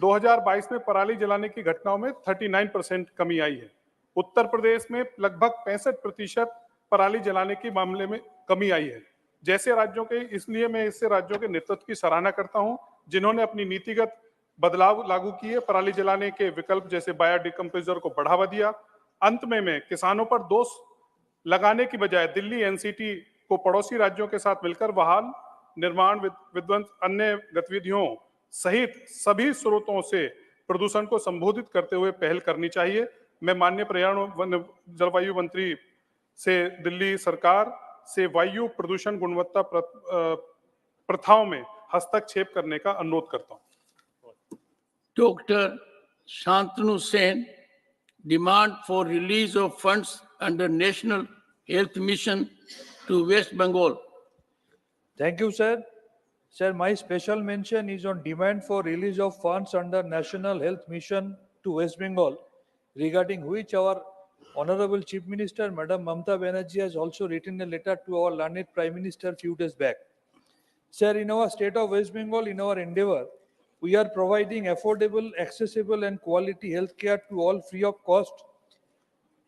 2022 में पराली जलाने की घटनाओं में 39% कमी आई है। उत्तर प्रदेश में लगभग 65% पराली जलाने के मामले में कमी आई है। जैसे राज्यों के, इसलिए मैं इससे राज्यों के नेतृत्व की सराहना करता हूं जिन्होंने अपनी नीतिगत बदलाव लागू किए, पराली जलाने के विकल्प जैसे बायोडिकम्पोजर को बढ़ावा दिया। अंत में मैं किसानों पर दोष लगाने की बजाय दिल्ली एनसीटी को पड़ोसी राज्यों के साथ मिलकर वाहन निर्माण, विध्वंस, अन्य गतिविधियों सहित सभी स्रोतों से प्रदूषण को संबोधित करते हुए पहल करनी चाहिए। मैं माननीय पर्यावरण जलवायु मंत्री से दिल्ली सरकार से वायु प्रदूषण गुणवत्ता प्रथाओं में हस्तक्षेप करने का अनुरोध करता हूं। Dr. Shantanu Sen, demand for release of funds under National Health Mission to West Bengal. Thank you, sir. Sir, my special mention is on demand for release of funds under National Health Mission to West Bengal, regarding which our Honorable Chief Minister, Madam Mamata Banerjee, has also written a letter to our learned Prime Minister few days back. Sir, in our state of West Bengal, in our endeavor, we are providing affordable, accessible and quality health care to all free of cost.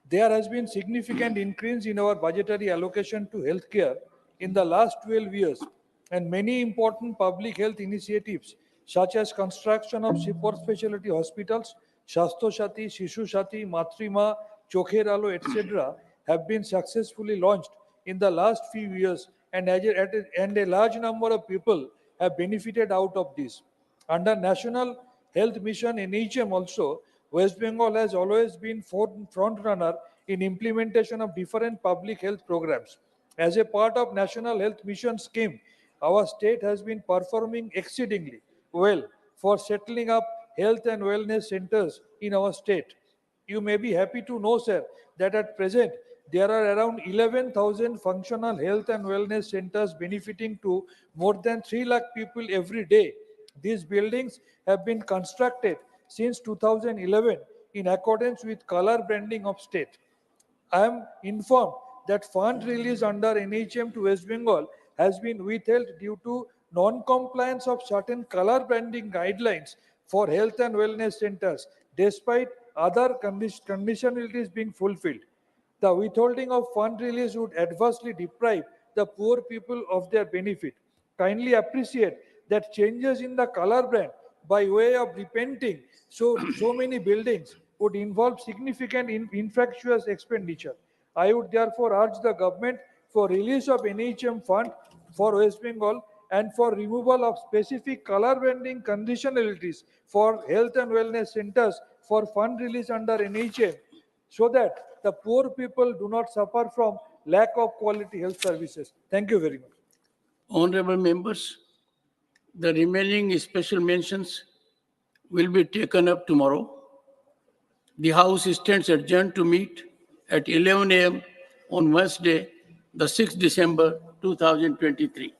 There has been significant increase in our budgetary allocation to healthcare in the last 12 years, and many important public health initiatives such as construction of super specialty hospitals, Shastro Shati, Shishu Shati, Matrima, Chokher Alo, etc. have been successfully launched in the last few years, and a large number of people have benefited out of this. Under National Health Mission NHM also, West Bengal has always been front runner in implementation of different public health programs. As a part of National Health Mission scheme, our state has been performing exceedingly well for settling up health and wellness centers in our state. You may be happy to know, sir, that at present there are around 11,000 functional health and wellness centers benefiting to more than 3 lakh people every day. These buildings have been constructed since 2011 in accordance with color branding of state. I am informed that fund release under NHM to West Bengal has been withheld due to non-compliance of certain color branding guidelines for health and wellness centers, despite other conditionalities being fulfilled. The withholding of fund release would adversely deprive the poor people of their benefit. kindly appreciate that changes in the color brand by way of repainting so many buildings would involve significant infractuous expenditure. I would therefore urge the government for release of NHM fund for West Bengal and for removal of specific color branding conditionalities for health and wellness centers for fund release under NHM, so that the poor people do not suffer from lack of quality health services. Thank you very much. Honorable members, the remaining special mentions will be taken up tomorrow. The House stands adjourned to meet at 11 a.m. on Wednesday, the 6th December 2023.